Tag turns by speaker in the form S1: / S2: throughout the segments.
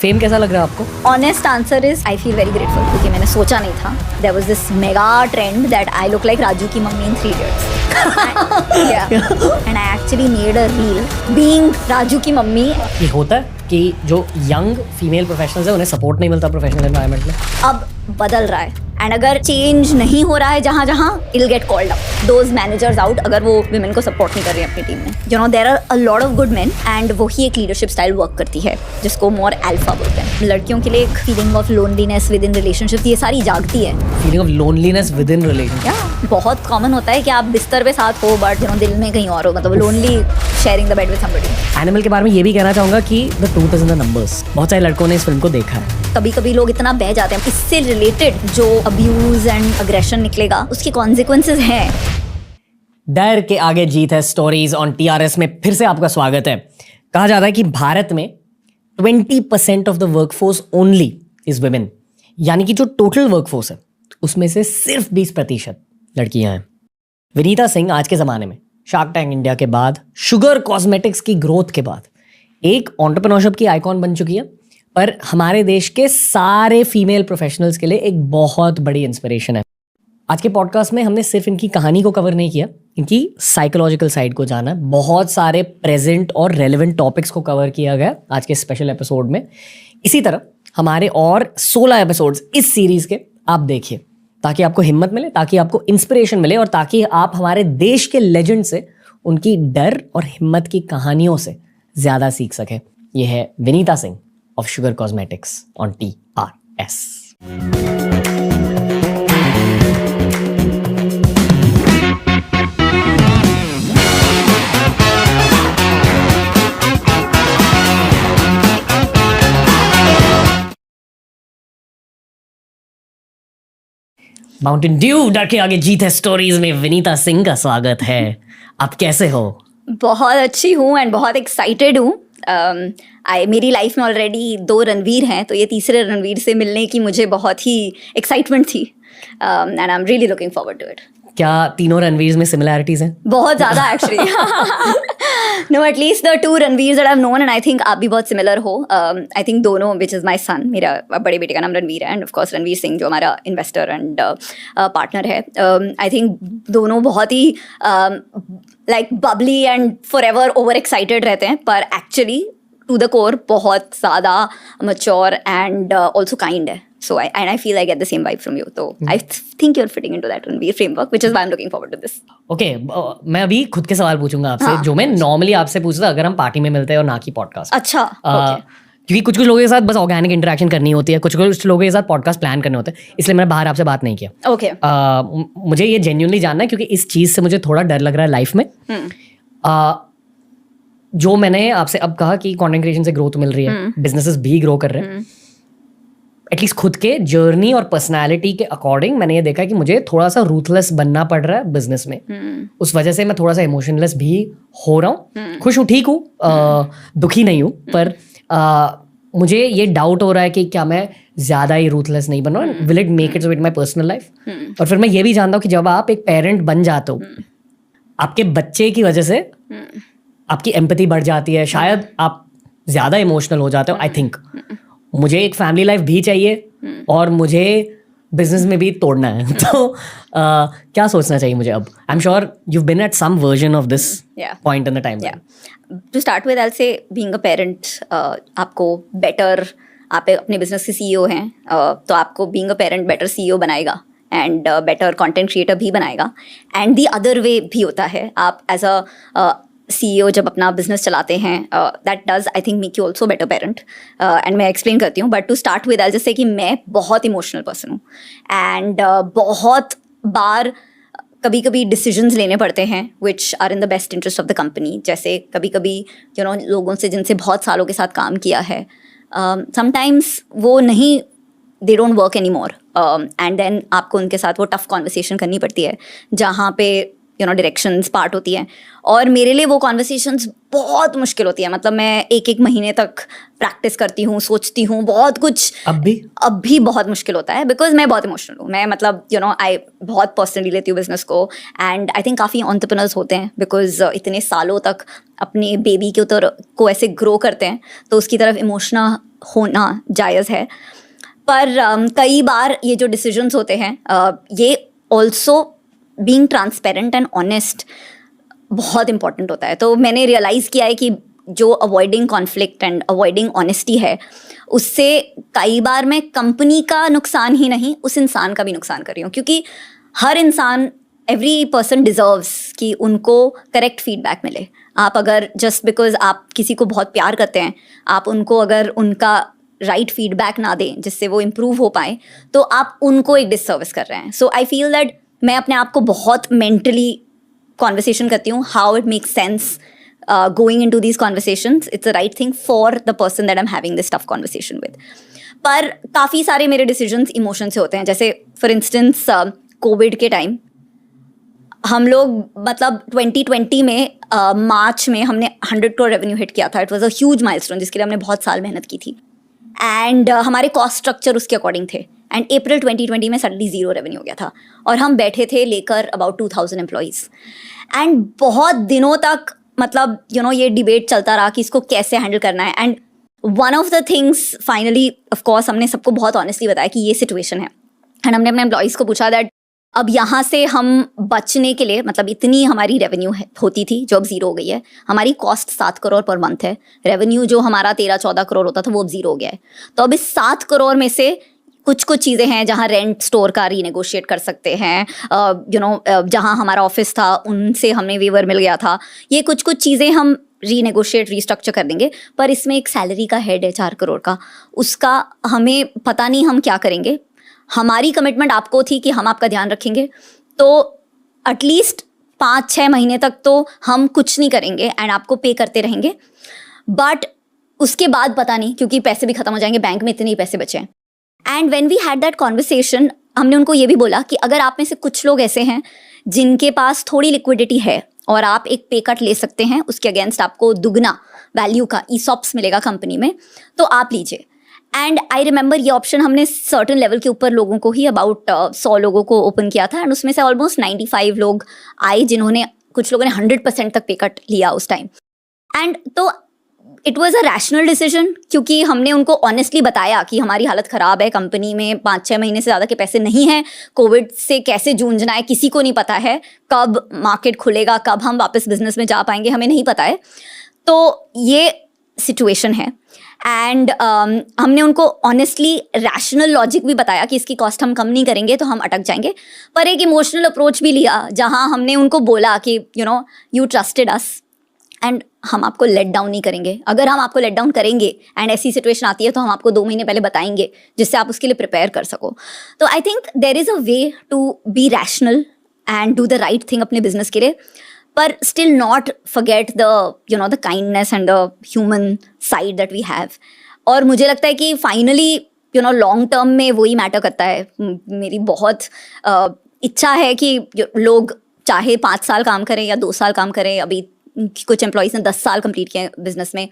S1: Fame कैसा लग रहा है आपको?
S2: Honest answer is I feel very grateful, क्योंकि मैंने सोचा नहीं था. There was this mega trend that I look like Raju की mummy in 3 Idiots. And I actually made a reel being Raju की मम्मी.
S1: ये होता है कि जो यंग फीमेल प्रोफेशनल्स है उन्हें सपोर्ट नहीं मिलता प्रोफेशनल एनवायरनमेंट में.
S2: अब बदल रहा है, एंड अगर चेंज नहीं हो रहा है जहाँ जहाँ, I'll get called up those managers out, अगर वो विमेन को सपोर्ट नहीं कर रही है अपनी टीम में. You know there are a lot of good men, and वही एक लीडरशिप स्टाइल वर्क करती है जिसको मोर अल्फा बोलते हैं. लड़कियों के लिए एक feeling of loneliness with in relationship, ये सारी जागती है.
S1: Feeling of loneliness with in relationship
S2: बहुत कॉमन होता है कि आप बिस्तर पे साथ हो बट दिल में कहीं और हो, मतलब lonely sharing the bed with somebody.
S1: Animal के बारे में ये भी कहना चाहूंगा कि the truth is in the numbers. बहुत सारे लड़कों ने इस फिल्म को देखा है.
S2: कभी कभी लोग इतना बह जाते हैं, इससे रिलेटेड जो अब्यूज एंड अग्रेशन निकलेगा उसके कॉन्सिक्वेंसेस हैं.
S1: डर के आगे जीत है स्टोरीज ऑन टीआरएस में फिर से आपका स्वागत है. कहा जाता है कि भारत में 20% of the workforce only is women, यानी कि जो टोटल वर्कफोर्स है उसमें से सिर्फ 20% लड़कियां हैं. विनीता सिंह आज के ज़माने में शार्क टैंक इंडिया के बाद, शुगर कॉस्मेटिक्स की ग्रोथ के बाद एक एंटरप्रेन्योरशिप की आइकॉन बन चुकी है, पर हमारे देश के सारे फीमेल प्रोफेशनल्स के लिए एक बहुत बड़ी इंस्पिरेशन है. आज के पॉडकास्ट में हमने सिर्फ इनकी कहानी को कवर नहीं किया, इनकी साइकोलॉजिकल साइड को जाना. बहुत सारे प्रेजेंट और रेलेवेंट टॉपिक्स को कवर किया गया आज के स्पेशल एपिसोड में. इसी तरह हमारे और 16 एपिसोड्स इस सीरीज के आप देखिए, ताकि आपको हिम्मत मिले, ताकि आपको इंस्पिरेशन मिले और ताकि आप हमारे देश के लेजेंड से उनकी डर और हिम्मत की कहानियों से ज़्यादा सीख सकें. यह है Vinita Singh of sugar cosmetics on TRS. Mountain Dew डर के आगे जीत है स्टोरीज में विनीता सिंह का स्वागत है. आप कैसे हो?
S2: बहुत अच्छी हूँ एंड बहुत एक्साइटेड हूँ. मेरी लाइफ में ऑलरेडी 2 रणवीर हैं, तो ये तीसरे रणवीर से मिलने की मुझे बहुत ही एक्साइटमेंट थी, and I am really looking forward to it.
S1: क्या तीनों रणवीर में सिमिलैरिटीज हैं?
S2: बहुत ज़्यादा actually. No, at least the 2 Ranveer that I have known, and I think आप भी बहुत सिमिलर हो. आई थिंक दोनों, विच इज़ माई सन, मेरा बड़े बेटे का नाम रणवीर है, end of course Ranveer Singh जो हमारा इन्वेस्टर एंड पार्टनर है. आई थिंक दोनों बहुत ही like bubbly and for ever over excited रहते हैं, पर एक्चुअली टू द कोर बहुत ज़्यादा मच्योर एंड ऑल्सो काइंड है. So I feel I get the same vibe from you. So I think you're fitting into that Ranveer framework, which is why I'm looking forward to this.
S1: Okay, मैं अभी खुद के सवाल पूछूंगा आपसे, जो मैं नॉर्मली आपसे पूछता अगर हम पार्टी में मिलते हैं और ना कि पॉडकास्ट.
S2: अच्छा.
S1: क्योंकि कुछ लोगों के साथ बस ऑर्गेनिक इंटरेक्शन करनी होती है, कुछ लोगों के साथ पॉडकास्ट प्लान करने होते हैं, इसलिए मैंने बाहर आपसे बात नहीं किया.
S2: ओके.
S1: मुझे ये जेन्युइनली जानना है, क्योंकि इस चीज़ से मुझे थोड़ा डर लग रहा है लाइफ में. जो मैंने आपसे अब कहा कि कंटेंट क्रिएशन से ग्रोथ मिल रही है, बिजनेसेस भी ग्रो कर रहे हैं, एटलीस्ट खुद के जर्नी और पर्सनालिटी के अकॉर्डिंग मैंने ये देखा कि मुझे थोड़ा सा रूथलेस बनना पड़ रहा है बिजनेस में. उस वजह से मैं थोड़ा सा इमोशनलेस भी हो रहा हूँ. खुश हूँ, ठीक हूँ, दुखी नहीं हूँ, पर मुझे ये डाउट हो रहा है कि क्या मैं ज़्यादा ही रूथलेस नहीं बन रहा हूँ. Will it make it with my personal life? और फिर मैं ये भी जानता हूँ कि जब आप एक पेरेंट बन जाते हो, आपके बच्चे की वजह से आपकी एम्पैथी बढ़ जाती है, शायद आप ज़्यादा इमोशनल हो जाते हो. आई थिंक मुझे एक फैमिली लाइफ भी चाहिए और मुझे बिजनेस में भी तोड़ना है. तो क्या सोचना चाहिए मुझे अब? I am sure you been at some version of this point in the time.
S2: To start with I will say being a parent, आपको बेटर, आप अपने बिजनेस के CEO हैं, तो आपको being a parent better CEO बनाएगा and better content creator भी बनाएगा. एंड द अदर वे भी होता है, आप एज अ CEO जब अपना बिजनेस चलाते हैं, that does I think make you also better parent. And मैं एक्सप्लेन करती हूँ, but to start with I जैसे कि मैं बहुत इमोशनल पर्सन हूँ, एंड बहुत बार कभी कभी डिसीजंस लेने पड़ते हैं which are in the best interest of the company. जैसे कभी कभी यू नो लोगों से जिनसे बहुत सालों के साथ काम किया है, समटाइम्स वो नहीं, they don't work any more, and then आपको उनके साथ वो टफ कॉन्वर्सेशन करनी पड़ती है जहाँ पे डायरेक्शंस पार्ट होती हैं, और मेरे लिए वो कॉन्वर्सेशंस बहुत मुश्किल होती है। मतलब मैं एक एक महीने तक प्रैक्टिस करती हूँ, सोचती हूँ बहुत कुछ। अब भी बहुत मुश्किल होता है बिकॉज मैं बहुत इमोशनल हूँ। मैं मतलब आई बहुत पर्सनली लेती हूँ बिजनेस को, एंड आई थिंक काफ़ी एंटरप्रेन्योर्स होते हैं बिकॉज इतने सालों तक अपने बेबी के उतर को ऐसे ग्रो करते हैं, तो उसकी तरफ इमोशनल होना जायज़ है। पर कई बार ये जो डिसीजंस होते हैं, ये also being transparent and honest बहुत इंपॉर्टेंट होता है। तो मैंने रियलाइज़ किया है कि जो avoiding conflict and avoiding honesty है, उससे कई बार मैं कंपनी का नुकसान ही नहीं, उस इंसान का भी नुकसान कर रही हूँ। क्योंकि हर इंसान, एवरी पर्सन डिजर्व्स कि उनको करेक्ट फीडबैक मिले। आप अगर जस्ट बिकॉज आप किसी को बहुत प्यार करते हैं, आप उनको अगर उनका राइट फीडबैक ना दें जिससे वो इम्प्रूव हो पाए, तो आप उनको एक डिससर्विस कर रहे हैं। सो आई फील दैट मैं अपने आप को बहुत मेंटली कॉन्वर्सेशन करती हूँ, how it makes sense going into these conversations, it's the right thing for the person that I am having this tough conversation with. पर काफ़ी सारे मेरे डिसीजंस इमोशन से होते हैं। जैसे फॉर इंस्टेंस कोविड के टाइम हम लोग मतलब 2020 में मार्च में हमने 100 करोड़ रेवेन्यू हिट किया था। It was a huge milestone जिसके लिए हमने बहुत साल मेहनत की थी, एंड हमारे कॉस्ट स्ट्रक्चर उसके अकॉर्डिंग थे। एंड अप्रैल 2020 में सडनली 0 रेवेन्यू हो गया था, और हम बैठे थे लेकर अबाउट 2000 एम्प्लॉयज़, एंड बहुत दिनों तक मतलब ये डिबेट चलता रहा कि इसको कैसे हैंडल करना है। And one of the things finally of course हमने सबको बहुत ऑनेस्टली बताया कि ये सिचुएशन है, एंड हमने अपने एम्प्लॉयज़ को पूछा दैट अब यहाँ से हम बचने के लिए, मतलब इतनी हमारी रेवेन्यू होती थी जो अब 0 हो गई है, हमारी कॉस्ट 7 करोड़ पर मंथ है, रेवेन्यू जो हमारा 13-14 करोड़ होता था वो अब 0 हो गया है। तो अब इस 7 करोड़ में से कुछ चीज़ें हैं जहाँ रेंट स्टोर का रीनेगोशिएट कर सकते हैं, जहाँ हमारा ऑफिस था उनसे हमें वेवर मिल गया था, ये कुछ चीज़ें हम रीनेगोशिएट रीस्ट्रक्चर कर देंगे। पर इसमें एक सैलरी का हेड है 4 करोड़ का, उसका हमें पता नहीं हम क्या करेंगे। हमारी कमिटमेंट आपको थी कि हम आपका ध्यान रखेंगे, तो एटलीस्ट 5-6 महीने तक तो हम कुछ नहीं करेंगे एंड आपको पे करते रहेंगे। बट उसके बाद पता नहीं, क्योंकि पैसे भी खत्म हो जाएंगे, बैंक में इतने ही पैसे बचे हैं। And when we had that conversation, हमने उनको ये भी बोला कि अगर आप में से कुछ लोग ऐसे हैं जिनके पास थोड़ी लिक्विडिटी है और आप एक पे कट ले सकते हैं, उसके अगेंस्ट आपको दुगना वैल्यू का ESOPs मिलेगा कंपनी में, तो आप लीजिए। एंड आई रिमेंबर ये ऑप्शन हमने सर्टन लेवल के ऊपर लोगों को ही, अबाउट 100 लोगों को ओपन किया था, एंड उसमें से ऑलमोस्ट 95 लोग आए जिन्होंने, कुछ लोगों ने 100% तक पे कट लिया उस टाइम। एंड तो it was a rational decision, क्योंकि हमने उनको ऑनेस्टली बताया कि हमारी हालत ख़राब है, कंपनी में 5-6 महीने से ज़्यादा के पैसे नहीं हैं, कोविड से कैसे जूझना है किसी को नहीं पता है, कब मार्केट खुलेगा, कब हम वापस बिजनेस में जा पाएंगे हमें नहीं पता है। तो ये सिचुएशन है। एंड हमने उनको ऑनेस्टली रैशनल लॉजिक भी बताया कि इसकी कॉस्ट हम कम नहीं करेंगे तो हम अटक जाएंगे, पर एक इमोशनल अप्रोच भी लिया जहां हमने उनको बोला कि यू ट्रस्टेड अस एंड हम आपको लेट डाउन नहीं करेंगे। अगर हम आपको लेट डाउन करेंगे एंड ऐसी सिचुएशन आती है तो हम आपको 2 महीने पहले बताएंगे जिससे आप उसके लिए प्रिपेयर कर सको। तो I think there is a way to be rational and do the right thing अपने बिजनेस के लिए, पर still not forget the kindness and the human side that we have। और मुझे लगता है कि फाइनली लॉन्ग टर्म में वही मैटर करता है। मेरी बहुत इच्छा है कि लोग चाहे 5 साल काम करें या 2 साल काम करें, अभी कुछ एम्प्लॉयज़ ने 10 साल कंप्लीट किए बिजनेस में,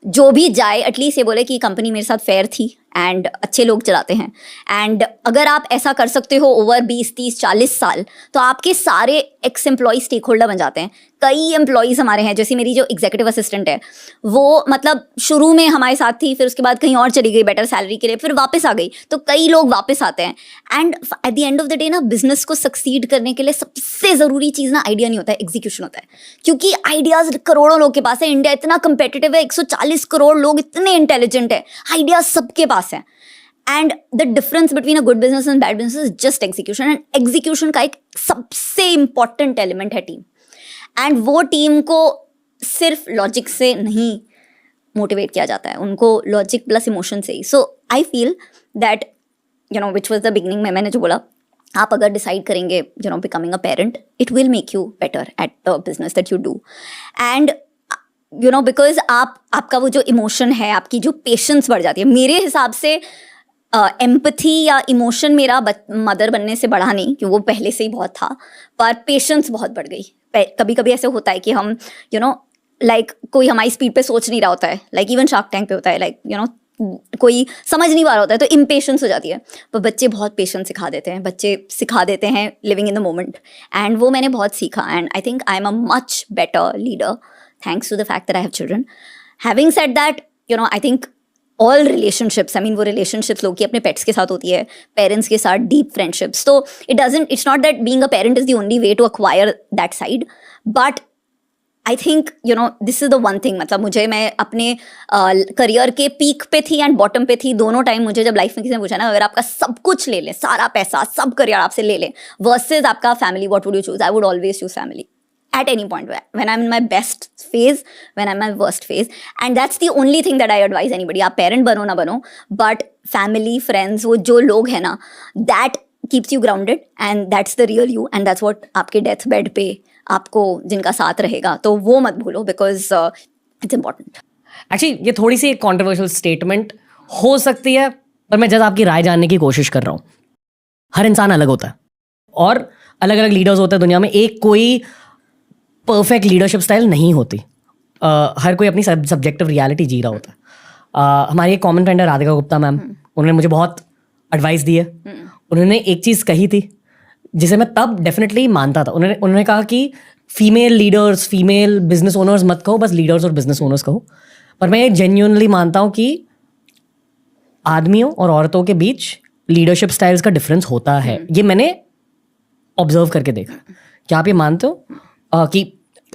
S2: जो भी जाए एटलीस्ट ये बोले कि कंपनी मेरे साथ फेयर थी एंड अच्छे लोग चलाते हैं। एंड अगर आप ऐसा कर सकते हो ओवर 20-30-40 साल, तो आपके सारे एक्स एम्प्लॉय स्टेक होल्डर बन जाते हैं। कई एम्प्लॉयज़ हमारे हैं, जैसे मेरी जो एग्जीक्यूटिव असिस्टेंट है, वो मतलब शुरू में हमारे साथ थी, फिर उसके बाद कहीं और चली गई बेटर सैलरी के लिए, फिर वापस आ गई, तो कई लोग वापस आते हैं। And eight the end of the day ना, बिजनेस को सक्सीड करने के लिए सबसे ज़रूरी चीज़ ना आइडिया नहीं होता है, एग्जीक्यूशन होता है। क्योंकि आइडियाज़ करोड़ों लोग के पास है, इंडिया इतना कंपेटिटिव है, 140 करोड़ लोग इतने इंटेलिजेंट है, आइडियाज सबके पास है। And the difference between a good business and bad business is just execution. And execution का एक सबसे इंपॉर्टेंट एलिमेंट है टीम, एंड वो टीम को सिर्फ लॉजिक से नहीं मोटिवेट किया जाता है, उनको लॉजिक प्लस इमोशन से ही। So I feel that which was the beginning में मैंने जो बोला, आप अगर डिसाइड करेंगे becoming a parent, it will make you better at the business that you do. And because आपका वो जो इमोशन है, आपकी जो पेशेंस बढ़ जाती है। मेरे हिसाब से एम्पथी या इमोशन मेरा मदर बनने से बढ़ा नहीं, क्योंकि वो पहले से ही बहुत था, पर पेशेंस बहुत बढ़ गई. कभी कभी ऐसे होता है कि हम लाइक कोई हमारी स्पीड पे सोच नहीं रहा होता है, लाइक इवन शार्क टैंक पे होता है, लाइक कोई समझ नहीं पा रहा होता है तो इम्पेशेंस हो जाती है. पर बच्चे बहुत पेशेंस सिखा देते हैं, बच्चे सिखा देते हैं living in the moment, and वो मैंने बहुत सीखा. And I think I am a much better leader thanks to the fact that I have children. Having said that, I think all relationships, I mean वो relationships लोग की अपने pets के साथ होती है, पेरेंट्स के साथ डीप फ्रेंडशिप्स, तो it's not that being a parent is the only way to acquire that side, but I think this is the one thing. मतलब मैं अपने करियर के पीक पे थी एंड बॉटम पे थी दोनों टाइम. मुझे जब लाइफ में किसी ने पूछा ना, अगर आपका सब कुछ ले लें, सारा पैसा, सब करियर आपसे ले लें, वर्सेज आपका family, what would you choose? I would always choose family at any point when I'm in my best phase, when I'm in my worst phase, and that's the only thing that I advise anybody. आप parent बनो ना बनो, but family, friends, वो जो लोग हैं ना, that keeps you grounded and that's the real you, and that's what आपके death bed पे आपको जिनका साथ रहेगा, तो वो मत भूलो, because it's important.
S1: एक्चुअली ये थोड़ी सी एक कॉन्ट्रोवर्शियल स्टेटमेंट हो सकती है, पर मैं जस्ट आपकी राय जानने की कोशिश कर रहा हूँ. हर इंसान अलग होता है और अलग अलग लीडर्स होते हैं दुनिया में. एक कोई परफेक्ट लीडरशिप स्टाइल नहीं होती. हर कोई अपनी सब्जेक्टिव रियलिटी जी रहा होता है. हमारी एक कॉमन फ्रेंड है राधिका गुप्ता मैम, उन्होंने मुझे बहुत एडवाइस दी है. उन्होंने एक चीज़ कही थी जिसे मैं तब डेफिनेटली मानता था. उन्होंने कहा कि female leaders, female business owners मत कहो, बस लीडर्स और बिजनेस ओनर्स कहो. पर मैं जेन्युइनली मानता हूँ कि आदमियों और औरतों के बीच लीडरशिप स्टाइल्स का डिफरेंस होता है. ये मैंने ऑब्जर्व करके देखा. क्या आप ये मानते हो कि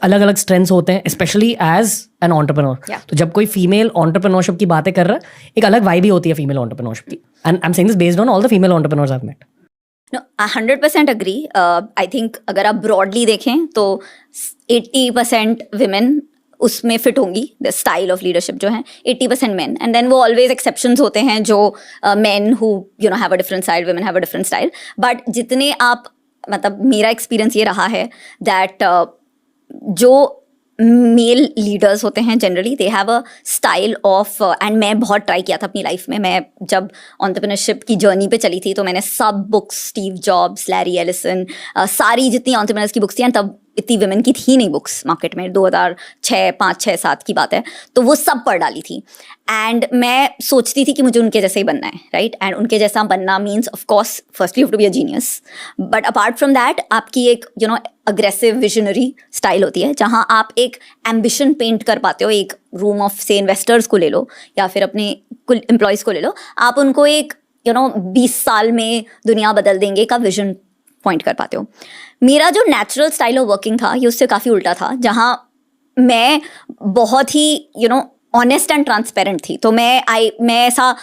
S1: अलग अलग स्ट्रेंथ्स होते हैं, स्पेशली एज एन एंटरप्रेन्योर? तो जब कोई फीमेल एंटरप्रेन्योरशिप की बातें कर रहा है, एक अलग वाइब भी होती है फीमेल एंटरप्रेन्योरशिप की. And I am saying this based on all the female entrepreneurs I have met.
S2: No, I 100% agree. I think अगर आप broadly देखें तो 80% women उसमें फिट होंगी, द स्टाइल ऑफ लीडरशिप जो है, 80% men, एंड देन वो ऑलवेज एक्सेप्शंस होते हैं जो men who have a different style, women have a different style. But जितने आप, मतलब मेरा एक्सपीरियंस ये रहा है दैट जो मेल लीडर्स होते हैं generally they have a style of, and मैं बहुत ट्राई किया था अपनी लाइफ में. मैं जब एंटरप्रेन्योरशिप की जर्नी पे चली थी तो मैंने सब books, Steve jobs, Larry Ellison, सारी जितनी एंटरप्रेन्योर्स की बुक्स थी, तब इतनी विमेन की थी नहीं बुक्स मार्केट में, 2006, 5, 6, 7 की बात है, तो वो सब पढ़ डाली थी. एंड मैं सोचती थी कि मुझे उनके जैसे ही बनना है, राइट? एंड उनके जैसा बनना means of course firstly you have to be a genius, but apart from that आपकी एक अग्रेसिव विजनरी स्टाइल होती है, जहाँ आप एक एम्बिशन पेंट कर पाते हो. एक रूम ऑफ से इन्वेस्टर्स को ले लो या फिर अपने कुल एम्प्लॉयज़ को ले लो, आप उनको एक 20 साल में दुनिया बदल देंगे का विजन पॉइंट कर पाते हो. मेरा जो नेचुरल स्टाइल ऑफ वर्किंग था ये उससे काफ़ी उल्टा था, जहाँ मैं बहुत ही ऑनेस्ट एंड ट्रांसपेरेंट थी. तो मैं ऐसा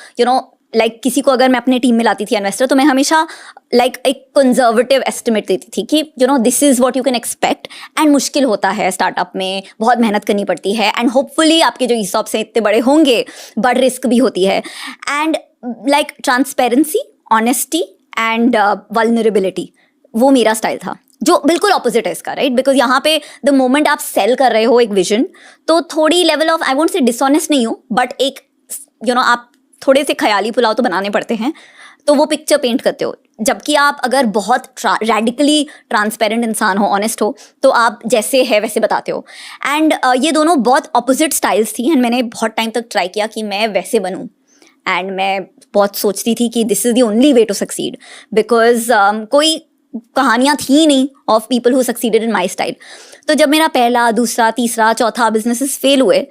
S2: लाइक किसी को अगर मैं अपने टीम में लाती थी इन्वेस्टर, तो मैं हमेशा लाइक एक कंजर्वेटिव एस्टिमेट देती थी कि this is what you can expect. And मुश्किल होता है स्टार्टअप में, बहुत मेहनत करनी पड़ती है, एंड होपफुली आपके जो ईसॉप से इतने बड़े होंगे, बट रिस्क भी होती है. And like transparency, honesty and vulnerability, वो मेरा स्टाइल था, जो बिल्कुल ऑपोजिट है इसका, राइट? बिकॉज यहाँ पे द मोमेंट आप सेल कर रहे हो एक विजन, तो थोड़ी level of, I won't say dishonest नहीं हो, बट एक आप थोड़े से ख्याली पुलाव तो बनाने पड़ते हैं, तो वो पिक्चर पेंट करते हो. जबकि आप अगर बहुत रेडिकली ट्रांसपेरेंट इंसान हो, ऑनेस्ट हो, तो आप जैसे है वैसे बताते हो. एंड ये दोनों बहुत ऑपोजिट स्टाइल्स थी, एंड मैंने बहुत टाइम तक ट्राई किया कि मैं वैसे बनूं. एंड मैं बहुत सोचती थी कि this is the only way to succeed, because कोई कहानियाँ थी नहीं of people who succeeded in my style. तो जब मेरा पहला, दूसरा, तीसरा, चौथा बिजनेसेस फेल हुए,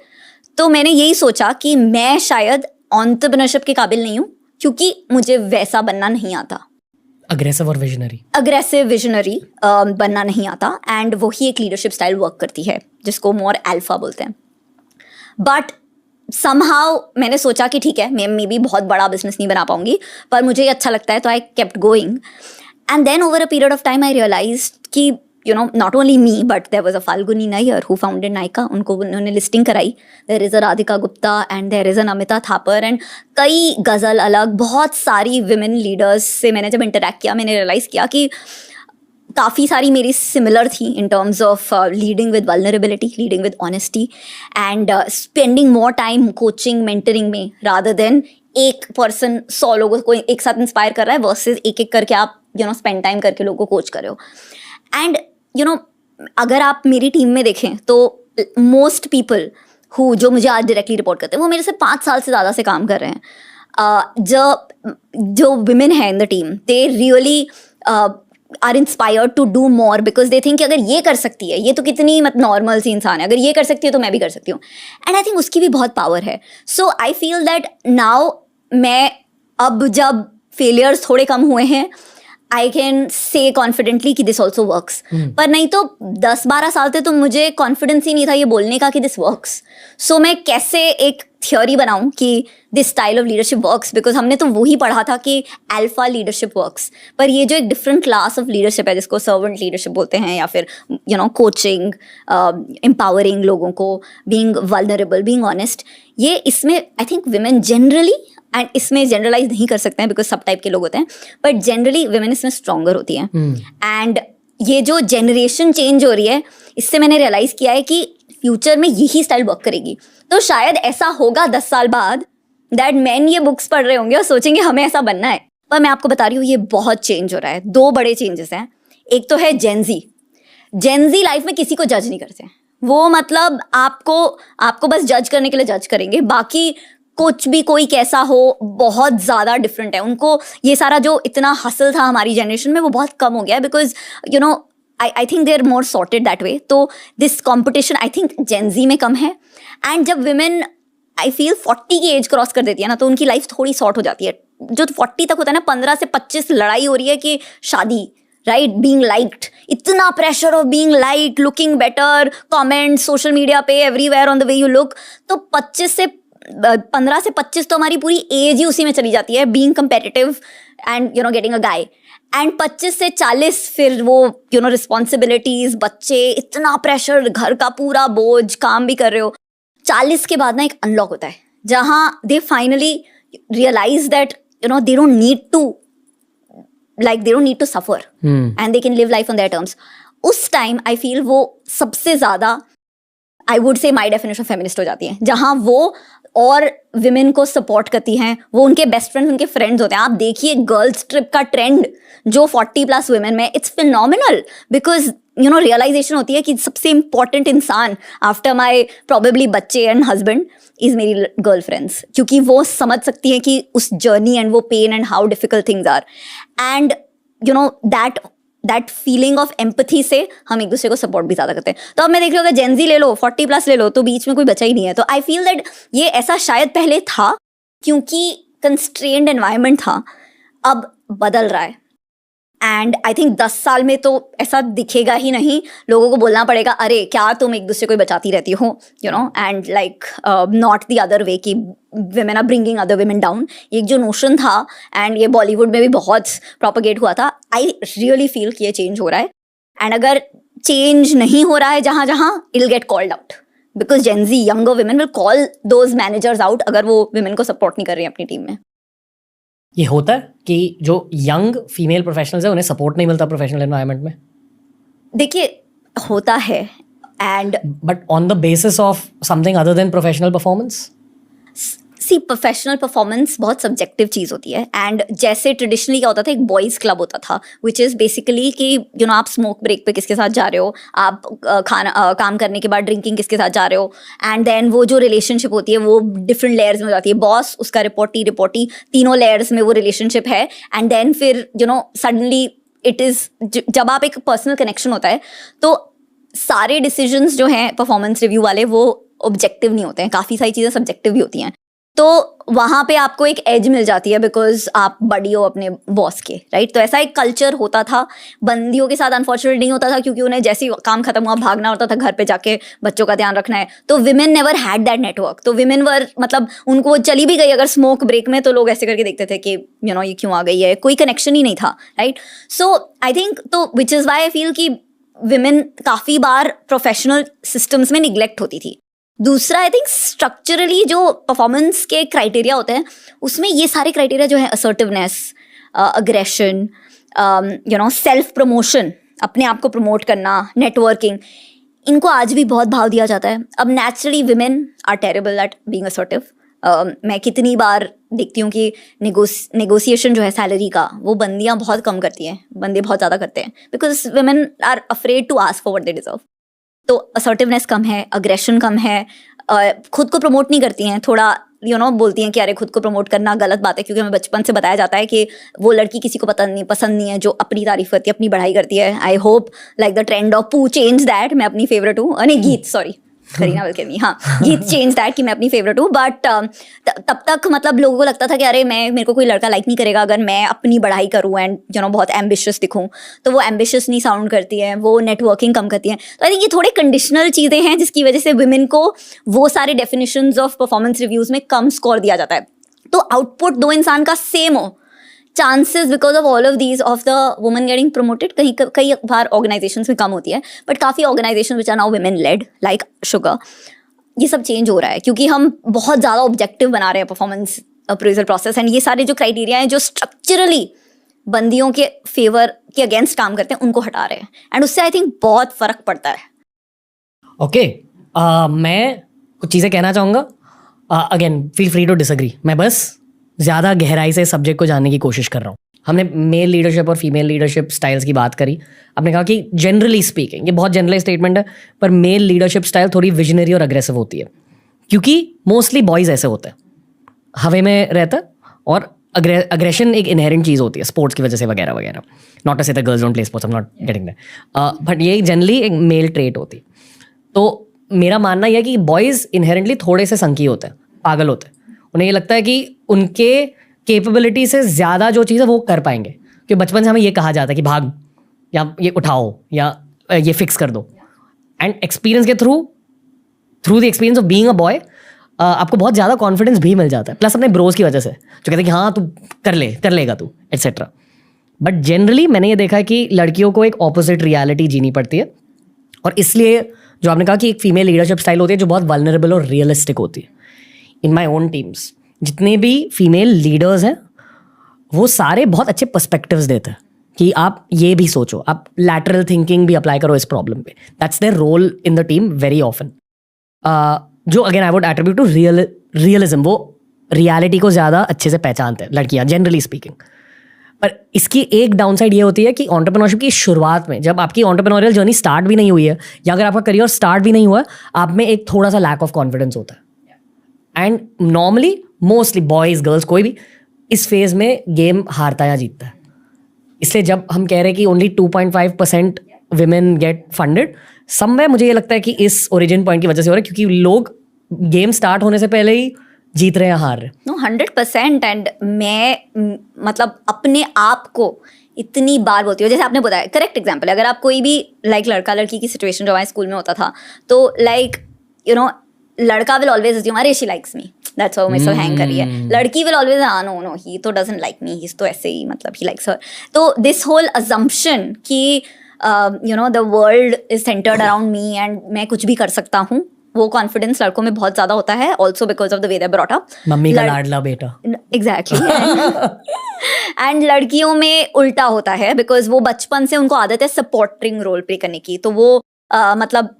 S2: तो मैंने यही सोचा कि मैं शायद एंटरप्रेन्योरशिप के काबिल नहीं हूँ, क्योंकि मुझे वैसा बनना नहीं आता.
S1: अग्रेसिव और विजनरी,
S2: अग्रेसिव विजनरी बनना नहीं आता, एंड वही एक लीडरशिप स्टाइल वर्क करती है जिसको मोर अल्फा बोलते हैं. बट समहाउ मैंने सोचा कि ठीक है, मैं मे बी बहुत बड़ा बिजनेस नहीं बना पाऊंगी, पर मुझे अच्छा लगता है, तो I kept going. And then over a period of time I realised कि not only me, but there was a Falguni Nair who founded Nykaa. उन्होंने लिस्टिंग कराई. There is a Radhika Gupta and there is an Amita Thapar, and कई गज़ल अलग, बहुत सारी women leaders से मैंने जब इंटरेक्ट किया, मैंने रियलाइज़ किया कि काफ़ी सारी मेरी सिमिलर थी in terms of leading with vulnerability, leading with honesty, and spending more time coaching, mentoring में, rather than एक पर्सन 100 लोगों को एक साथ इंस्पायर कर रहा है वर्सेस एक एक करके आप स्पेंड टाइम करके लोगों को कोच कर रहे हो. एंड अगर आप मेरी टीम में देखें तो मोस्ट पीपल जो मुझे आज डायरेक्टली रिपोर्ट करते हैं वो मेरे से 5 साल से ज़्यादा से काम कर रहे हैं. जो विमेन है in the team, they really are inspired to do more because they think कि अगर ये कर सकती है, ये तो कितनी नॉर्मल सी इंसान है, अगर ये कर सकती है तो मैं भी कर सकती हूँ. एंड आई थिंक उसकी भी बहुत पावर है. So I feel that now मैं अब जब फेलियर्स थोड़े कम हुए हैं, आई कैन से कॉन्फिडेंटली कि दिस ऑल्सो वर्क्स. पर नहीं तो 10-12 साल तक तो मुझे कॉन्फिडेंस ही नहीं था ये बोलने का कि दिस वर्क्स. सो मैं कैसे एक थियोरी बनाऊं कि this style of leadership works, because हमने तो वही पढ़ा था कि अल्फा लीडरशिप वर्क्स. पर ये जो एक डिफरेंट क्लास ऑफ लीडरशिप है जिसको सर्वेंट लीडरशिप बोलते हैं, या फिर कोचिंग, एम्पावरिंग लोगों को, बीइंग वल्नरेबल, बीइंग ऑनेस्ट, ये इसमें I think women generally, and इसमें जनरलाइज नहीं कर सकते हैं बिकॉज सब टाइप के लोग होते हैं, बट जनरली विमेन इसमें स्ट्रॉन्गर होती हैं. एंड ये जो जनरेशन चेंज हो रही है, इससे मैंने रियलाइज किया है कि फ्यूचर में यही स्टाइल वर्क करेगी. तो शायद ऐसा होगा 10 साल बाद दैट मैन ये बुक्स पढ़ रहे होंगे और सोचेंगे हमें ऐसा बनना है. पर मैं आपको बता रही हूँ ये बहुत चेंज हो रहा है. 2 बड़े चेंजेस हैं. एक तो है जेनजी. जेनजी लाइफ में किसी को जज नहीं करते. वो मतलब आपको बस जज करने के लिए जज करेंगे, बाकी कुछ भी कोई कैसा हो बहुत ज़्यादा डिफरेंट है. उनको ये सारा जो इतना हसल था हमारी जनरेशन में वो बहुत कम हो गया है because I think they are more sorted that way. तो this competition I think Gen Z में कम है. एंड जब women I feel 40 की एज क्रॉस कर देती है ना, तो उनकी लाइफ थोड़ी सॉर्ट हो जाती है. जो 40 तक होता है ना, 15 से 25 लड़ाई हो रही है कि शादी, राइट, बीइंग लाइक्ड, इतना pressure of being liked, looking better, comments social media पे everywhere on the way you look. तो 15 से 25 तो हमारी पूरी एज ही उसी में चली जाती है, being competitive and getting a guy. And 25 से 40 फिर वो रिस्पॉन्सिबिलिटीज, बच्चे, इतना प्रेशर, घर का पूरा बोझ, काम भी कर रहे हो. 40 के बाद ना एक अनलॉक होता है जहाँ they finally realise that they don't need to suffer and they can live life on their terms. उस टाइम आई फील वो सबसे ज्यादा आई वुड से माई डेफिनेशन फेमिनिस्ट हो जाती है, जहाँ वो और विमेन को सपोर्ट करती हैं. वो उनके बेस्ट फ्रेंड्स, उनके फ्रेंड्स होते हैं. आप देखिए गर्ल्स ट्रिप का ट्रेंड जो 40+ वुमेन में, इट्स फिनोमिनल बिकॉज रियलाइजेशन होती है कि सबसे इंपॉर्टेंट इंसान आफ्टर माई प्रोबेबली बच्चे एंड हस्बैंड इज मेरी गर्लफ्रेंड्स, क्योंकि वो समझ सकती हैं कि उस जर्नी एंड वो pain and how difficult things are. And that feeling of empathy से हम एक दूसरे को सपोर्ट भी ज़्यादा करते हैं. तो अब मैं देख रही हूँ अगर जेनजी ले लो, 40+ ले लो, तो बीच में कोई बचा ही नहीं है. तो आई फील दैट ये ऐसा शायद पहले था क्योंकि कंस्ट्रेन्ड एनवायरनमेंट था, अब बदल रहा है. एंड आई थिंक 10 साल में तो ऐसा दिखेगा ही नहीं. लोगों को बोलना पड़ेगा अरे क्या तुम एक दूसरे को बचाती रहती हो, and like not the other way कि women are bringing other women down. एक जो नोशन था, एंड ये बॉलीवुड में भी बहुत प्रोपगेट हुआ था, आई रियली फील कि ये चेंज हो रहा है. एंड अगर चेंज नहीं हो रहा है जहाँ जहाँ, it will get called out because Gen Z, younger women will call those managers out अगर वो women को सपोर्ट नहीं कर रही हैं अपनी टीम में.
S1: ये होता है कि जो यंग फीमेल प्रोफेशनल्स है उन्हें सपोर्ट नहीं मिलता प्रोफेशनल एनवायरनमेंट में.
S2: देखिए होता है, and
S1: but on the basis of something other than professional performance.
S2: See professional performance बहुत सब्जेक्टिव चीज़ होती है. एंड जैसे ट्रेडिशनली क्या होता था, एक बॉयज़ क्लब होता था विच इज़ बेसिकली कि आप स्मोक ब्रेक पे किसके साथ जा रहे हो, आप काम करने के बाद ड्रिंकिंग किसके साथ जा रहे हो, एंड देन वो जो रिलेशनशिप होती है वो डिफरेंट लेयर्स में हो जाती है. बॉस, उसका रिपोर्टी, तीनों लेयर्स में वो रिलेशनशिप है. एंड देन फिर सडनली इट इज़, जब आप एक पर्सनल कनेक्शन होता है तो सारे डिसीजंस जो हैं परफॉर्मेंस रिव्यू वाले वो ऑब्जेक्टिव नहीं होते हैं, काफ़ी सारी चीज़ें सब्जेक्टिव भी होती हैं. तो वहाँ पे आपको एक एज मिल जाती है बिकॉज आप बड़ी हो अपने बॉस के, राइट. तो ऐसा एक कल्चर होता था. बंदियों के साथ अनफॉर्चुनेटली नहीं होता था क्योंकि उन्हें जैसे ही काम खत्म हुआ भागना होता था, घर पे जाके बच्चों का ध्यान रखना है. तो women never had that network. तो विमेन वर मतलब उनको चली भी गई अगर स्मोक ब्रेक में, तो लोग ऐसे करके देखते थे कि ये क्यों आ गई है, कोई कनेक्शन ही नहीं था, राइट. सो आई थिंक तो विच इज़ वाई आई फील कि विमेन काफ़ी बार प्रोफेशनल सिस्टम्स में निगलेक्ट होती थी. दूसरा आई थिंक स्ट्रक्चरली जो परफॉर्मेंस के क्राइटेरिया होते हैं उसमें ये सारे क्राइटेरिया जो है असर्टिवनेस, अग्रेशन, सेल्फ प्रमोशन, अपने आप को प्रमोट करना, नेटवर्किंग, इनको आज भी बहुत भाव दिया जाता है. अब naturally women are terrible at being assertive. मैं कितनी बार देखती हूँ कि नेगोशिएशन जो है सैलरी का, वो बंदियाँ बहुत कम करती हैं, बंदे बहुत ज़्यादा करते हैं, because women are afraid to ask for what they deserve. तो असर्टिवनेस कम है, अग्रेशन कम है, खुद को प्रमोट नहीं करती हैं, थोड़ा बोलती हैं कि अरे खुद को प्रमोट करना गलत बात है, क्योंकि हमें बचपन से बताया जाता है कि वो लड़की किसी को पसंद नहीं है जो अपनी तारीफ करती है, अपनी बढ़ाई करती है। I hope like the trend of पू चेंज दैट। मैं अपनी फेवरेट हूँ, नहीं गीत, सॉरी करीना बल्कि हाँ, गीत चेंज दैट कि मैं अपनी फेवरेट हूँ। बट तब तक मतलब लोगों को लगता था कि अरे मेरे को कोई लड़का लाइक नहीं करेगा अगर मैं अपनी बढ़ाई करूँ एंड बहुत एम्बिशियस दिखूँ। तो वो एम्बिशियस नहीं साउंड करती है, वो नेटवर्किंग कम करती है। तो आई थिंक ये थोड़े कंडीशनल चीज़ें हैं जिसकी वजह से वुमेन को वो सारे डेफिनेशंस ऑफ परफॉर्मेंस रिव्यूज़ में कम स्कोर दिया जाता है। तो आउटपुट दो इंसान का सेम हो, chances because of all of these of the women getting promoted कई बार ऑर्गेनाइजेशंस में कम होती है, बट काफ़ी organisation which are now women led like Sugar, ये सब चेंज हो रहा है क्योंकि हम बहुत ज़्यादा ऑब्जेक्टिव बना रहे हैं परफॉर्मेंस अप्रेजल प्रोसेस। एंड ये सारे जो क्राइटेरिया हैं जो स्ट्रक्चरली बंदियों के फेवर के अगेंस्ट काम करते हैं, उनको हटा रहे हैं, एंड उससे आई थिंक बहुत फ़र्क पड़ता है।
S1: ओके, मैं कुछ चीज़ें कहना चाहूँगा। Again feel free to disagree. मैं बस ज़्यादा गहराई से सब्जेक्ट को जानने की कोशिश कर रहा हूँ। हमने मेल लीडरशिप और फीमेल लीडरशिप स्टाइल्स की बात करी। आपने कहा कि जनरली स्पीकिंग, ये बहुत जनरलाइज स्टेटमेंट है, पर मेल लीडरशिप स्टाइल थोड़ी विजनरी और अग्रेसिव होती है, क्योंकि मोस्टली बॉयज़ ऐसे होते हैं, हवे में रहता है, और अग्रेशन एक इनहेरेंट चीज़ होती है स्पोर्ट्स की वजह से वगैरह वगैरह। नॉट टू से the girls don't play sports, I am not getting that, but ये जनरली एक मेल ट्रेट होती है। तो मेरा मानना यह है कि बॉयज़ इनहेरेंटली थोड़े से संकी होते हैं, पागल होते हैं। उन्हें ये लगता है कि उनके कैपेबिलिटी से ज़्यादा जो चीज़ है वो कर पाएंगे, क्योंकि बचपन से हमें ये कहा जाता है कि भाग, या ये उठाओ, या ये फिक्स कर दो। एंड एक्सपीरियंस के through the experience of being a boy आपको बहुत ज़्यादा कॉन्फिडेंस भी मिल जाता है, प्लस अपने ब्रोज की वजह से जो कहते हैं कि हाँ तू कर लेगा तू, एट्सेट्रा। बट जनरली मैंने ये देखा है कि लड़कियों को एक ऑपोजिट रियलिटी जीनी पड़ती है, और इसलिए जो आपने कहा कि एक फीमेल लीडरशिप स्टाइल होती है जो बहुत वल्नरेबल और रियलिस्टिक होती है। इन माई ओन टीम्स जितने भी फीमेल लीडर्स हैं वो सारे बहुत अच्छे पर्सपेक्टिव्स देते हैं कि आप ये भी सोचो, आप लैटरल थिंकिंग भी अप्लाई करो इस प्रॉब्लम पे। That's their role in the team very often. जो again I would attribute to realism, वो रियलिटी को ज़्यादा अच्छे से पहचानते हैं लड़कियाँ जनरली स्पीकिंग। पर इसकी एक डाउन साइड ये होती है कि एंटरप्रेन्योरशिप की शुरुआत में, जब आपकी एंटरप्रेन्योरियल जर्नी स्टार्ट भी नहीं हुई है, या अगर आपका करियर स्टार्ट भी नहीं हुआ है, आप में एक थोड़ा सा लैक ऑफ कॉन्फिडेंस होता है। And normally mostly boys girls कोई भी इस फेज में गेम हारता या जीतता है। इसलिए जब हम कह रहे हैं कि only 2.5% women get funded, somewhere मुझे ये लगता है कि इस ओरिजिन पॉइंट की वजह से हो रहा है, क्योंकि लोग गेम स्टार्ट होने से पहले ही जीत रहे हैं, हार रहे।
S2: नो 100%। एंड मैं मतलब अपने आप को इतनी बार बोलती हूँ, जैसे आपने बताया करेक्ट एग्जाम्पल है, अगर आप कोई भी लाइक लड़का लड़की की सिचुएशन जो हमारे स्कूल में होता था, तो लाइक लड़का विल ऑलवेज अस्यूम अरे she likes me, that's why मेरे से हैंग कर रही है। लड़की विल ऑलवेज नो ही तो डजंट लाइक मी, ही तो ऐसे ही मतलब ही लाइक्स हर। तो दिस होल अजम्पशन कि the world is centred around me and मैं कुछ भी कर सकता हूँ, वो कॉन्फिडेंस लड़कों में बहुत ज्यादा होता है, also because of the way they brought up.
S1: Mummy का लाडला बेटा,
S2: एग्जैक्टली। एंड लड़कियों में उल्टा होता है, बिकॉज वो बचपन से उनको आदत है सपोर्टिंग रोल प्ले करने की, तो वो मतलब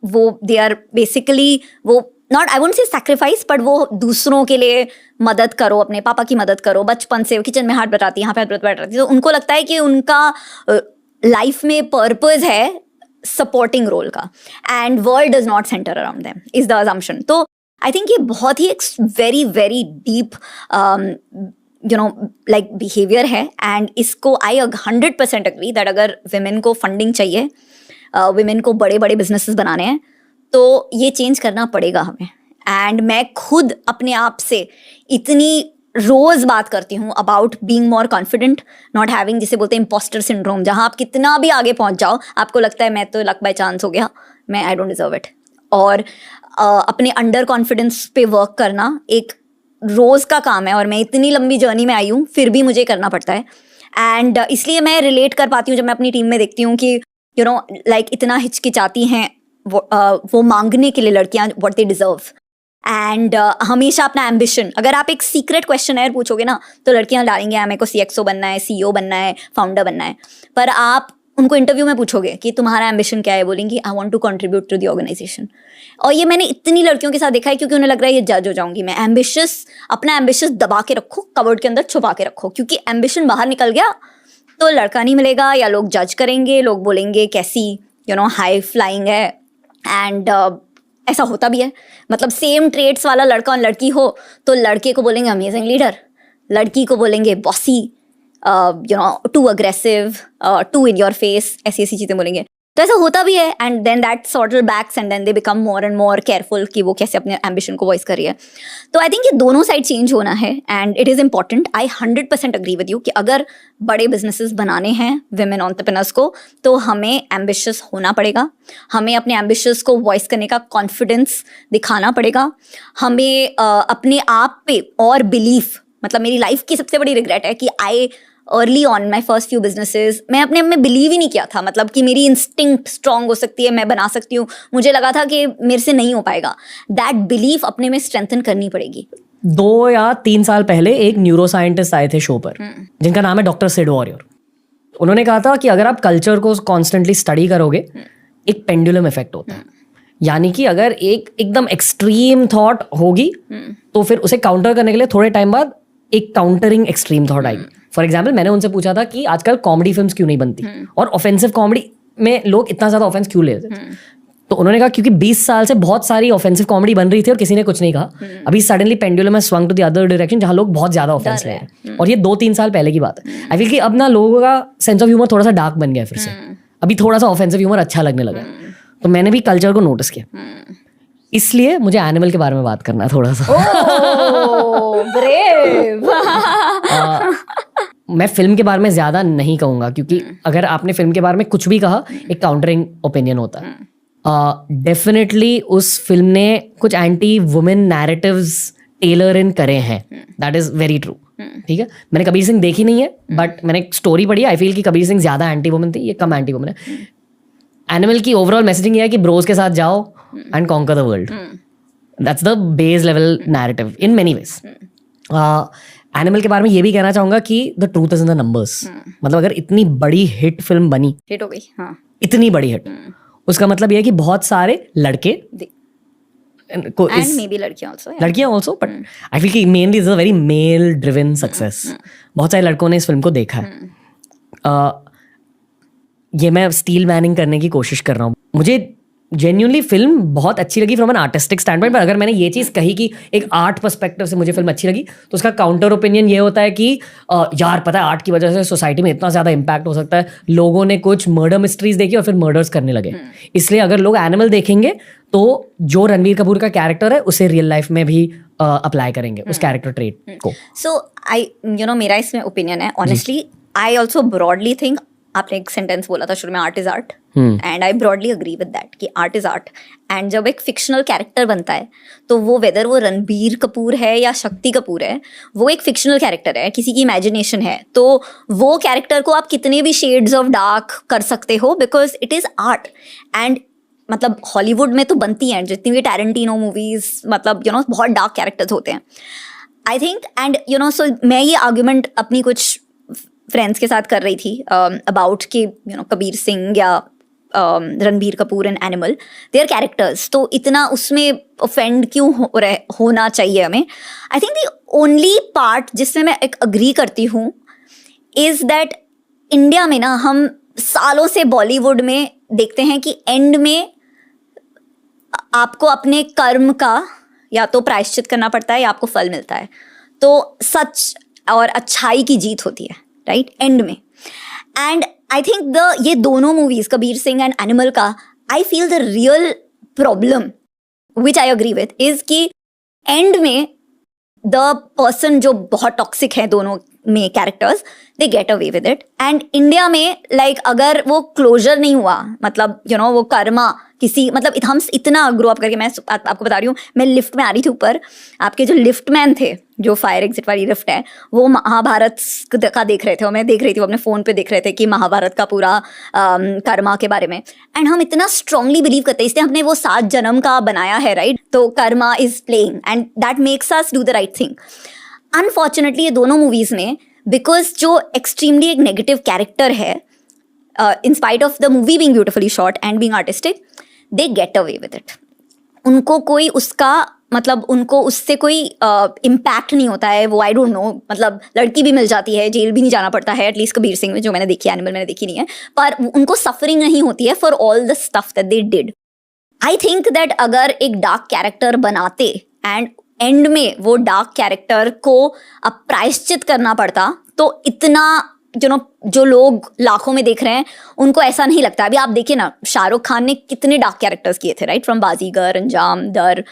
S2: वो दे आर बेसिकली वो not I won't say sacrifice, but वो दूसरों के लिए मदद करो, अपने पापा की मदद करो, बचपन से किचन में हाथ बटाती है, यहाँ पे हाथ बटाती है, तो उनको लगता है कि उनका लाइफ में पर्पस है सपोर्टिंग रोल का, and world does not centre around them is the assumption. तो आई थिंक ये बहुत ही एक very very deep like behaviour है, एंड इसको आई 100% अग्री दैट अगर विमेन को फंडिंग चाहिए, विमेन को बड़े बड़े बिजनेसेस बनाने हैं, तो ये चेंज करना पड़ेगा हमें। एंड मैं खुद अपने आप से इतनी रोज बात करती हूँ about being more confident, not having, जिसे बोलते हैं इम्पोस्टर सिंड्रोम, जहाँ आप कितना भी आगे पहुँच जाओ आपको लगता है मैं तो लक बाय चांस हो गया, मैं आई डोंट डिजर्व इट। और अपने अंडर कॉन्फिडेंस पे वर्क करना एक रोज का काम है, और मैं इतनी लंबी जर्नी में आई हूँ फिर भी मुझे करना पड़ता है। एंड इसलिए मैं रिलेट कर पाती हूँ जब मैं अपनी टीम में देखती हूँ कि लाइक इतना हिचकिचाती हैं वो मांगने के लिए लड़कियां व्हाट दे डिजर्व, एंड हमेशा अपना एम्बिशन, अगर आप एक सीक्रेट क्वेश्चनर पूछोगे ना तो लड़कियां डालेंगे मेरे को CXO बनना है, CEO बनना है, फाउंडर बनना है, पर आप उनको इंटरव्यू में पूछोगे कि तुम्हारा एम्बिशन क्या है, बोलेंगी I want to contribute to the organisation. और ये मैंने इतनी लड़कियों के साथ देखा है, क्योंकि उन्हें लग रहा है ये जज हो जाऊंगी मैं। अपना एम्बिशस दबा के रखो, कवर्ड के अंदर छुपा के रखो, क्योंकि एम्बिशन बाहर निकल गया तो लड़का नहीं मिलेगा, या लोग जज करेंगे, लोग बोलेंगे कैसी हाई फ्लाइंग है। एंड ऐसा होता भी है, मतलब सेम ट्रेड्स वाला लड़का और लड़की हो तो लड़के को बोलेंगे अमेजिंग लीडर, लड़की को बोलेंगे bossy, too aggressive, too in your face, ऐसी ऐसी चीज़ें बोलेंगे। तो ऐसा होता भी है, and then that sort of backs and then they become more and more careful कि वो कैसे अपने एम्बिशन को वॉइस कर रही है। तो आई थिंक ये दोनों साइड चेंज होना है and it is important. I 100% agree with you कि अगर बड़े बिजनेसेस बनाने हैं विमेन एंटरप्रेन्योर्स को तो हमें एम्बिशियस होना पड़ेगा, हमें अपने एम्बिशंस को वॉइस करने का कॉन्फिडेंस दिखाना पड़ेगा, हमें अपने आप पे और बिलीफ, मतलब मेरी लाइफ की सबसे बड़ी रिग्रेट है कि I early on my first few businesses मैं अपने में बिलीव ही नहीं किया था, मतलब कि मेरी इंस्टिंक्ट स्ट्रांग हो सकती है, मैं बना सकती हूँ, मुझे लगा था कि मेरे से नहीं हो पाएगा। दैट बिलीफ अपने में स्ट्रेंथन करनी पड़ेगी।
S1: 2 या 3 साल पहले एक न्यूरो साइंटिस्ट आए थे शो पर जिनका नाम है डॉक्टर सिड वॉरियर। उन्होंने कहा था कि अगर आप कल्चर को कॉन्स्टेंटली स्टडी करोगे एक पेंडुलम इफेक्ट होता है, यानी कि अगर एक एकदम एक्सट्रीम थॉट होगी तो फिर उसे काउंटर करने के लिए थोड़े टाइम बाद एक काउंटरिंग एक्सट्रीम थॉट आएगी। फॉर एग्जाम्पल मैंने उनसे पूछा था कि आजकल कॉमेडी फिल्म्स क्यों नहीं बनती और ऑफेंसिव कॉमेडी में लोग इतना ज्यादा ऑफेंस क्यों लेते हैं। तो उन्होंने कहा क्योंकि 20 साल से बहुत सारी ऑफेंसिव कॉमेडी बन रही थी और किसी ने कुछ नहीं कहा। अभी suddenly pendulum has swung to the other direction जहां लोग बहुत ज्यादा ऑफेंस ले रहे हैं, और ये 2-3 साल पहले की बात है। आई फील कि अब ना लोगों का सेंस ऑफ ह्यूमर थोड़ा सा डार्क बन गया फिर से, अभी थोड़ा सा ऑफेंसिव ह्यूमर अच्छा लगने लगा। तो मैंने भी कल्चर को नोटिस किया, इसलिए मुझे एनिमल के बारे में बात करना है थोड़ा सा।
S2: ब्रेव।
S1: मैं फिल्म के बारे में ज्यादा नहीं कहूंगा क्योंकि अगर आपने फिल्म के बारे में कुछ भी कहा एक काउंटरिंग ओपिनियन होता है। डेफिनेटली उस फिल्म ने कुछ एंटी वुमेन नैरेटिव्स टेलर इन करे हैं, दैट इज वेरी ट्रू। ठीक है, मैंने कबीर सिंह देखी नहीं है बट मैंने एक स्टोरी पढ़ी, आई फील कि कबीर सिंह ज्यादा एंटी वुमेन थी, ये कम एंटी वुमेन है। एनिमल की ओवरऑल मैसेजिंग ये है कि ब्रोज के साथ जाओ and conquer the world, that's the base level narrative in many ways. Animal के बारे में ये भी कहना चाहूंगा कि the truth is in the numbers. मतलब अगर इतनी बड़ी हिट फिल्म बनी,
S2: हिट हो गई, हाँ,
S1: इतनी बड़ी हिट, उसका मतलब ये है कि बहुत सारे लड़के को
S2: एंड मे बी लड़कियां
S1: ऑल्सो बट आई फील कि mainly is a very male driven success. बहुत सारे लड़कों ने इस फिल्म को देखा है। ये मैं स्टील मैनिंग करने की कोशिश कर रहा हूँ, मुझे जेन्युइनली फिल्म बहुत अच्छी लगी from an artistic stand point. पर अगर मैंने ये चीज़ कही कि एक आर्ट पर्सपेक्टिव से मुझे फिल्म अच्छी लगी तो उसका काउंटर ओपिनियन ये होता है कि यार पता है आर्ट की वजह से सोसाइटी में इतना ज़्यादा इम्पैक्ट हो सकता है, लोगों ने कुछ मर्डर मिस्ट्रीज देखी और फिर मर्डर्स करने लगे। इसलिए अगर लोग एनिमल देखेंगे तो जो रणवीर कपूर का कैरेक्टर है उसे रियल लाइफ में भी अप्लाई करेंगे उस कैरेक्टर ट्रेट को।
S2: सो आई मेरा इसमें ओपिनियन है honestly, I also broadly think, आपने एक सेंटेंस बोला था शुरू में, art is art, and I broadly agree with that कि आर्ट इज आर्ट। एंड जब एक फिक्शनल कैरेक्टर बनता है तो वो वेदर वो रणबीर कपूर है या शक्ति कपूर है, वो एक फिक्शनल कैरेक्टर है, किसी की इमेजिनेशन है, तो वो कैरेक्टर को आप कितने भी शेड्स ऑफ डार्क कर सकते हो because it is art. And मतलब हॉलीवुड में तो बनती हैं जितनी भी टैरेंटिनो मूवीज, मतलब बहुत डार्क कैरेक्टर्स होते हैं आई थिंक। एंड सो मैं ये आर्ग्यूमेंट अपनी कुछ फ्रेंड्स के साथ कर रही थी अबाउट कि कबीर सिंह या Ranbir Kapoor and animal, their characters, तो इतना उसमें ऑफेंड क्यों होना चाहिए हमें। आई थिंक द ओनली पार्ट जिसमें मैं एक अग्री करती हूँ इज दैट इंडिया में ना हम सालों से बॉलीवुड में देखते हैं कि एंड में आपको अपने कर्म का या तो प्रायश्चित करना पड़ता है या आपको फल मिलता है, तो सच और अच्छाई की जीत होती है राइट एंड में। एंड आई थिंक ये दोनों movies Kabir Singh and Animal का, I feel the real problem which I agree with is कि एंड में द पर्सन जो बहुत टॉक्सिक है दोनों में characters, they get away with it. And India में लाइक अगर वो क्लोजर नहीं हुआ, मतलब वो कर्मा किसी, मतलब हम इतना ग्रो अप करके, मैं आपको बता रही हूँ, मैं लिफ्ट में आ रही थी ऊपर, आपके जो लिफ्ट मैन थे जो फायर एग्जिट वाली लिफ्ट है वो महाभारत का देख रहे थे और मैं देख रही थी, वो अपने फ़ोन पे देख रहे थे कि महाभारत का पूरा कर्मा के बारे में। एंड हम इतना स्ट्रांगली बिलीव करते हैं, इसलिए हमने वो 7 जन्म का बनाया है राइट, तो Karma is playing and that makes us do the right thing. Unfortunately ये दोनों मूवीज़ में बिकॉज जो एक्सट्रीमली एक नेगेटिव कैरेक्टर है in spite of the movie being beautifully shot and being artistic, they get away with it. उनको कोई उसका मतलब उनको उससे कोई इम्पैक्ट नहीं होता है. वो आई डोंट नो, मतलब लड़की भी मिल जाती है, जेल भी नहीं जाना पड़ता है, एटलीस्ट कबीर सिंह में जो मैंने देखी, एनिमल मैंने देखी नहीं है, पर उनको सफरिंग नहीं होती है for all the stuff that they did. I think that अगर एक डार्क कैरेक्टर बनाते एंड एंड में वो डार्क कैरेक्टर को अब प्रायश्चित करना पड़ता, तो इतना जो लोग लाखों में देख रहे हैं उनको ऐसा नहीं लगता. अभी आप देखिए ना, शाहरुख खान ने कितने डार्क कैरेक्टर्स किए थे, राइट, फ्रॉम बाजीगर, अंजाम, डर,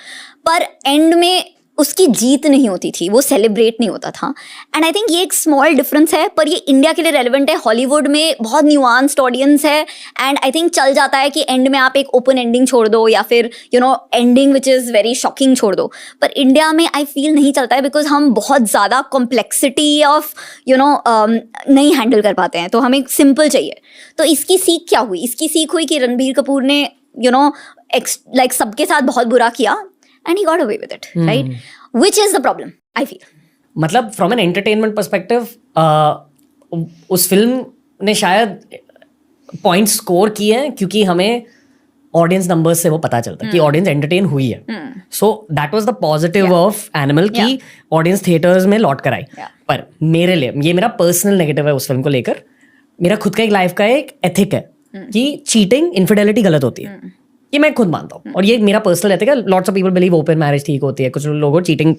S2: पर एंड में उसकी जीत नहीं होती थी, वो सेलिब्रेट नहीं होता था. एंड आई थिंक ये एक स्मॉल डिफरेंस है, पर ये इंडिया के लिए रेलिवेंट है. हॉलीवुड में बहुत न्यूआंस्ड ऑडियंस है एंड आई थिंक चल जाता है कि एंड में आप एक ओपन एंडिंग छोड़ दो या फिर ending which is very shocking छोड़ दो. पर इंडिया में आई फील नहीं चलता है, बिकॉज हम बहुत ज़्यादा कॉम्प्लेक्सिटी ऑफ नहीं हैंडल कर पाते हैं, तो हमें सिंपल चाहिए. तो इसकी सीख क्या हुई? इसकी सीख हुई कि रणबीर कपूर ने लाइक सबके साथ बहुत बुरा किया and he got away with it, right? Which is the problem, I feel.
S1: मतलब from an entertainment perspective, उस फिल्म ने शायद पॉइंट स्कोर किए हैं क्योंकि हमें ऑडियंस नंबर्स से वो पता चलता है कि ऑडियंस एंटरटेन हुई है. So that was the positive of animal की ऑडियंस थिएटर्स में लौट कर आई. पर मेरे लिए ये मेरा पर्सनल नेगेटिव है उस फिल्म को लेकर. मेरा खुद का एक लाइफ का एक एथिक है कि चीटिंग, इनफिडेलिटी गलत होती है, ये मैं खुद मानता हूँ. और ये मेरा पर्सनल एथिक है. Lots of people believe open marriage ठीक होती है, कुछ लोगों को चीटिंग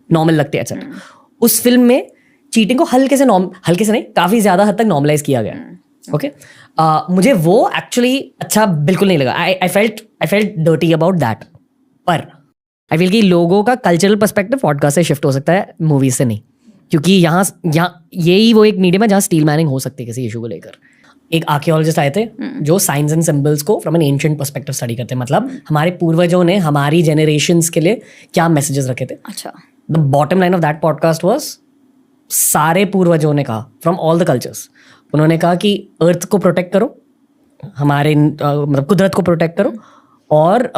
S1: नॉर्मल लगती है, एक्सेट्रा. उस फिल्म में चीटिंग को हल्के से नहीं, काफी ज्यादा हद तक नॉर्मलाइज किया गया. ओके, मुझे वो एक्चुअली अच्छा बिल्कुल नहीं लगा. I felt dirty about that. पर आई फील कि लोगों का कल्चरल पर्सपेक्टिव पॉडकास्ट से शिफ्ट हो सकता है, मूवीज से नहीं, क्योंकि यहाँ यही वो एक मीडियम है जहाँ स्टील मैनिंग हो सकती है किसी इशू को लेकर. एक आर्कियोलॉजिस्ट आए थे जो साइंस एंड सिंबल्स को from N ancient perspective study करते हैं. मतलब हमारे पूर्वजों ने हमारी जनरेशंस के लिए क्या मैसेजेस रखे थे. अच्छा, the bottom line of that podcast was, सारे पूर्वजों ने कहा फ्रॉम ऑल द कल्चर्स, उन्होंने कहा कि अर्थ को प्रोटेक्ट करो, हमारे मतलब कुदरत को प्रोटेक्ट करो, और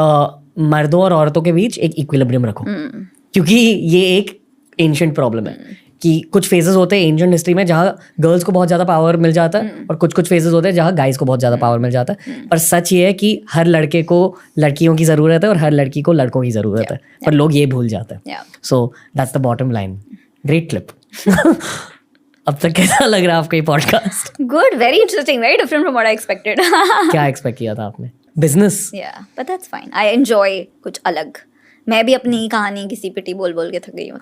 S1: मर्दों और औरतों के बीच एक इक्विलिब्रियम रखो. क्योंकि ये एक एंशिएंट प्रॉब्लम है कि कुछ फेजेस होते हैं एंशिएंट हिस्ट्री में जहाँ गर्ल्स को बहुत ज़्यादा पावर मिल जाता है और कुछ फेजेस होते हैं जहाँ गाइज को बहुत ज़्यादा पावर मिल जाता है. पर सच ये है कि हर लड़के को लड़कियों की ज़रूरत है और हर लड़की को लड़कों की ज़रूरत है, पर लोग ये भूल जाते हैं. So that's the bottom line. Great clip. अब तक कैसा लग रहा है आपका ये podcast?
S2: Good, very interesting, very different from what I expected.
S1: क्या एक्सपेक्ट किया था आपने? Business?
S2: But that's fine. I enjoy कुछ अलग. मैं भी अपनी कहानी किसी पिटी बोल बोल के थक गई हूँ.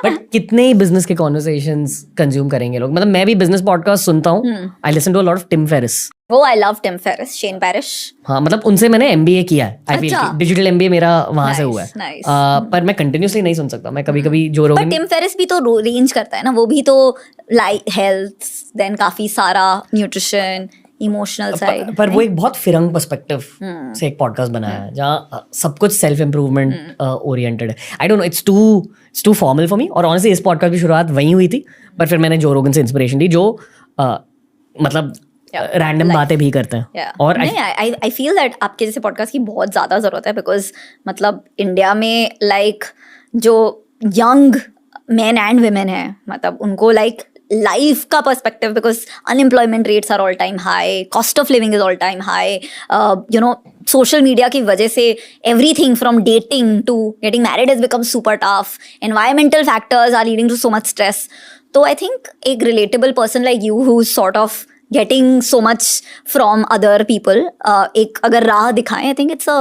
S1: बट कितने ही बिजनेस के कॉन्वर्सेशंस कंज्यूम करेंगे लोग? मतलब मैं भी बिजनेस पॉडकास्ट सुनता हूँ. I listen to a lot of Tim Ferriss.
S2: Oh, I love Tim Ferriss, Shane Parrish.
S1: हाँ, मतलब उनसे मैंने एमबीए किया है. आई फील डिजिटल एमबीए मेरा वहां से हुआ है. पर मैं कंटिन्यूअसली नहीं सुन सकता. मैं कभी-कभी जो रोगन.
S2: टिम फेरिस भी तो रेंज करता है ना, वो भी तो लाइक हेल्थ, देन काफी सारा न्यूट्रिशन, इमोशनल साइड.
S1: पर वो एक बहुत फिरंग पर्सपेक्टिव से एक पॉडकास्ट बनाया है जहाँ सब कुछ सेल्फ इम्प्रूवमेंट ओरिएंटेड है. I don't know, it's too formal for me. और ऑनेस्टली इस पॉडकास्ट की शुरुआत वहीं हुई थी, पर फिर मैंने जो रोगन से इंस्पिरेशन ली, जो मतलब रैंडम बातें भी करते हैं. और
S2: आई फील दैट आपके जैसे पॉडकास्ट की बहुत ज़्यादा ज़रूरत है, बिकॉज मतलब इंडिया में लाइक जो यंग मैन एंड वुमेन है, मतलब उनको लाइक लाइफ का perspective, because unemployment rates are all time high, cost of living is all time high, social media की वजह से everything from dating to getting married has become super tough, environmental factors are leading to so much stress. तो I think एक relatable person like you who is sort of getting so much from other people, एक अगर राह दिखाएं, आई think it's a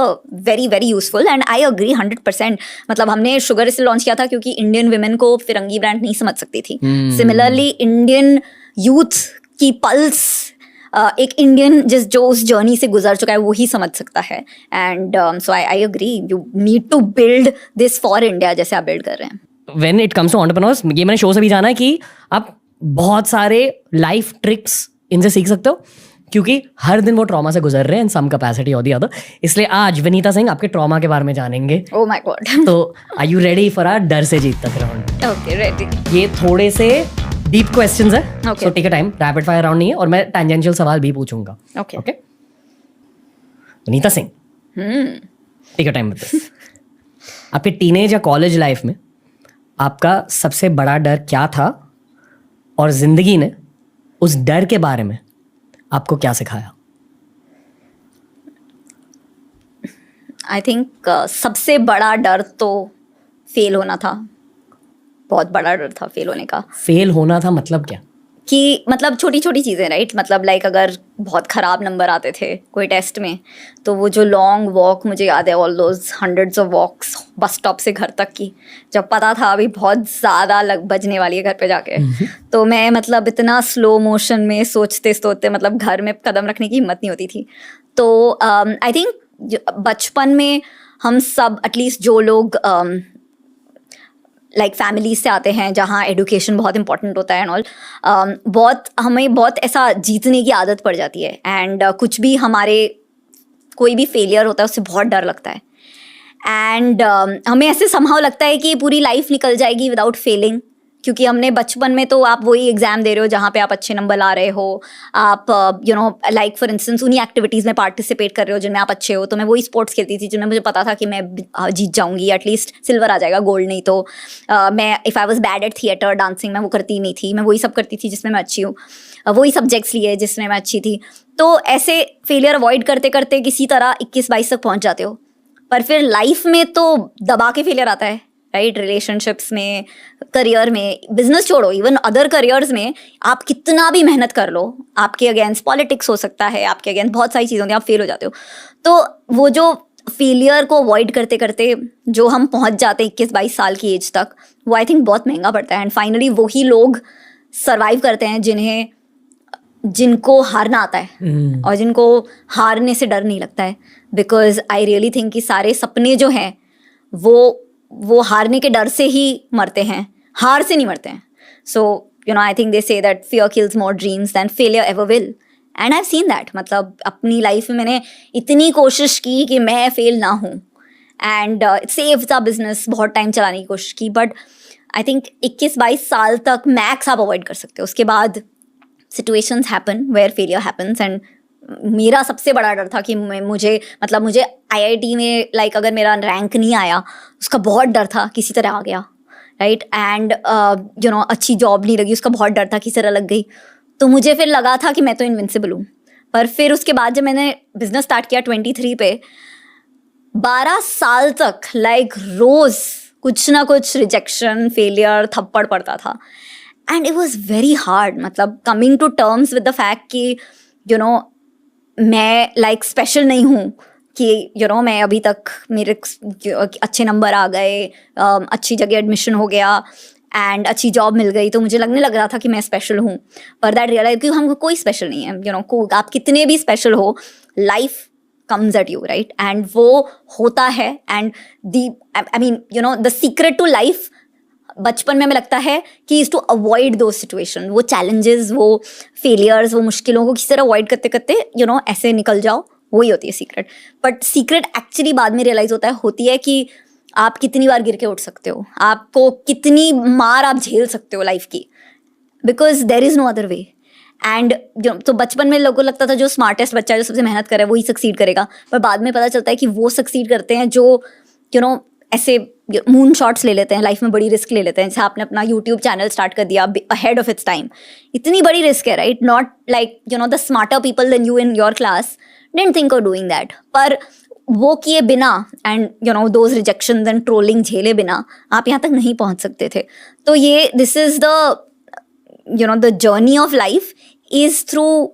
S2: very very useful. And I agree 100%. मतलब हमने sugar इसलिए launch किया था क्योंकि इंडियन वुमेन को फिरंगी ब्रांड नहीं समझ सकती थी. सिमिलरली इंडियन यूथ की पल्स एक इंडियन जो उस जर्नी से गुजर चुका है वो ही समझ सकता है. And so I agree, you need to build this for India जैसे आप बिल्ड कर रहे हैं.
S1: When it comes to entrepreneurs, ये मैंने शो से भी जाना है कि आप बहुत सारे लाइफ ट्रिक्स इनसे सीख सकते हो, क्योंकि हर दिन वो ट्रॉमा से गुजर रहे हैं इन सम कैपेसिटी और दी अदर. इसलिए आज विनीता सिंह आपके ट्रॉमा के बारे में जानेंगे.
S2: Oh my god.
S1: तो are you ready for our डर से जीत तक राउंड?
S2: Okay, ready.
S1: ये थोड़े से डीप क्वेश्चंस है, so take a time. Rapid fire round नहीं है और मैं टेंजेंशियल सवाल भी पूछूंगा.
S2: Okay
S1: okay. Vinita Singh, take a time with this. आपके टीनेज या कॉलेज लाइफ में आपका सबसे बड़ा डर क्या था और जिंदगी ने उस डर के बारे में आपको क्या सिखाया?
S2: आई थिंक सबसे बड़ा डर तो फेल होना था, बहुत बड़ा डर था फेल होने का।
S1: फेल होना था मतलब क्या?
S2: कि मतलब छोटी छोटी चीज़ें, राइट, मतलब लाइक अगर बहुत ख़राब नंबर आते थे कोई टेस्ट में, तो वो जो लॉन्ग वॉक, मुझे याद है all those hundreds of walks bus stop से घर तक की, जब पता था अभी बहुत ज़्यादा बजने वाली है घर पे जाके, तो मैं मतलब इतना स्लो मोशन में सोचते सोचते मतलब घर में कदम रखने की हिम्मत नहीं होती थी। तो आई थिंक बचपन में हम सब, एटलीस्ट जो लोग लाइक फैमिली से आते हैं जहाँ एडुकेशन बहुत इंपॉर्टेंट होता है एंड ऑल, हमें बहुत ऐसा जीतने की आदत पड़ जाती है, एंड कुछ भी हमारे कोई भी फेलियर होता है उससे बहुत डर लगता है, एंड हमें ऐसे समहाउ लगता है कि पूरी लाइफ निकल जाएगी विदाउट फेलिंग, क्योंकि हमने बचपन में तो आप वही एग्जाम दे रहे हो जहाँ पे आप अच्छे नंबर ला रहे हो, आप लाइक फॉर इंस्टेंस उन्हीं एक्टिविटीज़ में पार्टिसिपेट कर रहे हो जिनमें आप अच्छे हो। तो मैं वही स्पोर्ट्स खेलती थी जिनमें मुझे पता था कि मैं जीत जाऊंगी, एटलीस्ट सिल्वर आ जाएगा, गोल्ड नहीं तो मैं, if I was bad at theatre dancing, मैं वो करती नहीं थी, मैं वही सब करती थी जिसमें मैं अच्छी हूँ, वही सब्जेक्ट्स लिए जिसमें मैं अच्छी थी। तो ऐसे फेलियर अवॉइड करते करते किसी तरह 21-22 तक पहुँच जाते हो, पर फिर लाइफ में तो दबा के फेलियर आता है, राइट, रिलेशनशिप्स में, करियर में, बिजनेस छोड़ो, इवन अदर करियर्स में आप कितना भी मेहनत कर लो, आपके अगेंस्ट पॉलिटिक्स हो सकता है, आपके अगेंस्ट बहुत सारी चीज़ें होती हैं, आप फेल हो जाते हो। तो वो जो फेलियर को अवॉइड करते करते जो हम पहुंच जाते हैं 21-22 साल की एज तक, वो आई थिंक बहुत महंगा पड़ता है, एंड फाइनली वही लोग सर्वाइव करते हैं जिनको हारना आता है और जिनको हारने से डर नहीं लगता है। बिकॉज आई रियली थिंक कि सारे सपने जो हैं वो हारने के डर से ही मरते हैं, हार से नहीं मरते हैं। सो I think they say that fear kills more dreams than failure ever will, and I have seen that. मतलब अपनी लाइफ में मैंने इतनी कोशिश की कि मैं फेल ना हूँ, एंड सेव द बिजनेस, बहुत टाइम चलाने की कोशिश की, बट आई थिंक 21-22 साल तक मैक्स आप अवॉइड कर सकते हो। उसके बाद situations happen where failure happens, and मेरा सबसे बड़ा डर था कि मुझे आईआईटी में लाइक अगर मेरा रैंक नहीं आया, उसका बहुत डर था, किसी तरह आ गया, राइट, एंड अच्छी जॉब नहीं लगी, उसका बहुत डर था, किसी तरह लग गई। तो मुझे फिर लगा था कि मैं तो इनविंसिबल हूँ। पर फिर उसके बाद जब मैंने बिजनेस स्टार्ट किया 23 पे, 12 साल तक लाइक रोज कुछ ना कुछ रिजेक्शन, फेलियर, थप्पड़ पड़ता था, and it was very hard. मतलब coming to terms with the fact कि मैं लाइक स्पेशल नहीं हूँ, कि मैं अभी तक मेरे अच्छे नंबर आ गए, अच्छी जगह एडमिशन हो गया एंड अच्छी जॉब मिल गई, तो मुझे लगने लग रहा था कि मैं स्पेशल हूँ। पर दैट रियलाइज कि हम कोई स्पेशल नहीं है, आप कितने भी स्पेशल हो, life comes at you, right? And वो होता है, and the secret to life बचपन में हमें लगता है कि is to avoid those situations, वो challenges, वो failures, वो मुश्किलों को किसी तरह avoid करते करते ऐसे निकल जाओ, वही होती है secret. But secret actually बाद में realize होती है कि आप कितनी बार गिर के उठ सकते हो, आपको कितनी मार आप झेल सकते हो लाइफ की, because there is no other way. And तो बचपन में लोगों को लगता था जो स्मार्टेस्ट बच्चा है, जो सबसे मेहनत करे, वही सक्सीड करेगा, पर बाद में पता चलता है कि वो सक्सीड करते हैं जो ऐसे मून शॉट्स ले लेते हैं, लाइफ में बड़ी रिस्क ले लेते हैं। जैसे आपने अपना यूट्यूब चैनल स्टार्ट कर दिया अहेड ऑफ इट्स टाइम, इतनी बड़ी रिस्क है, right? Not like the smarter people than you in your class didn't think of doing that, पर वो किए बिना and those rejections and trolling झेले बिना आप यहाँ तक नहीं पहुँच सकते थे। तो ये this is the journey of life is through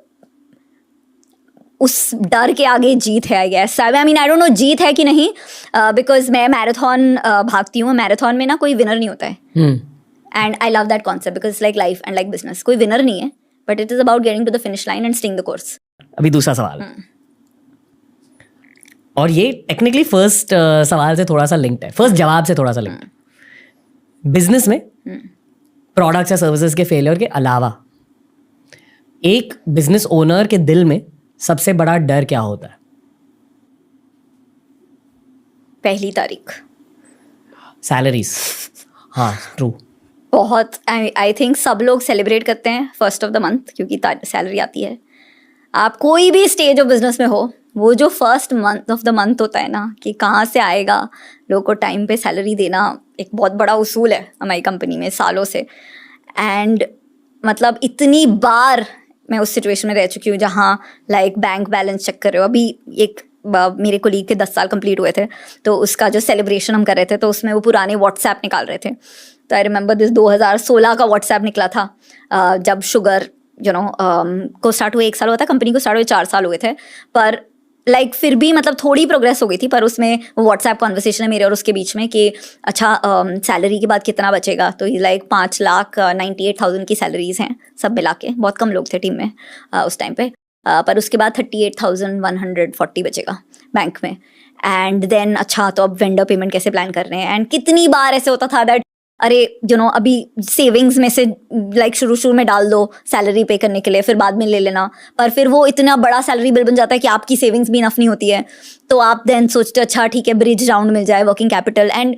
S2: उस डर के आगे जीत है, I guess. I mean I don't know जीत है कि नहीं, बिकॉज मैं मैराथन भागती हूँ, मैराथन में ना कोई विनर नहीं होता है, and I love that concept because like life and like business कोई विनर नहीं है, but it is about getting to the finish line and staying the course.
S1: अभी दूसरा सवाल, और ये टेक्निकली फर्स्ट सवाल से थोड़ा सा लिंक्ड है, फर्स्ट जवाब से थोड़ा सा लिंक्ड है। बिजनेस में प्रोडक्ट्स या सर्विसेज के फेलियर के अलावा एक बिजनेस ओनर के दिल में सबसे बड़ा डर क्या होता है?
S2: पहली तारीख,
S1: सैलरीज। हाँ, ट्रू।
S2: बहुत आई थिंक सब लोग सेलिब्रेट करते हैं फर्स्ट ऑफ द मंथ, क्योंकि सैलरी आती है। आप कोई भी स्टेज ऑफ बिजनेस में हो, वो जो first month of the month होता है ना, कि कहाँ से आएगा, लोगों को टाइम पे सैलरी देना एक बहुत बड़ा उसूल है हमारी कंपनी में सालों से। एंड मतलब इतनी बार मैं उस सिचुएशन में रह चुकी हूँ जहाँ लाइक बैंक बैलेंस चेक कर रहे हो। अभी एक मेरे कोलीग के 10 साल कंप्लीट हुए थे, तो उसका जो सेलिब्रेशन हम कर रहे थे तो उसमें वो पुराने व्हाट्सएप निकाल रहे थे। तो आई रिमेंबर दिस 2016 का व्हाट्सएप निकला था, जब शुगर को स्टार्ट हुए 1 साल हुआ था, कंपनी को स्टार्ट हुए 4 साल हुए थे, पर लाइक फिर भी मतलब थोड़ी प्रोग्रेस हो गई थी। पर उसमें वो व्हाट्सएप कॉन्वर्सेशन है मेरे और उसके बीच में कि अच्छा सैलरी के बाद कितना बचेगा, तो ये लाइक 5,98,000 की सैलरीज हैं सब मिला के, बहुत कम लोग थे टीम में उस टाइम पे, पर उसके बाद 38,140 बचेगा बैंक में। एंड देन अच्छा तो अब वेंडर पेमेंट कैसे प्लान कर रहे हैं, एंड कितनी बार ऐसे होता था दैट अरे अभी सेविंग्स में से लाइक शुरू में डाल दो सैलरी पे करने के लिए, फिर बाद में ले लेना, पर फिर वो इतना बड़ा सैलरी बिल बन जाता है कि आपकी सेविंग्स भी इनफ नहीं होती है। तो आप देन सोचते अच्छा ठीक है ब्रिज राउंड मिल जाए, वर्किंग कैपिटल। एंड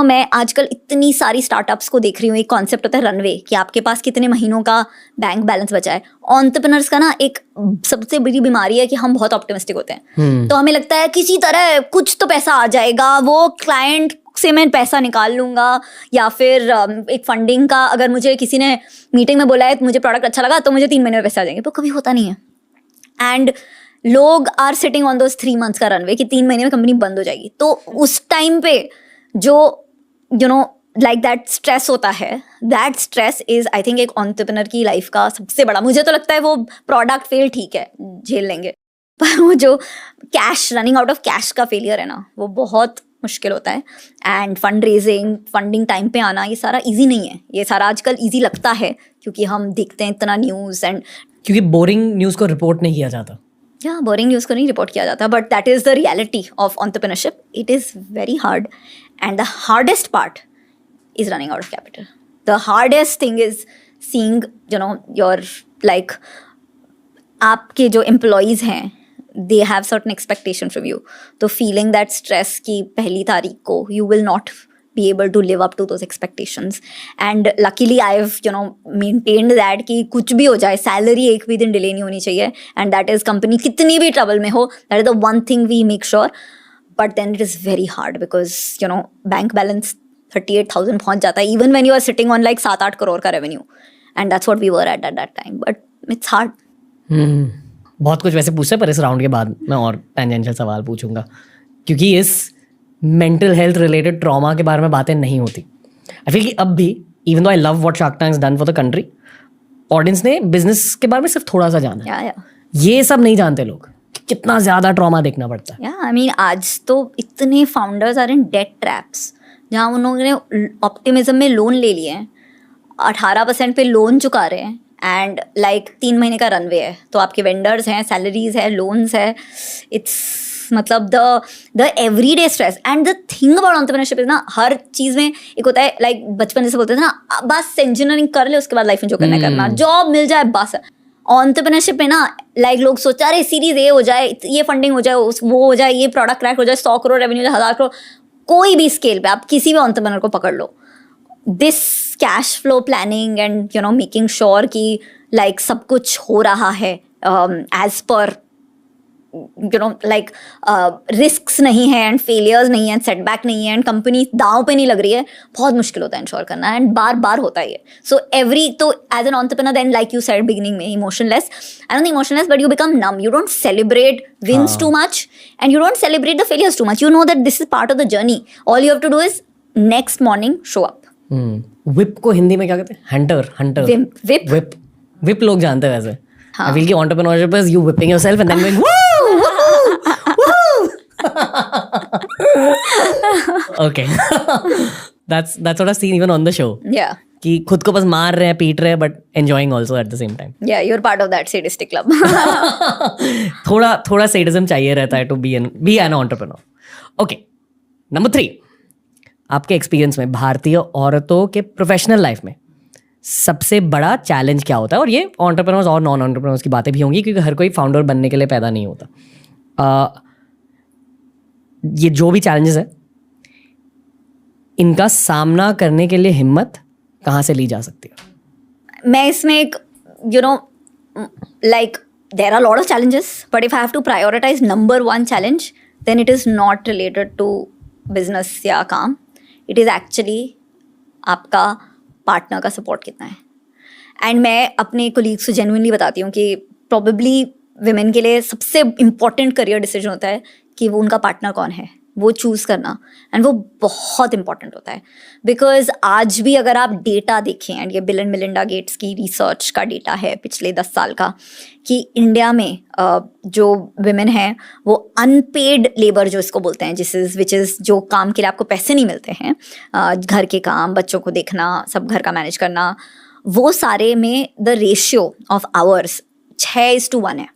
S2: मैं आजकल इतनी सारी स्टार्टअप्स को देख रही हूँ, एक कॉन्सेप्ट होता है रनवे, कि आपके पास कितने महीनों का बैंक बैलेंस बचा है। एंटरप्रेन्योर्स का ना एक सबसे बड़ी बीमारी है कि हम बहुत ऑप्टिमिस्टिक होते हैं, तो हमें लगता है किसी तरह कुछ तो पैसा आ जाएगा, वो क्लाइंट से मैं पैसा निकाल लूंगा, या फिर एक फंडिंग का अगर मुझे किसी ने मीटिंग में बोला है तो मुझे प्रोडक्ट अच्छा लगा तो मुझे 3 महीने में पैसे आ जाएंगे, तो कभी होता नहीं है। एंड लोग are sitting on those 3 months का रनवे कि 3 महीने में कंपनी बंद हो जाएगी। तो उस टाइम पे जो लाइक दैट स्ट्रेस होता है, that stress is I think एक एंटरप्रेन्योर की लाइफ का सबसे बड़ा, मुझे तो लगता है वो प्रोडक्ट फेल ठीक है झेल लेंगे, पर वो जो cash running out of cash का फेलियर है ना, वो बहुत मुश्किल होता है। End fund raising, funding time पे आना, ये सारा इजी नहीं है। ये सारा आजकल इजी लगता है क्योंकि हम देखते हैं इतना न्यूज़, एंड
S1: क्योंकि बोरिंग न्यूज़ को रिपोर्ट नहीं किया जाता।
S2: या बोरिंग न्यूज़ को नहीं रिपोर्ट किया जाता, but that is the reality of entrepreneurship. It is very hard, and the hardest part is running out of capital. The hardest thing is seeing your like आपके जो एम्प्लॉयज़ हैं, they have certain expectation from you, तो feeling that stress कि पहली तारीख को you will not be able to live up to those expectations, and luckily I've maintained that कि कुछ भी हो जाए सैलरी एक भी दिन डिले नहीं होनी चाहिए, and that is कंपनी कितनी भी ट्रबल में हो, that is the one thing we make sure। but then it is very hard because bank balance 38,000 पहुंच जाता है even when you are sitting on like 7-8 crore का revenue, and that's what we were at that time, but it's hard।
S1: बहुत कुछ वैसे पूछते हैं, पर इस राउंड के बाद मैं और टेंजेंशियल सवाल पूछूंगा, क्योंकि इस मेंटल हेल्थ रिलेटेड ट्रॉमा के बारे में बातें नहीं होती। आई फील कि अब भी even though I love what shark tank done for the country, audience ने बिजनेस के बारे में सिर्फ थोड़ा सा जाना है। ये सब नहीं जानते लोग कि कितना ज़्यादा ट्रॉमा देखना पड़ता है।
S2: आई मीन आज तो इतने founders are in debt traps, जहाँ उन्होंने ऑप्टिमिज्म में लोन ले लिए हैं, 18% पे लोन चुका रहे हैं, एंड लाइक 3 महीने का रनवे है, तो आपके वेंडर्स हैं, सैलरीज है, लोन्स है। इट्स मतलब the everyday stress. And the thing about entrepreneurship is ना, हर चीज़ में एक होता है लाइक बचपन जैसे बोलते थे ना, बस इंजीनियरिंग कर ले उसके बाद लाइफ में जो करना करना, जॉब मिल जाए बस। एंटरप्रेन्योरशिप में ना लाइक लोग सोचते अरे सीरीज ए हो जाए, ये फंडिंग हो जाए, वो हो जाए, ये प्रोडक्ट क्रैक हो जाए, 100 करोड़ रेवेन्यू, 1000 करोड़, कोई भी स्केल पे आप किसी भी एंटरप्रेन्योर को पकड़ लो, this cash flow planning and making sure कि लाइक सब कुछ हो रहा है एज पर लाइक रिस्क्स नहीं है, एंड फेलियर्स नहीं है, सेटबैक नहीं है, एंड कंपनी दांव पे नहीं लग रही है, बहुत मुश्किल होता है इंश्योर करना, एंड बार बार होता है ये। सो तो as an entrepreneur then like you said beginning में, emotionless, I don't think emotionless, but you become numb, you don't celebrate wins too much, and you don't celebrate the failures too much, you know that this is part of the journey, all you have to do is next morning show up.
S1: विप को हिंदी में क्या कहते हैं? Hunter whip लोग जानते हैं वैसे। I feel कि entrepreneurship is you whipping yourself and then going woo. Okay. that's what I've seen even on the show.
S2: Yeah.
S1: कि खुद को बस मार रहे हैं, पीट रहे हैं, but enjoying also at the same time.
S2: Yeah, you're part of that sadistic club.
S1: थोड़ा sadism चाहिए रहता है to be an entrepreneur. Okay. Number 3. आपके एक्सपीरियंस में भारतीय औरतों के प्रोफेशनल लाइफ में सबसे बड़ा चैलेंज क्या होता है? और ये एंटरप्रेन्योर्स और नॉन एंटरप्रेन्योर्स की बातें भी होंगी, क्योंकि हर कोई फाउंडर बनने के लिए पैदा नहीं होता। ये जो भी चैलेंजेस है, इनका सामना करने के लिए हिम्मत कहाँ से ली जा सकती है?
S2: मैं इसमें एक like there are lot of challenges, but if I have to prioritise number 1 challenge, then it is not related to business या काम, इट इज़ एक्चुअली आपका पार्टनर का सपोर्ट कितना है। एंड मैं अपने कोलीग्स को जेन्युइनली बताती हूँ कि प्रॉबेबली विमेन के लिए सबसे इम्पॉर्टेंट करियर डिसीजन होता है कि वो उनका पार्टनर कौन है, वो चूज़ करना, एंड वो बहुत इंपॉर्टेंट होता है। बिकॉज आज भी अगर आप डेटा देखें, एंड ये बिल एंड मेलिंडा गेट्स की रिसर्च का डेटा है पिछले 10 साल का, कि इंडिया में जो विमेन हैं वो अनपेड लेबर जो इसको बोलते हैं, विच इज़ जो काम के लिए आपको पैसे नहीं मिलते हैं, घर के काम, बच्चों को देखना, सब घर का मैनेज करना, वो सारे में द रेशियो ऑफ आवर्स 6:1 है।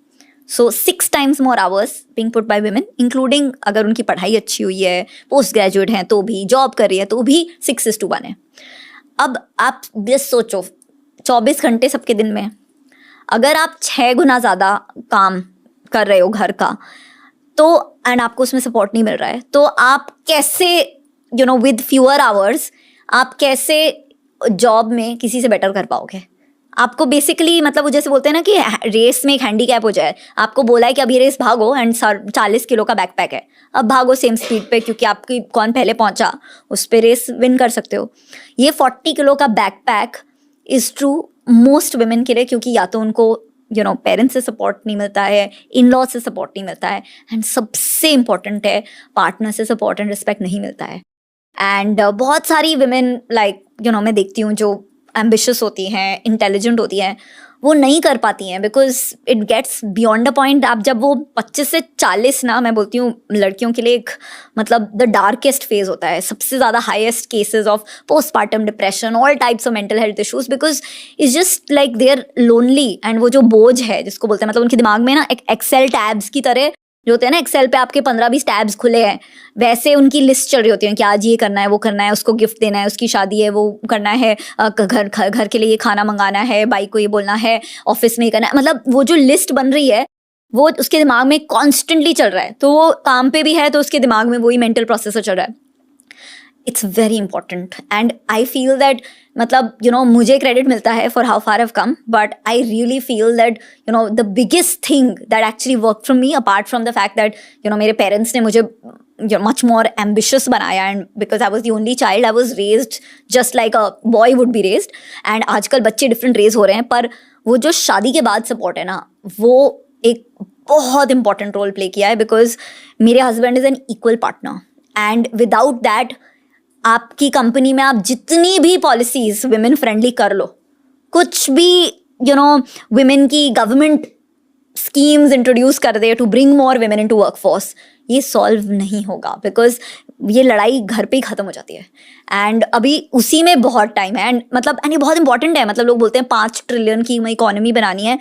S2: सो 6 times more hours being put by women, including अगर उनकी पढ़ाई अच्छी हुई है, पोस्ट ग्रेजुएट हैं तो भी, जॉब कर रही है तो भी 6:1 है। अब आप जस्ट सोचो 24 घंटे सबके दिन में अगर आप 6 गुना ज़्यादा काम कर रहे हो घर का, तो एंड आपको उसमें सपोर्ट नहीं मिल रहा है, तो आप कैसे विद फ्यूअर आवर्स आप कैसे जॉब में किसी से बेटर कर पाओगे? आपको बेसिकली मतलब वो जैसे बोलते हैं ना कि रेस में एक हैंडीकैप हो जाए, आपको बोला है कि अब ये रेस भागो एंड 40 किलो का बैकपैक है, अब भागो सेम स्पीड पे, क्योंकि आपकी कौन पहले पहुंचा उस पे रेस विन कर सकते हो। ये 40 किलो का backpack is true most women के लिए, क्योंकि या तो उनको पेरेंट्स से सपोर्ट नहीं मिलता है, इन लॉ से सपोर्ट नहीं मिलता है, एंड सबसे इम्पॉर्टेंट है पार्टनर से सपोर्ट एंड रिस्पेक्ट नहीं मिलता है। एंड बहुत सारी वुमेन लाइक मैं देखती हूँ जो एम्बिशियस होती हैं, इंटेलिजेंट होती हैं, वो नहीं कर पाती हैं because it gets beyond a point. आप जब वो 25 से 40 ना, मैं बोलती हूँ लड़कियों के लिए एक मतलब द डार्केस्ट फेज होता है, सबसे ज़्यादा highest cases of postpartum depression, all types of mental health issues, because it's just like they are lonely. And वो जो बोझ है जिसको बोलते हैं, मतलब उनके दिमाग में ना एक एक्सेल टैब्स की तरह जो होते हैं ना, एक्सेल पे आपके 15-20 टैब्स खुले हैं, वैसे उनकी लिस्ट चल रही होती है कि आज ये करना है, वो करना है, उसको गिफ्ट देना है, उसकी शादी है, वो करना है, घर के लिए ये खाना मंगाना है, बाइक को ये बोलना है, ऑफिस में ये करना है, मतलब वो जो लिस्ट बन रही है वो उसके दिमाग में कॉन्स्टेंटली चल रहा है। तो वो काम पे भी है तो उसके दिमाग में वही मेंटल प्रोसेसर चल रहा है। It's very important and I feel that मतलब मुझे क्रेडिट मिलता है for how far have come, but I really feel that the biggest thing that actually work from me, apart from the fact that मेरे parents ने मुझे much more ambitious बनाया, and because I was the only child, I was raised just like a boy would be raised. And आजकल बच्चे different raise हो रहे हैं, पर वो जो शादी के बाद सपोर्ट है ना, वो एक बहुत इंपॉर्टेंट रोल प्ले किया है, बिकॉज मेरे husband is an equal partner, and without that आपकी कंपनी में आप जितनी भी पॉलिसीज विमेन फ्रेंडली कर लो, कुछ भी विमेन की गवर्नमेंट स्कीम्स इंट्रोड्यूस कर दे to bring more women into workforce, ये सॉल्व नहीं होगा, बिकॉज ये लड़ाई घर पे ही खत्म हो जाती है। एंड अभी उसी में बहुत टाइम है, एंड ये बहुत इंपॉर्टेंट है। मतलब लोग बोलते हैं 5 ट्रिलियन की इकोनॉमी बनानी है,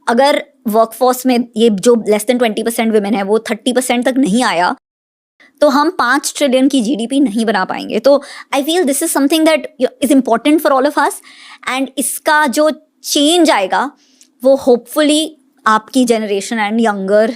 S2: अगर वर्कफोर्स में ये जो लेस देन 20% विमेन है वो 30% तक नहीं आया, तो हम 5 ट्रिलियन की जीडीपी नहीं बना पाएंगे। तो I feel this is something that is important for all of us, and इसका जो चेंज आएगा वो होपफुली आपकी generation and younger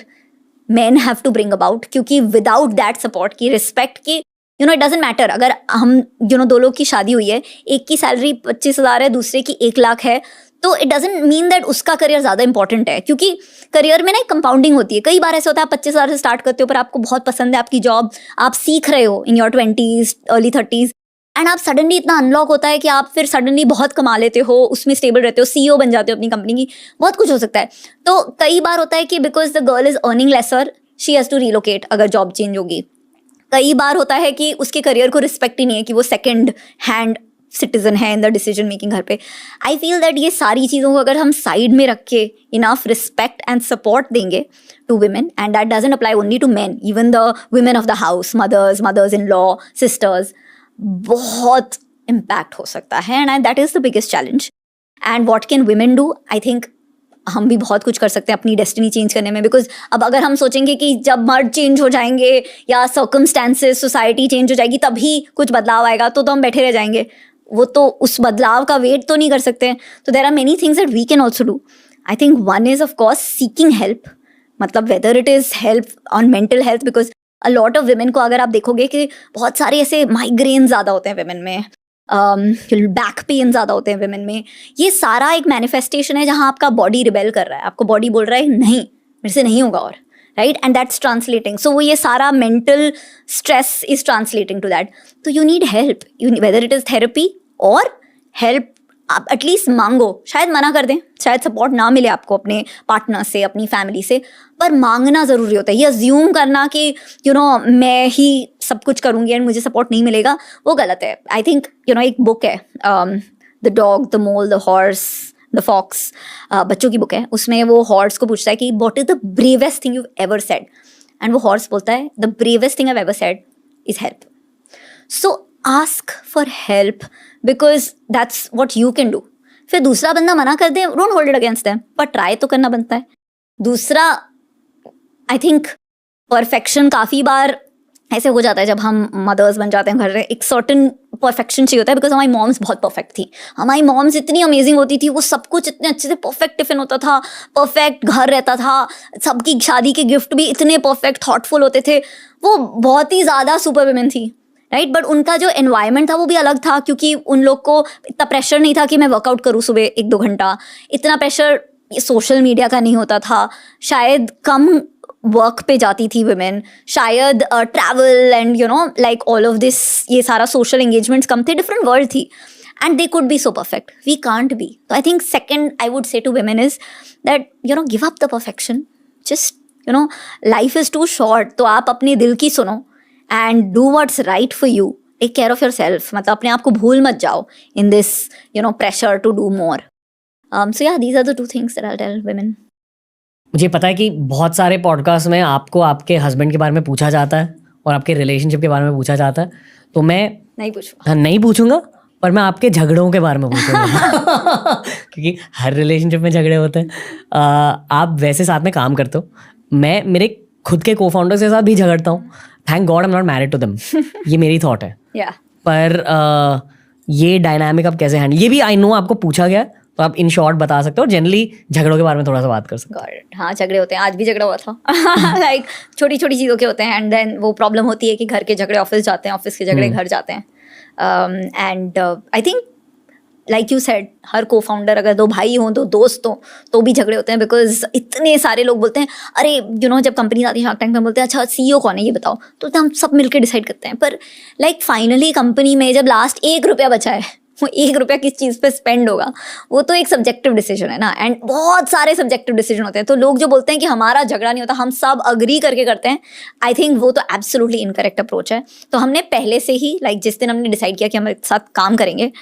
S2: men have to bring about, क्योंकि विदाउट दैट सपोर्ट की, रिस्पेक्ट की, इट डजेंट मैटर। अगर हम 2 लोग की शादी हुई है, एक की सैलरी 25,000 है, दूसरे की 1 लाख है, तो इट डजेंट मीन दैट उसका करियर ज़्यादा इंपॉर्टेंट है, क्योंकि करियर में ना एक कंपाउंडिंग होती है। कई बार ऐसा होता है आप 25,000 से स्टार्ट करते हो, पर आपको बहुत पसंद है आपकी जॉब, आप सीख रहे हो in your 20s early 30s, and आप सडनली इतना अनलॉक होता है कि आप फिर सडनली बहुत कमा लेते हो, उसमें स्टेबल रहते हो, सीईओ बन जाते हो अपनी कंपनी की, बहुत कुछ हो सकता है। तो कई बार होता है कि because the girl is earning lesser, she has to relocate अगर जॉब चेंज होगी। कई बार होता है कि उसके करियर को रिस्पेक्ट ही नहीं है, कि वो सेकेंड हैंड सिटीजन है इन द डिसीजन मेकिंग घर पे। आई फील दैट ये सारी चीज़ों को अगर हम साइड में रख के इनफ रिस्पेक्ट एंड सपोर्ट देंगे to women, and that doesn't apply only to men, even the women of the house, mothers in law, sisters, बहुत इम्पैक्ट हो सकता है, and that is the biggest challenge. And what can women do? I think हम भी बहुत कुछ कर सकते हैं अपनी डेस्टिनी चेंज करने में, बिकॉज अब अगर हम सोचेंगे कि जब मर्द चेंज हो जाएंगे या सर्कमस्टेंसेस सोसाइटी चेंज हो जाएगी तभी कुछ बदलाव आएगा, तो हम बैठे रह जाएंगे। वो तो उस बदलाव का वेट तो नहीं कर सकते। तो there are many things that we can also do. I think one is of course seeking help, मतलब whether it is help on mental health, because a lot of women को अगर आप देखोगे कि बहुत सारे ऐसे माइग्रेन ज़्यादा होते हैं विमेन में, बैक पेन ज़्यादा होते हैं विमेन में, ये सारा एक मैनिफेस्टेशन है जहाँ आपका बॉडी रिबेल कर रहा है, आपको बॉडी बोल रहा है नहीं मेरे से नहीं होगा, और right, and that's translating. So वो ये सारा mental stress is translating to that. तो you need help, whether it is therapy और हेल्प आप एटलीस्ट मांगो, शायद मना कर दें, शायद सपोर्ट ना मिले आपको अपने पार्टनर से, अपनी फैमिली से, पर मांगना ज़रूरी होता है। ये अज्यूम करना कि मैं ही सब कुछ करूँगी एंड मुझे सपोर्ट नहीं मिलेगा, वो गलत है। आई थिंक एक बुक है the dog, the mole, the horse, the fox, बच्चों की बुक है, उसमें वो हॉर्स को पूछता है कि what is the bravest thing you ever said, and वो हॉर्स बोलता है the bravest thing I ever said is help. So ask for help because that's what you can do. फिर दूसरा बंदा मना कर दे, don't hold it against them, पर ट्राई तो करना बनता है। दूसरा, आई थिंक परफेक्शन काफ़ी बार ऐसे हो जाता है जब हम मदर्स बन जाते हैं घर में, एक सर्टन परफेक्शन चाहिए होता है, बिकॉज हमारी मॉम्स बहुत परफेक्ट थी, हमारी मॉम्स इतनी अमेजिंग होती थी, वो सब कुछ इतने अच्छे से परफेक्ट टिफिन होता था, परफेक्ट घर रहता था, सबकी शादी के गिफ्ट भी इतने परफेक्ट थॉटफुल होते थे, वो बहुत ही ज़्यादा सुपर वुमेन थी, राइट। बट उनका जो एनवायरनमेंट था वो भी अलग था, क्योंकि उन लोग को इतना प्रेशर नहीं था कि मैं वर्कआउट करूँ सुबह 1-2 घंटा, इतना प्रेशर सोशल मीडिया का नहीं होता था, शायद कम वर्क पे जाती थी वुमेन, शायद travel and like all of this, ये सारा सोशल एंगेजमेंट्स कम थे, डिफरेंट वर्ल्ड थी, and they could be so perfect, we can't be. तो I think second I would say to women is that give up the perfection, just life is too short, तो आप अपने दिल की सुनो and do what's right for you, take care of yourself, मतलब अपने आप को भूल मत जाओ in this pressure to do more. So yeah these are the 2 things that I'll tell women.
S1: मुझे पता है कि बहुत सारे पॉडकास्ट में आपको आपके हस्बैंड के बारे में पूछा जाता है और आपके रिलेशनशिप के बारे में पूछा जाता है, तो मैं नहीं पूछूंगा, पर मैं आपके झगड़ों के बारे में पूछूंगा क्योंकि हर रिलेशनशिप में झगड़े होते हैं। आप वैसे साथ में काम करते हो, मैं मेरे खुद के को-फाउंडर्स के साथ भी झगड़ता हूँ, thank god I am not married to them, ये मेरी थॉट है। पर ये डायनामिक आप कैसे हैंडल, ये भी आई नो आपको पूछा गया, तो आप इन शॉर्ट बता सकते हो, जनरली झगड़ों के बारे में थोड़ा सा बात कर सकते हो।
S2: हाँ, झगड़े होते हैं, आज भी झगड़ा हुआ था लाइक छोटी छोटी चीज़ों के होते हैं, एंड देन वो प्रॉब्लम होती है कि घर के झगड़े ऑफिस जाते हैं, ऑफिस के झगड़े घर जाते हैं, and I think like you said, हर को फाउंडर, अगर 2 भाई हों, 2 दोस्त हों, तो भी झगड़े होते हैं, बिकॉज इतने सारे लोग बोलते हैं, अरे जब कंपनी आती है शार्क टैंक में, बोलते हैं अच्छा CEO कौन है ये बताओ, तो हम सब मिलकर डिसाइड करते हैं, पर लाइक फाइनली कंपनी में जब लास्ट 1 रुपया बचा है, वो 1 रुपया किस चीज़ पे स्पेंड होगा, वो तो एक सब्जेक्टिव डिसीजन है ना, एंड बहुत सारे सब्जेक्टिव डिसीजन होते हैं। तो लोग जो बोलते हैं कि हमारा झगड़ा नहीं होता, हम सब अग्री करके करते हैं, आई थिंक वो तो एब्सोल्युटली इनकरेक्ट अप्रोच है। तो हमने पहले से ही जिस दिन हमने डिसाइड किया कि हम एक साथ काम करेंगे,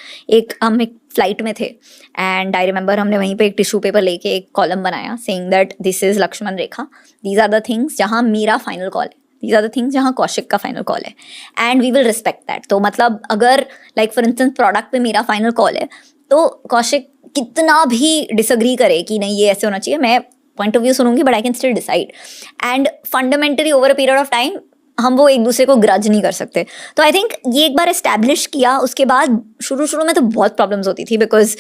S2: हम एक फ्लाइट में थे, एंड आई रिमेंबर हमने वहीं पे एक टिश्यू पेपर लेके एक कॉलम बनाया saying that this is Lakshman rekha, these are the things जहाँ मेरा फाइनल कॉल है, these are the things जहाँ कौशिक का फाइनल कॉल है, and we will respect that. तो मतलब अगर लाइक फॉर इंस्टेंस प्रोडक्ट पे मेरा फाइनल कॉल है, तो कौशिक कितना भी डिसअग्री करे कि नहीं ये ऐसे होना चाहिए, मैं पॉइंट ऑफ व्यू सुनूंगी, but I can still decide, and fundamentally over a period of time हम वो एक दूसरे को ग्रज नहीं कर सकते। तो आई थिंक ये एक बार एस्टैब्लिश किया, उसके बाद शुरू में तो बहुत प्रॉब्लम्स होती थी, बिकॉज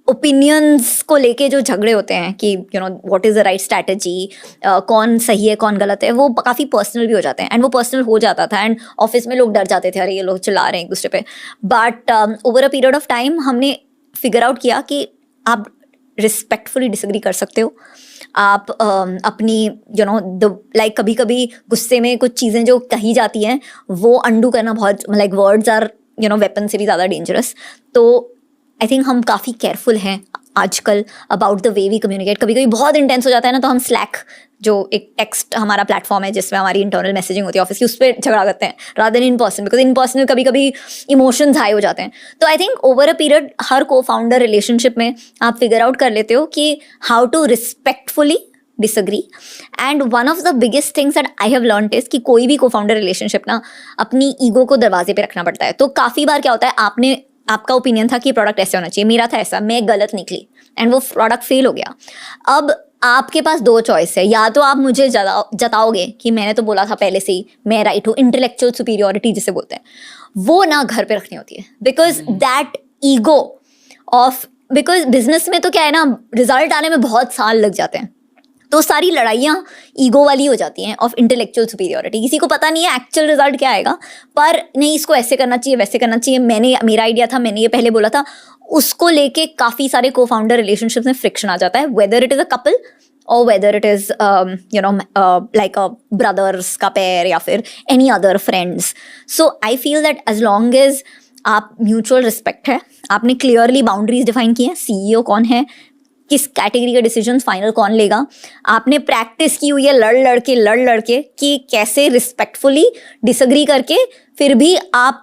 S2: ओपिनियंस को लेके जो झगड़े होते हैं कि what is the right strategy, कौन सही है कौन गलत है, वो काफ़ी पर्सनल भी हो जाते हैं, एंड वो पर्सनल हो जाता था, एंड ऑफिस में लोग डर जाते थे, अरे ये लोग चिल्ला रहे हैं एक दूसरे पे। But over a period of time हमने फिगर आउट किया कि आप रिस्पेक्टफुली डिसएग्री कर सकते हो, आप अपनी लाइक कभी कभी गुस्से में कुछ चीज़ें जो कही जाती हैं वो अंडू करना बहुत, लाइक वर्ड्स आर वेपन से भी ज़्यादा डेंजरस। तो आई थिंक हम काफ़ी केयरफुल हैं आजकल about the way we communicate. कभी कभी बहुत इंटेंस हो जाता है ना, तो हम स्लैक, जो एक टेक्स्ट हमारा प्लेटफॉर्म है जिसमें हमारी इंटरनल मैसेजिंग होती है ऑफिस की, उस पर झगड़ा करते हैं rather than in person, because in person कभी कभी इमोशंस हाई हो जाते हैं। तो I think over a period हर को फाउंडर रिलेशनशिप में आप फिगर आउट कर लेते हो कि how to respectfully disagree. And one of the biggest things that I have learned is कि कोई भी को फाउंडर रिलेशनशिप ना अपनी ईगो को दरवाजे पे रखना पड़ता है। तो काफ़ी बार क्या होता है, आपका ओपिनियन था कि प्रोडक्ट ऐसे होना चाहिए, मेरा था ऐसा, मैं गलत निकली एंड वो प्रोडक्ट फेल हो गया। अब आपके पास 2 चॉइस है, या तो आप मुझे जताओगे कि मैंने तो बोला था पहले से ही मैं राइट हूँ, इंटेलेक्चुअल सुपीरियोरिटी जिसे बोलते हैं, वो ना घर पे रखनी होती है, because that ego of, because business में तो क्या है ना, रिजल्ट आने में बहुत साल लग जाते हैं, तो सारी लड़ाइयाँ ईगो वाली हो जाती हैं ऑफ इंटेलेक्चुअल सुपीरियोरिटी। किसी को पता नहीं है एक्चुअल रिजल्ट क्या आएगा, पर नहीं इसको ऐसे करना चाहिए वैसे करना चाहिए, मेरा आइडिया था, मैंने ये पहले बोला था, उसको लेके काफ़ी सारे को फाउंडर रिलेशनशिप में फ्रिक्शन आ जाता है, whether it is a couple और whether it is like a brothers का पेयर या फिर any other friends. So I feel that as long as आप म्यूचुअल रिस्पेक्ट है, आपने क्लियरली बाउंड्रीज डिफाइन की हैं, सीईओ कौन है, किस कैटेगरी के डिसीजन फाइनल कौन लेगा, आपने प्रैक्टिस की हुई है लड़ लड़ के कि कैसे रिस्पेक्टफुली डिसएग्री करके फिर भी आप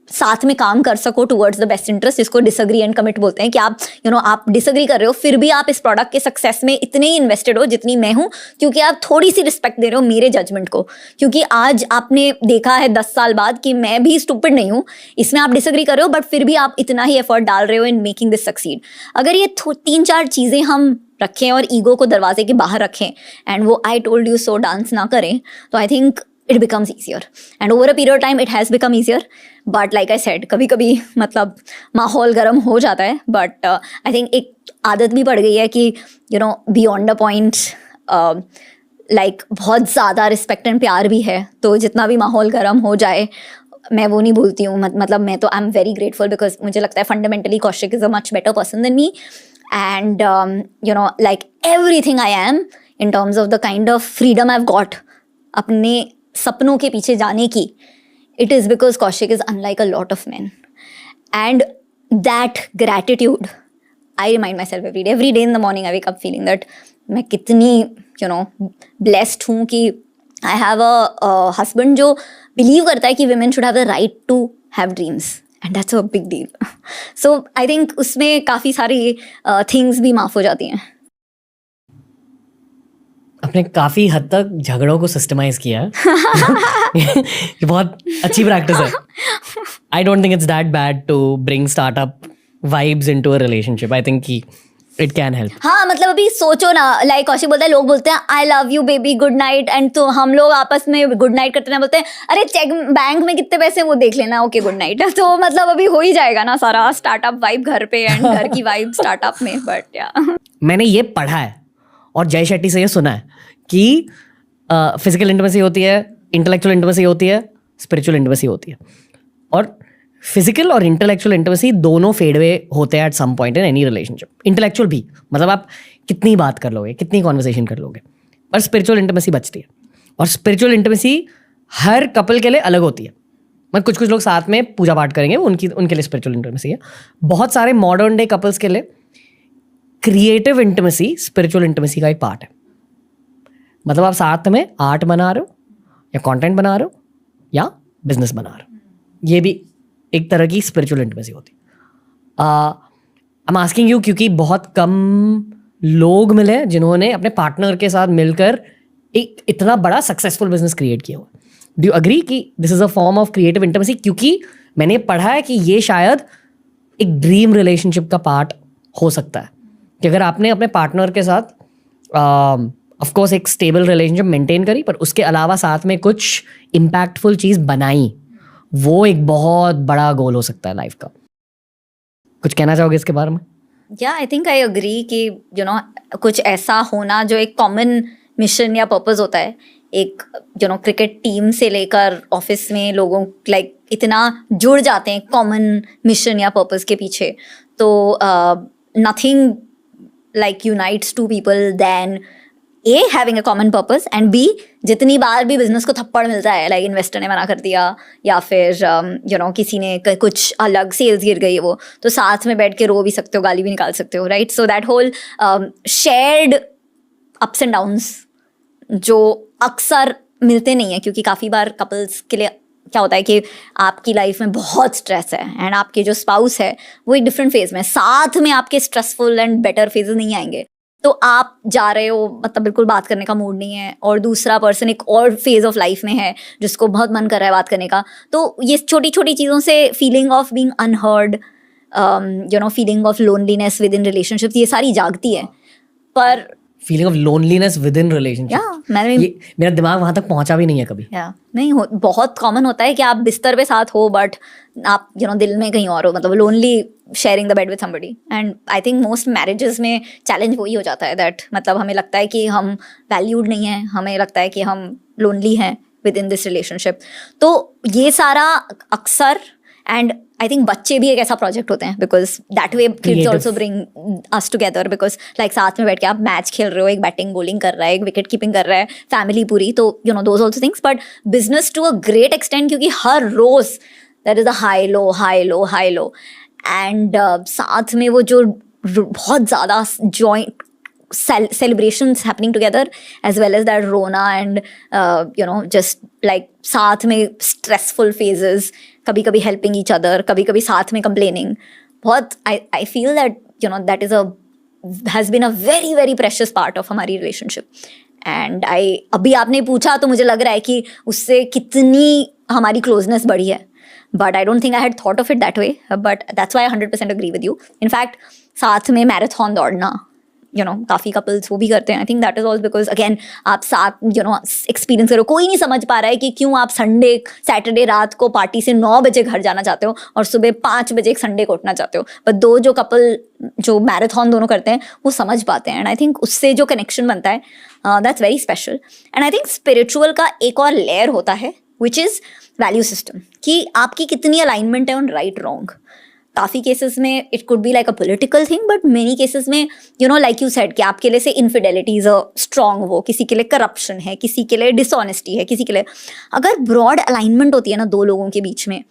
S2: साथ में काम कर सको टुवर्ड्स द बेस्ट इंटरेस्ट, जिसको डिसएग्री एंड कमिट बोलते हैं कि आप आप डिसएग्री कर रहे हो फिर भी आप इस प्रोडक्ट के सक्सेस में इतने ही इन्वेस्टेड हो जितनी मैं हूँ, क्योंकि आप थोड़ी सी रिस्पेक्ट दे रहे हो मेरे जजमेंट को, क्योंकि आज आपने देखा है 10 साल बाद कि मैं भी स्टूपिड नहीं हूँ, इसमें आप डिसएग्री कर रहे हो बट फिर भी आप इतना ही एफर्ट डाल रहे हो इन मेकिंग दिस सक्सीड। अगर ये 3-4 चीज़ें हम रखें और ईगो को दरवाजे के बाहर रखें एंड वो I told you so dance ना करें, तो I think it becomes easier and over a period of time it has become easier, but like I said कभी कभी मतलब माहौल गर्म हो जाता है, but I think एक आदत भी पड़ गई है कि beyond a point like बहुत ज़्यादा रिस्पेक्ट एंड प्यार भी है, तो जितना भी माहौल गर्म हो जाए मैं वो नहीं भूलती हूँ। मतलब मैं तो आई एम वेरी ग्रेटफुल बिकॉज मुझे लगता है fundamentally Kaushik is a much better person than me and like everything I am in terms of the kind of freedom I've got अपने सपनों के पीछे जाने की, it is because Kaushik is unlike a lot of men, and that gratitude I remind myself every day in the morning I wake up feeling that मैं कितनी blessed हूँ कि I have a husband जो believe करता है कि women should have the right to have dreams, and that's a big deal. So I think उसमें काफ़ी सारी things भी माफ़ हो जाती हैं।
S1: आपने काफी हद तक झगड़ों को सिस्टमाइज किया है ये बहुत अच्छी प्रैक्टिस है। I don't think it's that bad to bring startup vibes into a relationship. I think it can help.
S2: हाँ मतलब अभी सोचो ना, लाइक कौशिक बोलता है, लोग बोलते हैं I love you baby good night, and तो हम लोग आपस में गुड नाइट करते ना बोलते हैं अरे चेक बैंक में कितने पैसे वो देख लेना, ओके गुड नाइट। तो मतलब अभी हो ही जाएगा ना सारा स्टार्टअप वाइब घर पे एंड घर की वाइब स्टार्टअप में। बट या
S1: मैंने ये पढ़ा है और जय शेट्टी से ये सुना है कि फिजिकल इंटिमेसी होती है, इंटेलेक्चुअल इंटिमेसी होती है, स्पिरिचुअल इंटिमेसी होती है, और फिजिकल और इंटेलेक्चुअल इंटिमेसी दोनों फेडवे होते हैं at some point in any relationship. Intellectual भी मतलब आप कितनी बात कर लोगे, कितनी कॉन्वर्सेशन कर लोगे, पर स्पिरिचुअल इंटिमेसी बचती है। और स्पिरिचुअल इंटिमेसी हर कपल के लिए अलग होती है। मतलब कुछ लोग साथ में पूजा पाठ करेंगे, उनके लिए स्पिरिचुअल इंटिमेसी है। बहुत सारे मॉडर्न डे कपल्स के लिए क्रिएटिव इंटिमेसी स्पिरिचुअल इंटिमेसी का एक पार्ट है। मतलब आप साथ में आर्ट बना रहे हो या कंटेंट बना रहे हो या बिजनेस बना रहे हो, ये भी एक तरह की स्पिरिचुअल इंटिमेसी होती है। आई एम आस्किंग यू क्योंकि बहुत कम लोग मिले जिन्होंने अपने पार्टनर के साथ मिलकर एक इतना बड़ा सक्सेसफुल बिजनेस क्रिएट किया हुआ। डू यू अग्री कि this is a form of creative intimacy? क्योंकि मैंने पढ़ा है कि ये शायद एक ड्रीम रिलेशनशिप का पार्ट हो सकता है कि अगर आपने अपने पार्टनर के साथ ऑफ कोर्स एक स्टेबल रिलेशनशिप मेंटेन करी, पर उसके अलावा साथ में कुछ इम्पैक्टफुल चीज़ बनाई, वो एक बहुत बड़ा गोल हो सकता है लाइफ का। कुछ कहना चाहोगे इसके बारे में?
S2: या आई थिंक आई अग्री कि कुछ ऐसा होना जो एक कॉमन मिशन या पर्पस होता है। एक क्रिकेट टीम से लेकर ऑफिस में लोगों लाइक इतना जुड़ जाते हैं कॉमन मिशन या पर्पस के पीछे, तो nothing like unites two people than a having a common purpose, and be जितनी बार भी बिजनेस को थप्पड़ मिलता है, लाइक इन्वेस्टर ने मना कर दिया या फिर किसी ने कुछ अलग सेल्स गिर गई, वो तो साथ में बैठ के रो भी सकते हो, गाली भी निकाल सकते हो, right? So that whole shared ups and downs जो अक्सर मिलते नहीं है, क्योंकि काफ़ी बार कपल्स के लिए क्या होता है कि आपकी लाइफ में बहुत स्ट्रेस है एंड आपके जो स्पाउस है वो एक डिफरेंट फेज में, साथ में आपके स्ट्रेसफुल एंड बेटर फेजेस नहीं आएंगे, तो आप जा रहे हो मतलब बिल्कुल बात करने का मूड नहीं है, और दूसरा पर्सन एक और फेज ऑफ लाइफ में है जिसको बहुत मन कर रहा है बात करने का, तो ये छोटी छोटी चीज़ों से feeling of being unheard, feeling of loneliness with in relationships, ये सारी जागती है। पर
S1: feeling of loneliness with in relationship, मेरा दिमाग वहां तक पहुंचा भी नहीं है कभी।
S2: नहीं हो, बहुत कॉमन होता है कि आप बिस्तर पे साथ हो बट आप दिल में कहीं और हो, मतलब lonely sharing the bed with somebody. And I think most marriages में चैलेंज वही हो जाता है दैट मतलब हमें लगता है कि हम वैल्यूड नहीं है, हमें लगता है कि हम लोनली हैं विद इन दिस रिलेशनशिप। तो ये सारा अक्सर, एंड आई थिंक बच्चे भी एक ऐसा प्रोजेक्ट होते हैं because that way kids also bring us together, because like साथ में बैठ के आप मैच खेल रहे हो, एक बैटिंग बॉलिंग कर रहा है, एक विकेट कीपिंग कर रहा है, फैमिली पूरी, तो those also things. But business to a great extent, क्योंकि हर रोज that is a high low high low high low, and साथ में वो जो बहुत ज़्यादा joint celebrations happening together, as well as that Rona and just like साथ में stressful phases, कभी कभी helping each other, कभी कभी साथ में complaining, बहुत I feel that that has been a very very precious part of हमारी relationship. And अभी आपने पूछा तो मुझे लग रहा है कि उससे कितनी हमारी closeness बढ़ी है, but I don't think I had thought of it that way, but that's why I 100% agree with you. In fact, साथ में मैराथन दौड़ना, काफ़ी कपल्स वो भी करते हैं. I think that is also because again आप साथ एक्सपीरियंस करो. कोई नहीं समझ पा रहा है कि क्यों आप सैटरडे रात को पार्टी से 9 बजे घर जाना चाहते हो और सुबह 5 बजे एक संडे को उठना चाहते हो. बट दो जो कपल जो मैराथन दोनों करते हैं वो समझ पाते हैं, एंड आई थिंक उससे जो कनेक्शन बनता है that's very special. And I think spiritual का एक और लेयर होता है विच इज़ वैल्यू सिस्टम, कि आपकी कितनी अलाइनमेंट है ऑन राइट रॉन्ग. काफ़ी केसेस में it could be like a political thing, but many cases में लाइक यू सेड कि आपके लिए से इनफिडेलिटी इज अ स्ट्रॉन्ग, वो किसी के लिए करप्शन है, किसी के लिए डिसऑनेस्टी है, किसी के लिए अगर ब्रॉड अलाइनमेंट होती है ना दो लोगों के बीच में,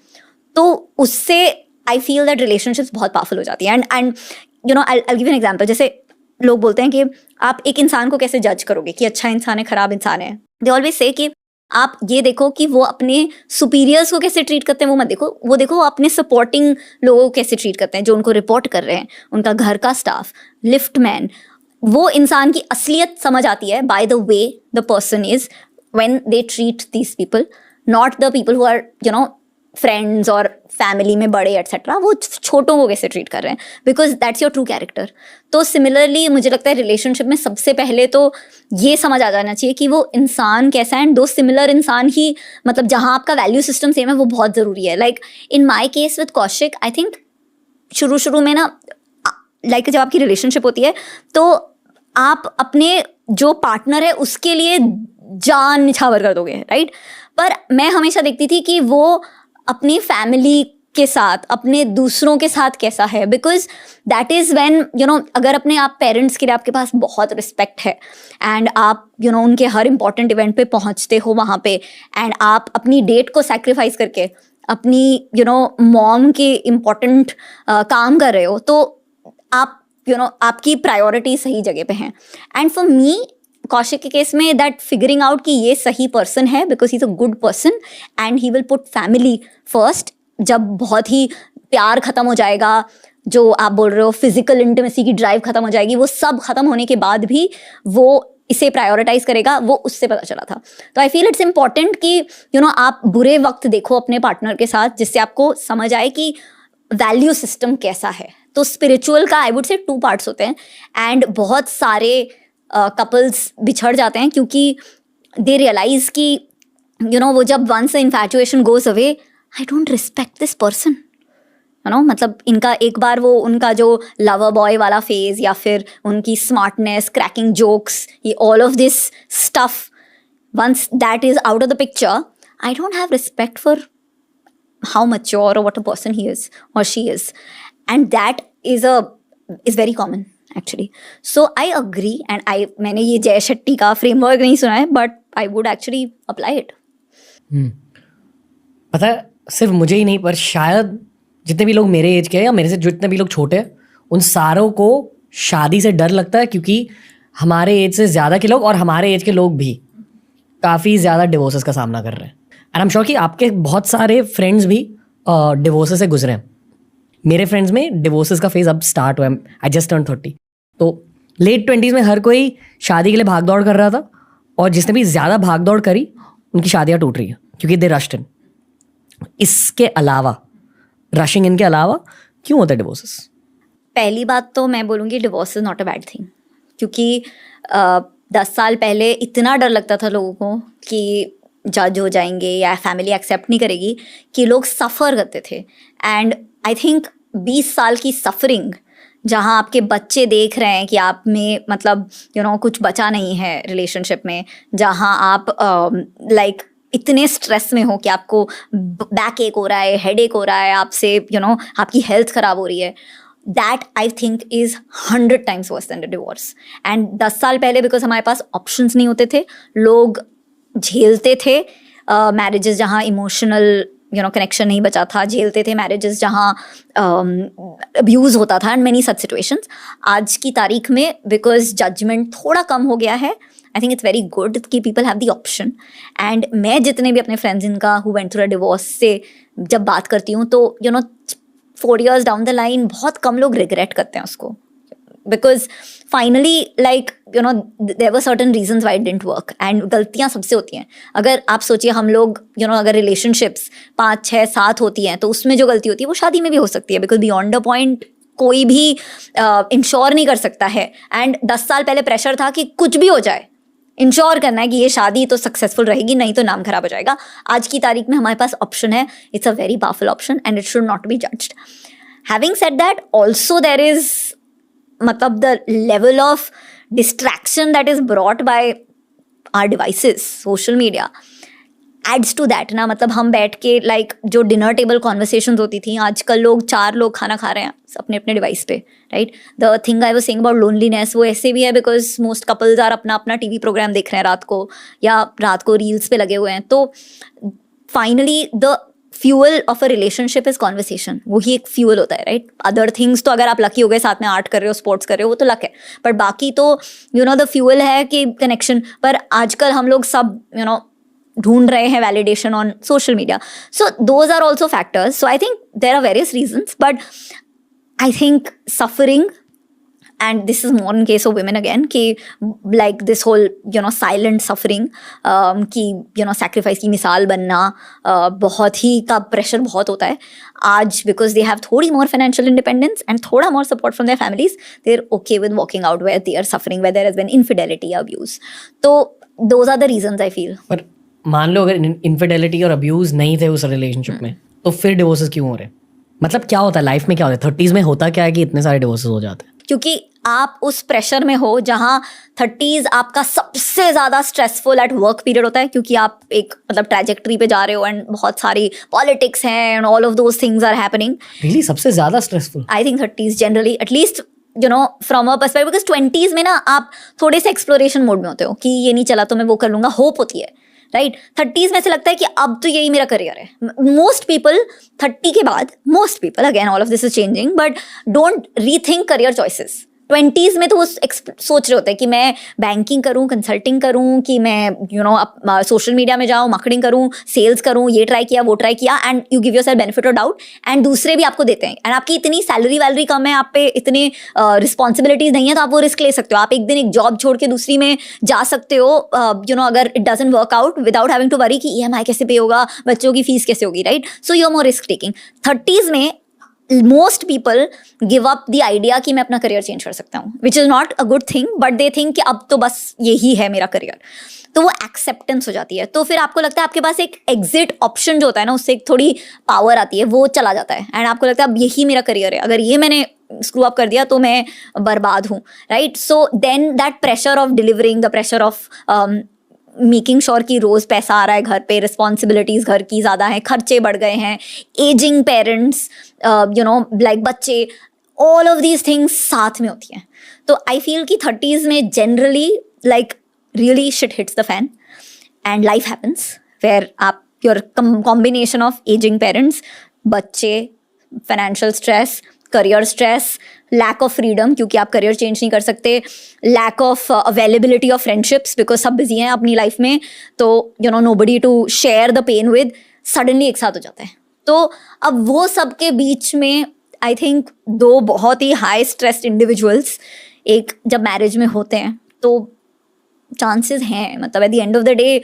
S2: तो उससे आई फील दैट रिलेशनशिप्स बहुत पावरफुल हो जाती है. And I give an example. जैसे लोग बोलते हैं कि आप एक इंसान को कैसे जज करोगे कि अच्छा इंसान है खराब इंसान है. दे ऑलवेज से कि आप ये देखो कि वो अपने सुपीरियर्स को कैसे ट्रीट करते हैं, वो मत देखो, वो देखो वो अपने सपोर्टिंग लोगों को कैसे ट्रीट करते हैं, जो उनको रिपोर्ट कर रहे हैं, उनका घर का स्टाफ, लिफ्टमैन. वो इंसान की असलियत समझ आती है by the way the person is when they treat these people, not the people who are friends और फैमिली में बड़े एट्सेट्रा, वो छोटों को कैसे ट्रीट कर रहे हैं, because that's your true character. तो सिमिलरली मुझे लगता है रिलेशनशिप में सबसे पहले तो ये समझ आ जाना चाहिए कि वो इंसान कैसा है, एंड दो सिमिलर इंसान ही, मतलब जहाँ आपका वैल्यू सिस्टम सेम है वो बहुत ज़रूरी है. Like in my case with Kaushik, I think शुरू में ना लाइक जब आपकी रिलेशनशिप होती है तो आप अपने जो पार्टनर है उसके लिए जान निछावर कर दोगे, राइट. पर मैं हमेशा देखती थी कि वो अपनी फैमिली के साथ, अपने दूसरों के साथ कैसा है, बिकॉज दैट इज़ व्हेन अगर अपने आप पेरेंट्स के लिए आपके पास बहुत रिस्पेक्ट है एंड आप उनके हर इंपॉर्टेंट इवेंट पे पहुंचते हो वहाँ पे, एंड आप अपनी डेट को सैक्रिफाइस करके अपनी मॉम के इम्पॉर्टेंट काम कर रहे हो, तो आप आपकी प्रायोरिटी सही जगह पे हैं. एंड फॉर मी कौशिक के केस में दैट फिगरिंग आउट कि ये सही पर्सन है because he is a good person and he will put family first. जब बहुत ही प्यार ख़त्म हो जाएगा, जो आप बोल रहे हो फिजिकल इंटीमेसी की ड्राइव ख़त्म हो जाएगी, वो सब ख़त्म होने के बाद भी वो इसे प्रायोरिटाइज करेगा, वो उससे पता चला था. तो आई फील इट्स इम्पॉर्टेंट कि आप बुरे वक्त देखो अपने पार्टनर के साथ, जिससे आपको समझ आए कि वैल्यू सिस्टम कैसा है. तो स्पिरिचुअल का आई वुड से 2 पार्ट्स होते हैं, एंड बहुत सारे कपल्स बिछड़ जाते हैं क्योंकि दे रियलाइज कि वो जब once infatuation goes away, I don't respect this person, मतलब इनका एक बार वो उनका जो लवर बॉय वाला फेज या फिर उनकी स्मार्टनेस, क्रैकिंग जोक्स, ये all of this stuff, once that is out of the picture, I don't have respect for how mature or what a person he is or she is, and that is very common actually. So I agree, and मैंने ये जय शेट्टी का framework नहीं सुना है, but I would actually apply it.
S1: पता है सिर्फ मुझे ही नहीं पर शायद जितने भी लोग मेरे एज के हैं या मेरे से जितने भी लोग छोटे हैं, उन सारों को शादी से डर लगता है, क्योंकि हमारे एज से ज़्यादा के लोग और हमारे एज के लोग भी काफ़ी ज़्यादा डिवोर्सेस का सामना कर रहे हैं. एंड आई एम श्योर कि आपके बहुत सारे फ्रेंड्स भी डिवोर्सेस से गुजरे हैं. मेरे फ्रेंड्स में डिवोर्सेस का फेज अब स्टार्ट हुआ है. I just turn 30. तो लेट 20s में हर कोई शादी के लिए भाग दौड़ कर रहा था, और जिसने भी ज़्यादा भाग दौड़ करी उनकी शादियाँ टूट रही है क्योंकि दे रश्ड इन. इसके अलावा, रशिंग इनके अलावा क्यों होता है डिवोर्सेस?
S2: पहली बात तो मैं बोलूँगी divorce is not a bad thing, क्योंकि 10 साल पहले इतना डर लगता था लोगों को कि जज हो जाएंगे या फैमिली एक्सेप्ट नहीं करेगी, कि लोग सफ़र करते थे. एंड आई थिंक 20 साल की सफरिंग, जहाँ आपके बच्चे देख रहे हैं कि आप में मतलब कुछ बचा नहीं है रिलेशनशिप में, जहाँ आप लाइक इतने स्ट्रेस में हो कि आपको बैक एक हो रहा है, हेड एक हो रहा है, आपसे आपकी हेल्थ ख़राब हो रही है, that I think is 100 times worse than the divorce. And 10 साल पहले बिकॉज हमारे पास ऑप्शंस नहीं होते थे, लोग झेलते थे मैरिजेस जहाँ इमोशनल कनेक्शन नहीं बचा था, झेलते थे मैरिजेस जहाँ अब्यूज होता था एंड मेनी सच सिचुएशंस. आज की तारीख में बिकॉज जजमेंट थोड़ा कम हो गया है, I think it's very good कि people have the option. And मैं जितने भी अपने फ्रेंड्स इनका who went through a divorce से जब बात करती हूँ तो 4 years डाउन द लाइन बहुत कम लोग रिग्रेट करते हैं उसको, because finally there were certain reasons why it didn't work. And गलतियाँ सबसे होती हैं. अगर आप सोचिए हम लोग अगर रिलेशनशिप्स 5, 6, 7 होती हैं तो उसमें जो गलती होती है वो शादी में भी हो सकती है, बिकॉज बियॉन्ड द पॉइंट कोई भी इंश्योर नहीं कर सकता है. एंड 10 साल पहले प्रेशर था कि कुछ भी हो जाए इंश्योर करना है कि ये शादी तो सक्सेसफुल रहेगी, नहीं तो नाम खराब हो जाएगा. आज की तारीख में हमारे पास ऑप्शन है. It's a very powerful option and it should not be judged. Having said that, also there is मतलब the level of distraction that is brought by our devices, social media adds to that ना. मतलब हम बैठ के जो dinner table conversations होती थी, आजकल लोग 4 लोग खाना खा रहे हैं अपने अपने डिवाइस पे, right. The thing I was saying about loneliness, वो ऐसे भी है बिकॉज मोस्ट कपल्स आर अपना अपना टीवी प्रोग्राम देख रहे हैं रात को, या रात को रील्स पे लगे हुए हैं. तो finally the fuel of a relationship is conversation. वही एक फ्यूअल होता है, राइट. अदर थिंग्स तो अगर आप लकी हो गए साथ में आर्ट कर रहे हो, स्पोर्ट्स कर रहे हो, वो तो लक है, बट बाकी तो द फ्यूअल है कि कनेक्शन. पर आजकल हम लोग सब ढूंढ रहे हैं validation on social media. So those are also factors. So I think there are various reasons, but I think suffering, and this is more in case of women again, कि like this whole silent suffering, कि sacrifice की मिसाल बनना, बहुत ही का pressure बहुत होता है आज, because they have थोड़ी more financial independence and थोड़ा more support from their families, they're okay with walking out where they are suffering, where there has been infidelity, abuse. तो those are the reasons I feel.
S1: पर मान लो अगर infidelity और abuse नहीं थे उस relationship में, तो फिर डिवोर्सेस क्यों हो रहे? मतलब क्या होता है लाइफ में, क्या होता है 30s में, होता क्या है कि इतने सारे डिवोर्सेस हो जाते हैं?
S2: क्योंकि आप उस प्रेशर में हो जहाँ 30s आपका सबसे ज़्यादा स्ट्रेसफुल एट वर्क पीरियड होता है, क्योंकि आप एक ट्रैजेक्टरी पे जा रहे हो एंड बहुत सारी पॉलिटिक्स हैं and all of those things are happening.
S1: Really सबसे ज़्यादा stressful I
S2: think 30s generally, at least from a perspective, because 20s में ना आप थोड़े से एक्सप्लोरेशन मोड में होते हो कि ये नहीं चला तो मैं वो कर लूँगा, होप होती है, राइट. 30s में से लगता है कि अब तो यही मेरा करियर है. मोस्ट पीपल 30 के बाद, most people, again all of this is changing, but don't rethink career choices. 20s में तो वो सोच रहे होते हैं कि मैं बैंकिंग करूं, कंसल्टिंग करूं, कि मैं सोशल मीडिया में जाऊं, मार्केटिंग करूं, सेल्स करूं, ये ट्राई किया, वो ट्राई किया, and you give yourself benefit और डाउट, एंड दूसरे भी आपको देते हैं, एंड आपकी इतनी सैलरी कम है, आप पे इतनी रिस्पॉन्सिबिलिटीज नहीं है, तो आप वो रिस्क ले सकते हो. आप एक दिन एक जॉब छोड़ के दूसरी में जा सकते हो, अगर it doesn't work out, without having to worry कि EMI कैसे पे होगा, बच्चों की फीस कैसे होगी, right. So you are more risk taking. 30s में most people give up the idea कि मैं अपना करियर चेंज कर सकता हूँ, which is not a good thing, but they think कि अब तो बस यही है मेरा करियर. तो वो एक्सेप्टेंस हो जाती है. तो फिर आपको लगता है आपके पास एक एग्जिट ऑप्शन जो होता है ना, उससे एक थोड़ी पावर आती है, वो चला जाता है, एंड आपको लगता है अब यही मेरा करियर है, अगर ये मैंने स्क्रू अप कर दिया तो मैं बर्बाद हूँ, right. So then that pressure of delivering, the pressure of making sure कि रोज पैसा आ रहा है घर पे, रिस्पॉन्सिबिलिटीज घर की ज़्यादा हैं, खर्चे बढ़ गए हैं, एजिंग पेरेंट्स, बच्चे, ऑल ऑफ दीज थिंग्स साथ में होती हैं. तो आई फील कि 30s में generally really shit hits the fan and life happens, where आप your combination of ageing parents, बच्चे, financial stress, career stress, lack of freedom क्योंकि आप करियर चेंज नहीं कर सकते, lack of availability of friendships because सब busy हैं अपनी लाइफ में, तो nobody to share the pain with, suddenly एक साथ हो जाता है. तो अब वो सब के बीच में आई थिंक 2 बहुत ही हाई स्ट्रेस्ड इंडिविजुअल्स एक जब मैरिज में होते हैं तो चांसेस हैं, मतलब at the end of the day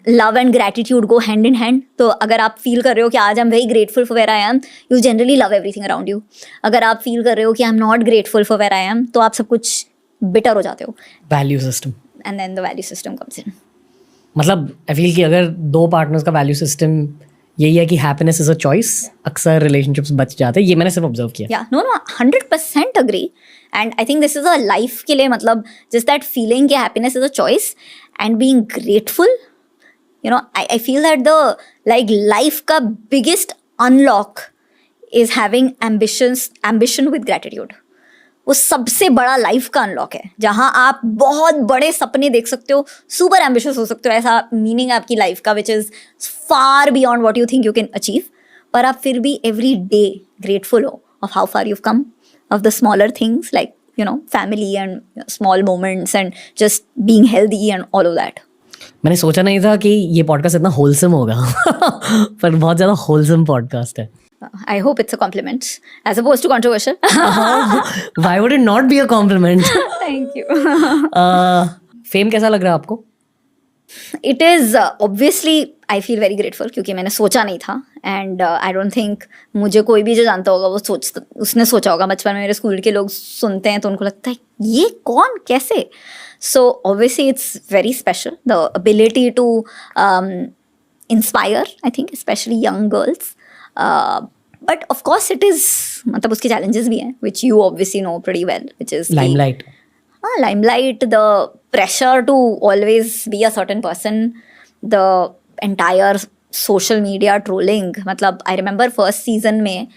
S2: love and gratitude go hand in hand. तो अगर आप फील कर रहे हो कि आज I am very grateful for where I am, you generally love everything around you. अगर आप फील कर रहे हो कि I am not grateful for where I am, तो आप सब कुछ बिटर हो जाते हो.
S1: Value system,
S2: and then the value system comes in.
S1: मतलब आई फील कि अगर 2 पार्टनर्स का वैल्यू सिस्टम यही है कि हैप्पीनेस इज अ चॉइस, अक्सर रिलेशनशिप्स बच जाते हैं. ये मैंने सिर्फ ऑब्जर्व किया.
S2: या no 100% agree. And I think this is a life के लिए, मतलब जस्ट दैट फीलिंग कि happiness is a choice and being grateful, I feel that the life का biggest unlock is having ambition with gratitude. वो सबसे बड़ा life का unlock है, जहाँ आप बहुत बड़े सपने देख सकते हो, सुपर एम्बिशियस हो सकते हो, ऐसा मीनिंग है आपकी लाइफ का which is far beyond what you think you can achieve, पर आप फिर भी एवरी डे ग्रेटफुल हो of how far you've come, of the smaller things like, you know, family and small moments and just being healthy and all of that.
S1: मैंने सोचा नहीं था कि ये पॉडकास्ट इतना होलसम होगा पर बहुत ज़्यादा होलसम पॉडकास्ट है.
S2: I hope it's a compliment as opposed to controversial.
S1: Why would it not be a compliment?
S2: Thank you.
S1: Fame कैसा लग रहा है आपको?
S2: It is obviously I feel very grateful क्योंकि मैंने सोचा नहीं था and I don't think मुझे कोई भी जो जानता होगा वो उसने सोचा होगा. बचपन में मेरे स्कूल के लोग सुनते हैं तो उनको लगता है ये कौन कैसे. So obviously it's very special, the ability to inspire, I think, especially young girls. But of course it is, मतलब उसके challenges भी हैं which you obviously know pretty well, which is
S1: Limelight.
S2: limelight, the pressure to always be a certain person, the entire social media trolling. मतलब I remember first season में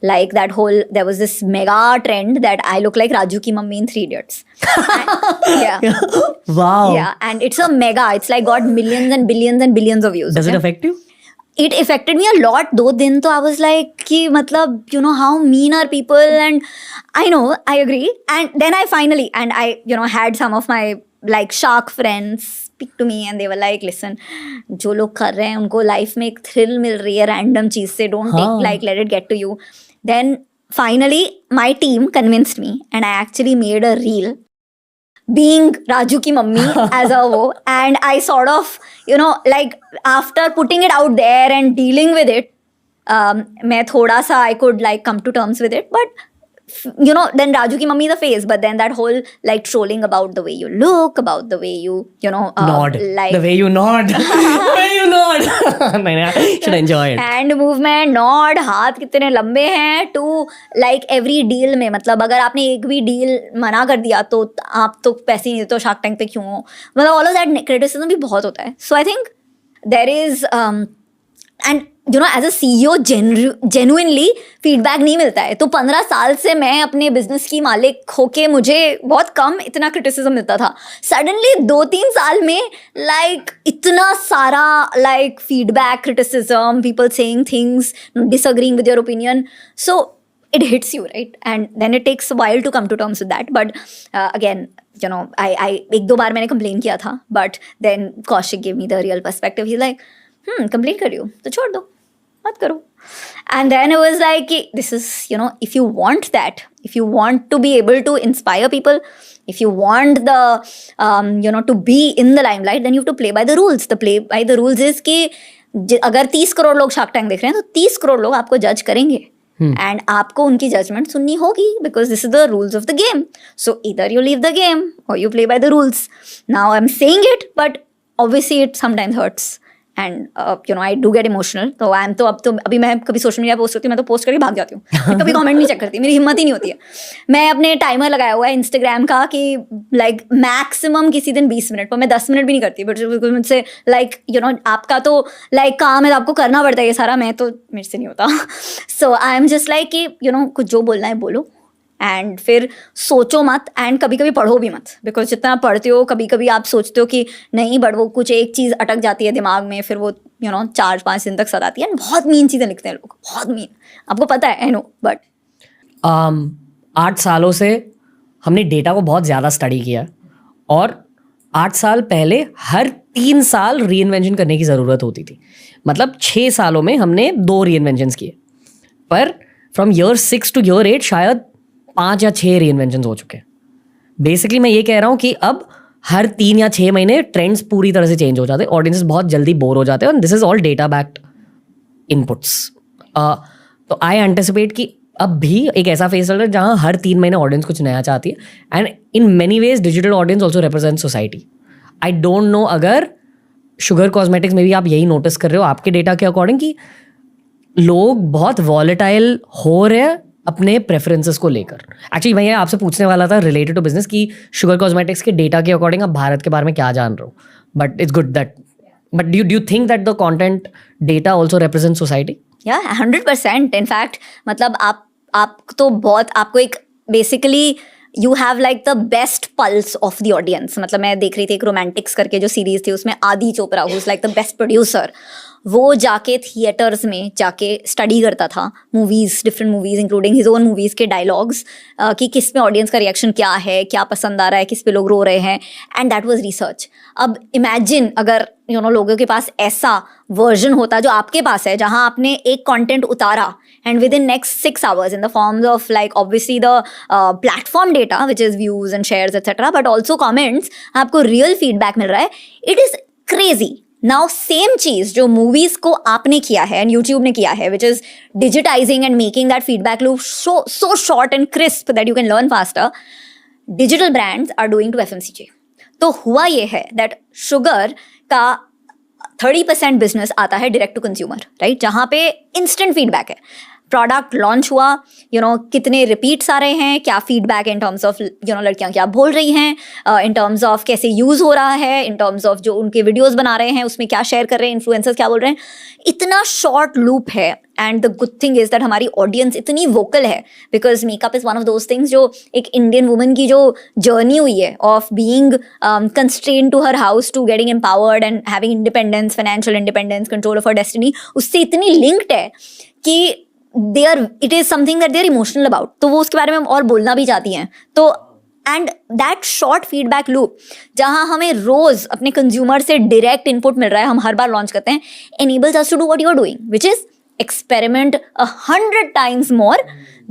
S2: like that whole, there was this mega trend that I look like Raju ki mummy in 3 Idiots. Yeah.
S1: Wow.
S2: Yeah, and it's a mega, it's like got millions and billions and billions of views.
S1: Does it affect you?
S2: It affected me a lot. 2 दिन तो I was like कि मतलब, you know, how mean are people, and I know, I agree. And then I finally, and I, you know, had some of my like shark friends speak to me and they were like, listen, जो लोग कर रहे हैं उनको life में एक thrill मिल रही है रैंडम चीज से, don't take, like, let it get to you. Then finally my team convinced me and I actually made a reel being Raju ki mummy as a wo, and I sort of, you know, like after putting it out there and dealing with it, मैं थोड़ा सा I could like come to terms with it. But you know, then Raju ki mummy the face, but then that whole like trolling about the way you look, about the way you know,
S1: nod,
S2: like
S1: the way you nod, the way you nod. I should enjoy it.
S2: Hand movement, nod, हाथ कितने लंबे हैं, to like every deal में, मतलब अगर आपने एक भी डील मना कर दिया तो आप तो पैसे नहीं देते हो, शार्क टैंक पे क्यों हो, मतलब all of that criticism भी बहुत होता है. So I think there is and you know, as a CEO genuinely feedback नहीं मिलता है. तो 15 साल से मैं अपने बिजनेस की मालिक होके मुझे बहुत कम इतना क्रिटिसिज्म मिलता था. सडनली 2-3 साल में like इतना सारा like feedback, criticism, people saying things, disagreeing with your opinion. So it hits you, right? And then it takes a while to come to terms with that. But again, you know, I 1-2 बार मैंने complain किया था, but then Kaushik gave me the real perspective. He's like, complain कर रही हो तो छोड़ दो, मत करो. And then it was like, this is, you know, if you want that, if you want to be able to inspire people, if you want the, you know, to be in the limelight, then you have to play by the rules. The play by the rules is कि अगर 30 करोड़ लोग shark tank देख रहे हैं तो 30 करोड़ लोग आपको जज करेंगे. And आपको उनकी जजमेंट सुननी होगी because this is the rules of the game. So either you leave the game or you play by the rules. Now I'm saying it, but obviously it sometimes hurts. And you know, I do get emotional. तो आई am तो अब तो अभी मैं कभी social media post करती हूँ, मैं तो पोस्ट करके भाग जाती हूँ, कभी कमेंट नहीं चेक करती, मेरी हिम्मत ही नहीं होती है. मैं अपने टाइमर लगाया हुआ है इंस्टाग्राम का कि लाइक मैक्सिमम किसी दिन 20 मिनट पर, मैं 10 मिनट भी नहीं करती. बट मुझसे लाइक यू नो, आपका तो लाइक काम है, आपको करना पड़ता है ये सारा, मैं तो मेरे से नहीं होता. सो आई एम जस्ट लाइक कि यू नो, कुछ जो बोलना है बोलो एंड फिर सोचो मत, एंड कभी कभी पढ़ो भी मत, बिकॉज जितना पढ़ते हो कभी कभी आप सोचते हो कि नहीं, बट वो कुछ एक चीज़ अटक जाती है दिमाग में, फिर वो यू नो 4-5 दिन तक सताती है. बहुत मीन चीज़ें लिखते हैं लोग, बहुत मीन, आपको पता है, आई नो. बट
S1: 8 सालों से हमने डेटा को बहुत ज़्यादा स्टडी किया, और 8 साल पहले हर 3 साल री इन्वेंशन करने की ज़रूरत होती थी. मतलब 6 सालों में हमने 2 री इन्वेंशंस किए, पर फ्रॉम ईयर 6 to ईयर 8 शायद 5 या 6 री इन्वेंशंस हो चुके हैं. बेसिकली मैं ये कह रहा हूँ कि अब हर 3 या 6 महीने ट्रेंड्स पूरी तरह से चेंज हो जाते हैं, ऑडियंसेस बहुत जल्दी बोर हो जाते हैं, और this is all data backed inputs. तो आई एंटिसिपेट कि अब भी एक ऐसा फेज चल रहा है जहाँ हर 3 महीने ऑडियंस कुछ नया चाहती है. And in many ways digital audience also represent society. I don't no अगर शुगर कॉस्मेटिक्स में भी आप यही नोटिस कर रहे हो आपके डेटा के अकॉर्डिंग, कि लोग बहुत वॉलेटाइल हो रहे हैं अपने प्रेफरेंसेस को लेकर. एक्चुअली मैं आपसे पूछने वाला था रिलेटेड टू बिजनेस कि शुगर कॉस्मेटिक्स के डेटा के अकॉर्डिंग आप भारत के बारे में क्या जान रहे हो. But it's good that, but do you think that the content data also represent society?
S2: या 100%. इनफैक्ट मतलब आप तो बहुत, आपको एक basically you have like the best pulse of the audience. मतलब मैं देख रही थी एक रोमांटिक्स करके जो सीरीज थी, उसमें आदि Chopra who is like the best producer, वो जाके थिएटर्स में जाके स्टडी करता था movies, different movies including his own movies के डायलॉग्स, कि किस पे ऑडियंस का रिएक्शन क्या है, क्या पसंद आ रहा है, किस पे लोग रो रहे हैं, एंड दैट वाज रिसर्च. अब इमेजिन अगर लोगों के पास ऐसा वर्जन होता जो आपके पास है, जहां आपने एक कंटेंट उतारा and within next 6 hours in the forms of like obviously the platform data which is views and shares etc, but also comments, आपको real feedback मिल रहा है. It is crazy. Now same चीज जो movies को आपने किया है and YouTube ने किया है, which is digitizing and making that feedback loop so short and crisp that you can learn faster, digital brands are doing to FMCG. तो हुआ ये है that sugar का 30% बिजनेस आता है डायरेक्ट टू कंज्यूमर, राइट, जहाँ पे इंस्टेंट फीडबैक है. प्रोडक्ट लॉन्च हुआ, कितने रिपीट्स आ रहे हैं, क्या फीडबैक इन टर्म्स ऑफ लड़कियां क्या बोल रही हैं, इन टर्म्स ऑफ कैसे यूज़ हो रहा है, इन टर्म्स ऑफ जो उनके वीडियोस बना रहे हैं उसमें क्या शेयर कर रहे हैं, इन्फ्लुएंसर्स क्या बोल रहे हैं. इतना शॉर्ट लूप है. And the good thing is that हमारी ऑडियंस इतनी वोकल है, because makeup is one of those things जो एक इंडियन वुमन की जो जर्नी हुई है of being constrained to her house to getting empowered and having independence, financial independence, control of her destiny, उससे इतनी लिंक्ड है कि it is something that they are emotional about. तो वो उसके बारे में और बोलना भी चाहती हैं. तो and that short feedback loop जहां हमें रोज अपने कंज्यूमर से डायरेक्ट इनपुट मिल रहा है, हम हर बार लॉन्च करते हैं, enables us to do what you are doing, which is experiment 100 times more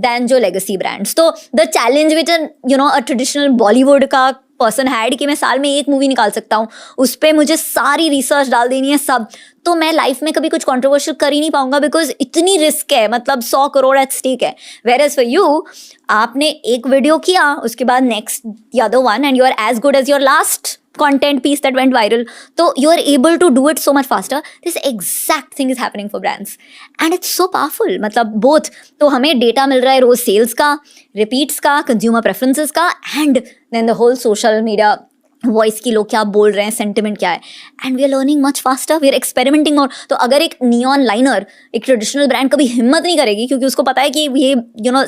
S2: than जो legacy brands. तो the challenge which a traditional Bollywood का पर्सन हैड कि मैं साल में एक मूवी निकाल सकता हूँ, उस पर मुझे सारी रिसर्च डाल देनी है सब, तो मैं लाइफ में कभी कुछ कंट्रोवर्शियल कर ही नहीं पाऊंगा, बिकॉज इतनी रिस्क है, मतलब 100 करोड़ एट स्टेक है. वेयर एज फॉर यू, आपने एक वीडियो किया, उसके बाद next the other one, and you are as good as your last content piece that went viral. So you are able to do it so much faster. This exact thing is happening for brands and it's so powerful. मतलब both. तो हमें data मिल रहा है रोज sales का, repeats का, consumer preferences का, and then the whole social media voice की लोग क्या बोल रहे हैं, सेंटिमेंट क्या है, and we are learning much faster, we are experimenting more. तो अगर एक नियॉन लाइनर, एक ट्रेडिशनल ब्रांड कभी हिम्मत नहीं करेगी, क्योंकि उसको पता है कि ये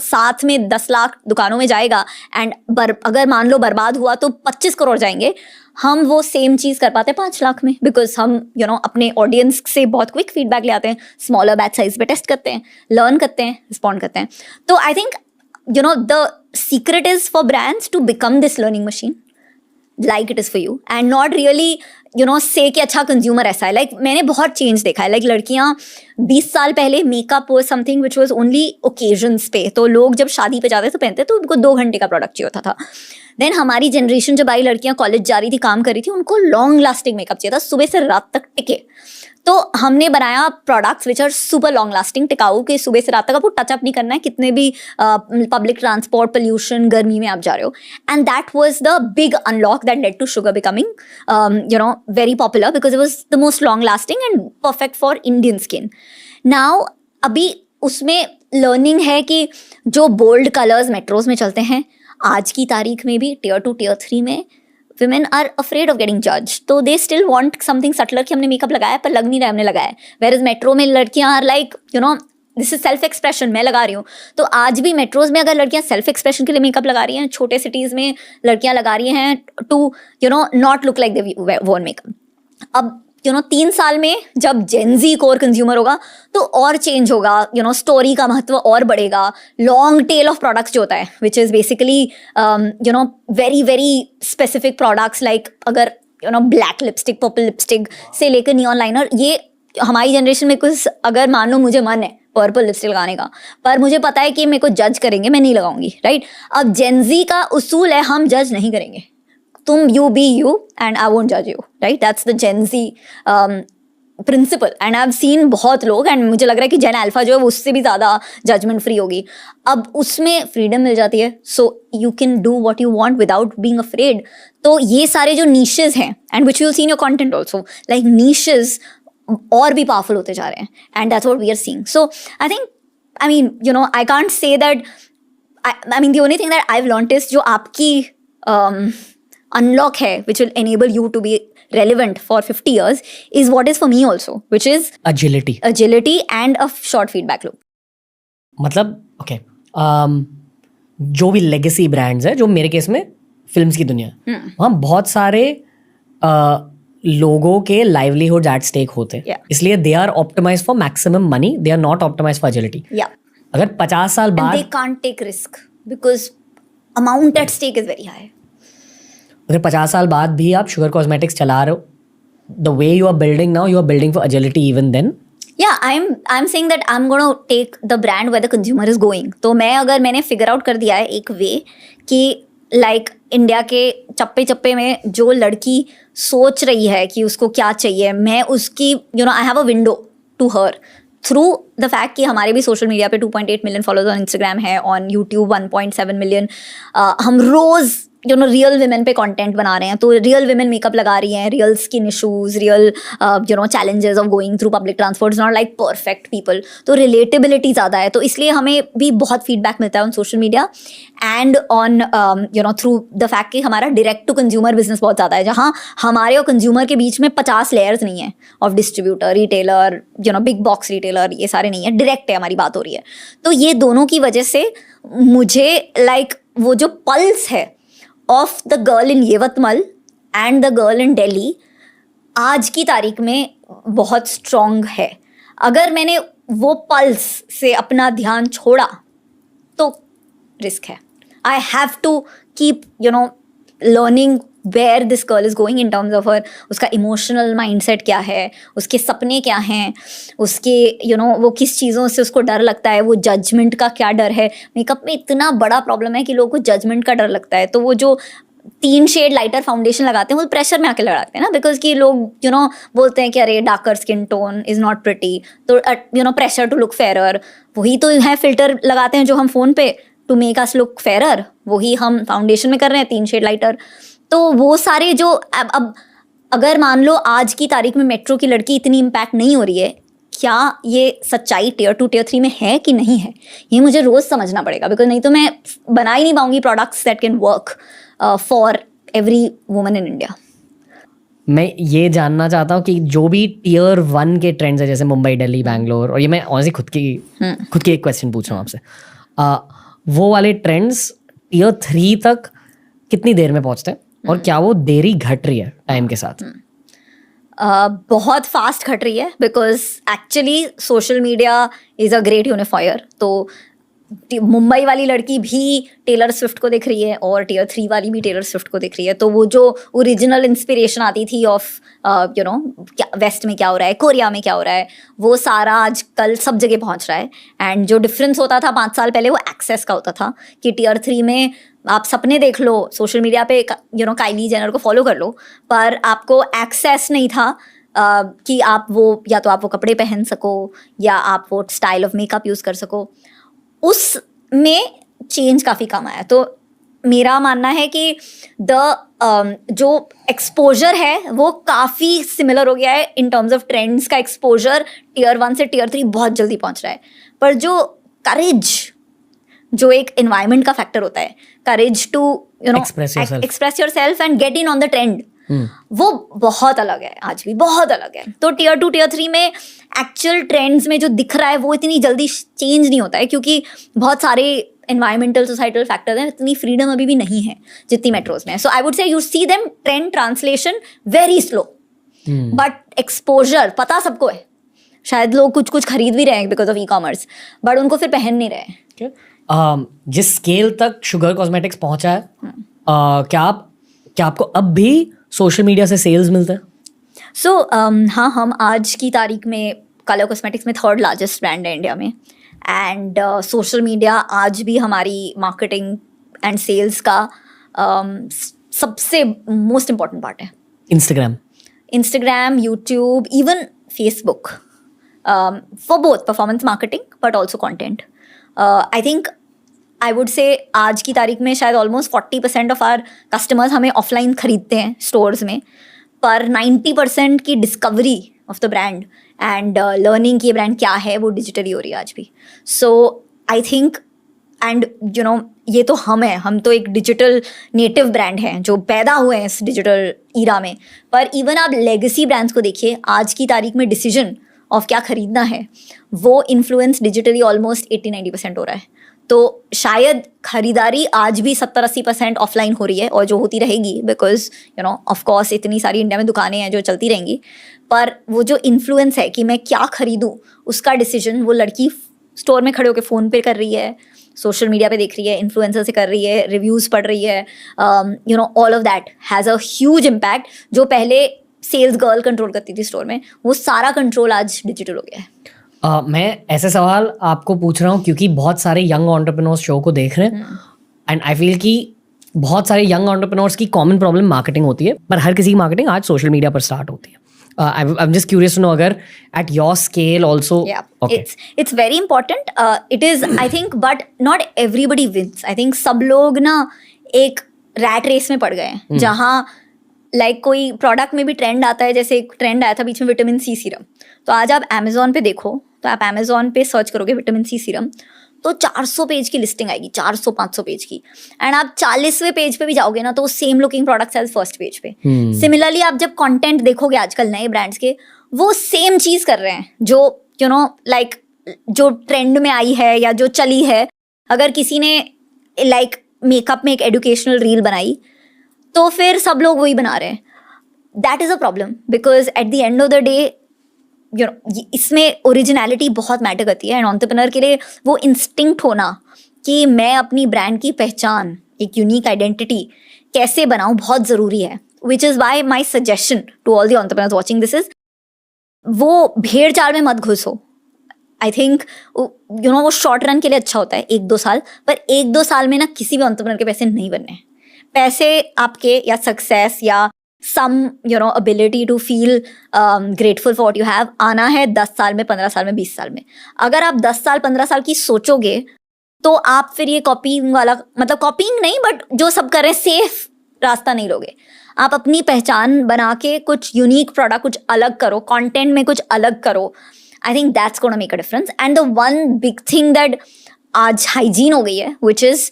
S2: साथ में 10 लाख दुकानों में जाएगा, एंड अगर मान लो बर्बाद हुआ तो 25 करोड़ जाएंगे. हम वो सेम चीज़ कर पाते हैं 5 लाख में, बिकॉज हम अपने ऑडियंस से बहुत क्विक फीडबैक ले आते हैं, स्मॉलर बैच साइज पे टेस्ट करते हैं, लर्न करते हैं, रिस्पॉन्ड करते हैं. तो I think the secret is for brands to become this learning machine like it is for you and not really say कि अच्छा कंज्यूमर ऐसा है. लाइक मैंने बहुत चेंज देखा है. लाइक लड़कियां 20 साल पहले makeup was something which was only occasions पे, तो लोग जब शादी पे जाते तो पहनते, तो उनको 2 घंटे का प्रोडक्ट चाहिए होता था. देन हमारी जनरेशन जब आई, लड़कियां कॉलेज जा रही थी, काम कर रही थी, उनको लॉन्ग लास्टिंग मेकअप चाहिए था, सुबह से रात तक टिके. तो हमने बनाया products which are super long lasting, टिकाऊ, के सुबह से रात तक आपको टचअप नहीं करना है, कितने भी पब्लिक ट्रांसपोर्ट, पोल्यूशन, गर्मी में आप जा रहे हो. And that was the big unlock that led to Sugar becoming very popular, because it was the most long lasting and perfect for Indian skin. Now अभी उसमें लर्निंग है कि जो बोल्ड कलर्स मेट्रोज में चलते हैं, आज की तारीख में भी टियर 2 टियर 3 में women are afraid of getting judged, तो they still want something subtler कि हमने मेकअप लगाया पर लग नहीं रहा है हमने लगाया है. whereas मेट्रो में लड़कियां are like this is self expression, मैं लगा रही हूँ. तो आज भी मेट्रोज में अगर लड़कियां सेल्फ एक्सप्रेशन के लिए मेकअप लगा रही हैं, छोटे सिटीज में लड़कियां लगा रही हैं to not look like they won makeup. अब 3 साल में जब जेनजी कोर कंज्यूमर होगा तो और चेंज होगा, स्टोरी का महत्व और बढ़ेगा. लॉन्ग टेल ऑफ प्रोडक्ट्स जो होता है which is basically very very specific products, like अगर ब्लैक लिपस्टिक, पर्पल लिपस्टिक से लेकर नियॉन लाइनर, ये हमारी जनरेशन में कुछ, अगर मान लो मुझे मन है पर्पल लिपस्टिक लगाने का, पर मुझे पता है कि मेरे को जज करेंगे, मैं नहीं लगाऊंगी, राइट. अब जेनजी का उसूल है हम जज नहीं करेंगे, तुम you be you and I won't जज you, right. That's the Gen Z principle. And I have seen बहुत लोग, एंड मुझे लग रहा है कि जेन अल्फा जो है वो उससे भी ज़्यादा जजमेंट फ्री होगी. अब उसमें फ्रीडम मिल जाती है, so you can do what you want without being afraid. तो ये सारे जो नीशेज हैं, and which you see in your content also, like niches और भी पावरफुल होते जा रहे हैं, and that's what we are seeing. So I think, I mean I can't say that, I mean the only thing that I have learned is जो आपकी unlock है which will enable you to be relevant for 50 years is what is for me also, which is agility and a short feedback loop.
S1: मतलब okay, जो भी legacy brands है, जो मेरे case में फिल्म्स की दुनिया है, वहाँ बहुत सारे लोगों के लाइवलीहुड एट स्टेक होते हैं.
S2: Yeah.
S1: इसलिए they are optimise for maximum money, they are not optimise for agility. अगर 50 साल
S2: And they
S1: बाद
S2: can't take risk because amount at stake is very high.
S1: अगर 50 साल बाद भी आप शुगर कॉस्मेटिक्स चला रहे हो, the way you are building now, you are building for agility even then.
S2: Yeah, I'm saying that I'm going to take the brand where the consumer is going. तो मैंने फिगर आउट कर दिया है एक वे कि लाइक इंडिया के चप्पे चप्पे में जो लड़की सोच रही है कि उसको क्या चाहिए, मैं उसकी I have a window to her through the fact कि हमारे भी सोशल मीडिया पे 2.8 मिलियन फॉलोअर्स ऑन इंस्टाग्राम है, ऑन यूट्यूब 1.7 मिलियन. हम रोज़ रियल विमेन पे कंटेंट बना रहे हैं, तो रियल विमेन मेकअप लगा रही हैं, real skin issues, real challenges of going through public transport, not like perfect people. तो रिलेटेबिलिटी ज़्यादा है, तो इसलिए हमें भी बहुत फीडबैक मिलता है on social media and on through the fact कि हमारा डायरेक्ट टू कंज्यूमर बिजनेस बहुत ज़्यादा है, जहाँ हमारे और कंज्यूमर के बीच में 50 लेयर्स नहीं है of distributor, retailer, big box retailer, ये सारे नहीं है, डायरेक्ट है हमारी बात हो रही है. तो ये दोनों की वजह से मुझे वो जो पल्स है of the girl in Yavatmal and the girl in Delhi आज की तारीख में बहुत स्ट्रॉन्ग है. अगर मैंने वो पल्स से अपना ध्यान छोड़ा तो रिस्क है. I have to keep learning where this girl is going in terms of her, उसका इमोशनल माइंडसेट क्या है, उसके सपने क्या हैं, उसके वो किस चीज़ों से उसको डर लगता है, वो जजमेंट का क्या डर है. मेकअप में इतना बड़ा प्रॉब्लम है कि लोगों को जजमेंट का डर लगता है, तो वो जो 3 शेड लाइटर फाउंडेशन लगाते हैं वो प्रेशर में आके लगाते हैं ना, बिकॉज कि लोग बोलते हैं कि अरे darker skin tone is not pretty, तो प्रेशर टू लुक फेरर. वही तो है फिल्टर लगाते हैं जो हम फ़ोन पे to make us look fairer, वही हम फाउंडेशन में कर रहे हैं 3 शेड लाइटर. तो वो सारे जो अब अगर मान लो आज की तारीख में मेट्रो की लड़की इतनी इम्पैक्ट नहीं हो रही है, क्या ये सच्चाई टियर 2 टियर 3 में है कि नहीं है, ये मुझे रोज़ समझना पड़ेगा, बिकॉज नहीं तो मैं बना ही नहीं पाऊंगी products that can work for every woman in India.
S1: मैं ये जानना चाहता हूँ कि जो भी टियर 1 के ट्रेंड्स है, जैसे मुंबई, दिल्ली, बैंगलोर, और ये मैं ऑनेस्टली खुद की एक क्वेश्चन पूछ रहा हूँ आपसे, वो वाले ट्रेंड्स टियर 3 तक कितनी देर में पहुँचते हैं, और क्या वो देरी घट रही है टाइम के साथ?
S2: बहुत फास्ट घट रही है, because actually social media is a great unifier. तो मुंबई वाली लड़की भी टेलर स्विफ्ट को देख रही है और टियर 3 वाली भी टेलर स्विफ्ट को देख रही है. तो वो जो ओरिजिनल इंस्पिरेशन आती थी ऑफ क्या वेस्ट में क्या हो रहा है, कोरिया में क्या हो रहा है, वो सारा आजकल सब जगह पहुंच रहा है. एंड जो डिफरेंस होता था 5 साल पहले, वो एक्सेस का होता था कि टियर 3 में आप सपने देख लो, सोशल मीडिया पे काइली जेनर को फॉलो कर लो, पर आपको एक्सेस नहीं था कि आप वो या तो आप वो कपड़े पहन सको या आप वो स्टाइल ऑफ मेकअप यूज़ कर सको. उसमें चेंज काफ़ी कम आया. तो मेरा मानना है कि जो एक्सपोजर है वो काफ़ी सिमिलर हो गया है इन टर्म्स ऑफ ट्रेंड्स का. एक्सपोजर टियर 1 से टियर 3 बहुत जल्दी पहुंच रहा है, पर जो करेज, जो एक एनवायरनमेंट का फैक्टर होता है, courage to express yourself and get in on the trend, वो बहुत अलग है, आज भी बहुत अलग है. तो टियर 2 टियर 3 में एक्चुअल ट्रेंड्स में जो दिख रहा है वो इतनी जल्दी चेंज नहीं होता है, क्योंकि बहुत सारे एनवायरमेंटल सोसाइटल फैक्टर्स हैं, इतनी फ्रीडम अभी भी नहीं है जितनी मेट्रोज में है. So I would say you see them trend translation very slow, but exposure पता सबको है. शायद लोग कुछ कुछ खरीद भी रहे हैं because of e commerce, but उनको फिर पहन नहीं रहे हैं.
S1: जिस स्केल तक शुगर कॉस्मेटिक्स पहुंचा है, क्या आपको अब भी सोशल मीडिया से सेल्स मिलते हैं?
S2: सो हाँ, हम आज की तारीख में कलर कॉस्मेटिक्स में 3rd लार्जेस्ट ब्रांड है इंडिया में. एंड सोशल मीडिया आज भी हमारी मार्केटिंग एंड सेल्स का सबसे मोस्ट इम्पॉर्टेंट पार्ट है. Instagram, YouTube, even Facebook, for both performance marketing but also content. I think I would से आज की तारीख में शायद ऑलमोस्ट 40% ऑफ आवर कस्टमर्स हमें ऑफलाइन खरीदते हैं स्टोर्स में, पर 90% की discovery of the brand and learning कि ये ब्रांड क्या है वो डिजिटली हो रही है आज भी. सो आई थिंक एंड ये तो हम तो एक डिजिटल नेटिव ब्रांड हैं जो पैदा हुए हैं इस डिजिटल ईरा में. पर इवन आप लेगेसी ब्रांड्स को देखिए, आज की तारीख में डिसीजन ऑफ क्या खरीदना है वो इन्फ्लुएंस डिजिटली ऑलमोस्ट 80-90% हो रहा है. तो शायद खरीदारी आज भी 70-80% ऑफलाइन हो रही है और जो होती रहेगी, बिकॉज ऑफ कोर्स इतनी सारी इंडिया में दुकानें हैं जो चलती रहेंगी, पर वो जो इन्फ्लुएंस है कि मैं क्या खरीदूँ उसका डिसीजन वो लड़की स्टोर में खड़े होकर फ़ोन पे कर रही है, सोशल मीडिया पे देख रही है, इन्फ्लुएंसर से कर रही है, रिव्यूज़ पढ़ रही है, all of that has a huge impact. जो पहले सेल्स गर्ल कंट्रोल करती थी स्टोर में, वो सारा कंट्रोल आज डिजिटल हो गया है।
S1: मैं ऐसे सवाल आपको पूछ रहा हूँ क्योंकि बहुत सारे यंग एंटरप्रेन्योर्स शो को देख रहे हैं एंड आई फील कि बहुत सारे यंग एंटरप्रेन्योर्स की कॉमन प्रॉब्लम मार्केटिंग होती है, पर हर किसी की मार्केटिंग आज सोशल मीडिया पर स्टार्ट होती है। I'm just curious to know अगर at your scale also.
S2: Yeah,
S1: okay.
S2: it's very important. It is, I think, but not everybody wins. I think सब लोग ना एक रैट रेस में पड़ गए हैं जहाँ लाइक कोई प्रोडक्ट में भी ट्रेंड आता है, जैसे एक ट्रेंड आया था बीच में विटामिन सी सीरम। तो आज आप अमेजोन पे देखो, तो आप अमेजोन पे सर्च करोगे विटामिन सी सीरम, तो 400 पेज की लिस्टिंग आएगी, 400-500 पेज की। एंड आप 40वें पेज पे भी जाओगे ना तो same looking products as first page पे। सिमिलरली आप जब कंटेंट देखोगे आजकल नए ब्रांड्स के, वो सेम चीज कर रहे हैं जो लाइक जो ट्रेंड में आई है या जो चली है। अगर किसी ने लाइक मेकअप में एक एजुकेशनल रील बनाई तो फिर सब लोग वही बना रहे हैं। That is a problem, because at the end of the day इसमें ओरिजिनलिटी बहुत मैटर करती है। एंड एंटरप्रेन्योर के लिए वो इंस्टिंक्ट होना कि मैं अपनी ब्रांड की पहचान, एक यूनिक आइडेंटिटी कैसे बनाऊं, बहुत ज़रूरी है। Which is why my suggestion to all the entrepreneurs watching this is, वो भेड़ चाल में मत घुसो। आई थिंक वो शॉर्ट रन के लिए अच्छा होता है 1-2 साल, पर 1-2 साल में ना किसी भी एंटरप्रेन्योर के पैसे नहीं बनने। पैसे आपके या सक्सेस या some ability to feel grateful for what you have आना है 10 साल में, 15 साल में, 20 साल में। अगर आप 10 साल 15 साल की सोचोगे तो आप फिर ये कॉपिंग वाला, मतलब कॉपिंग नहीं बट जो सब कर रहे हैं सेफ रास्ता नहीं लोगे। आप अपनी पहचान बना के कुछ यूनिक प्रोडक्ट, कुछ अलग करो, कंटेंट में कुछ अलग करो। I think that's gonna make a difference. And the one big thing that आज हाइजीन हो गई है, विच इज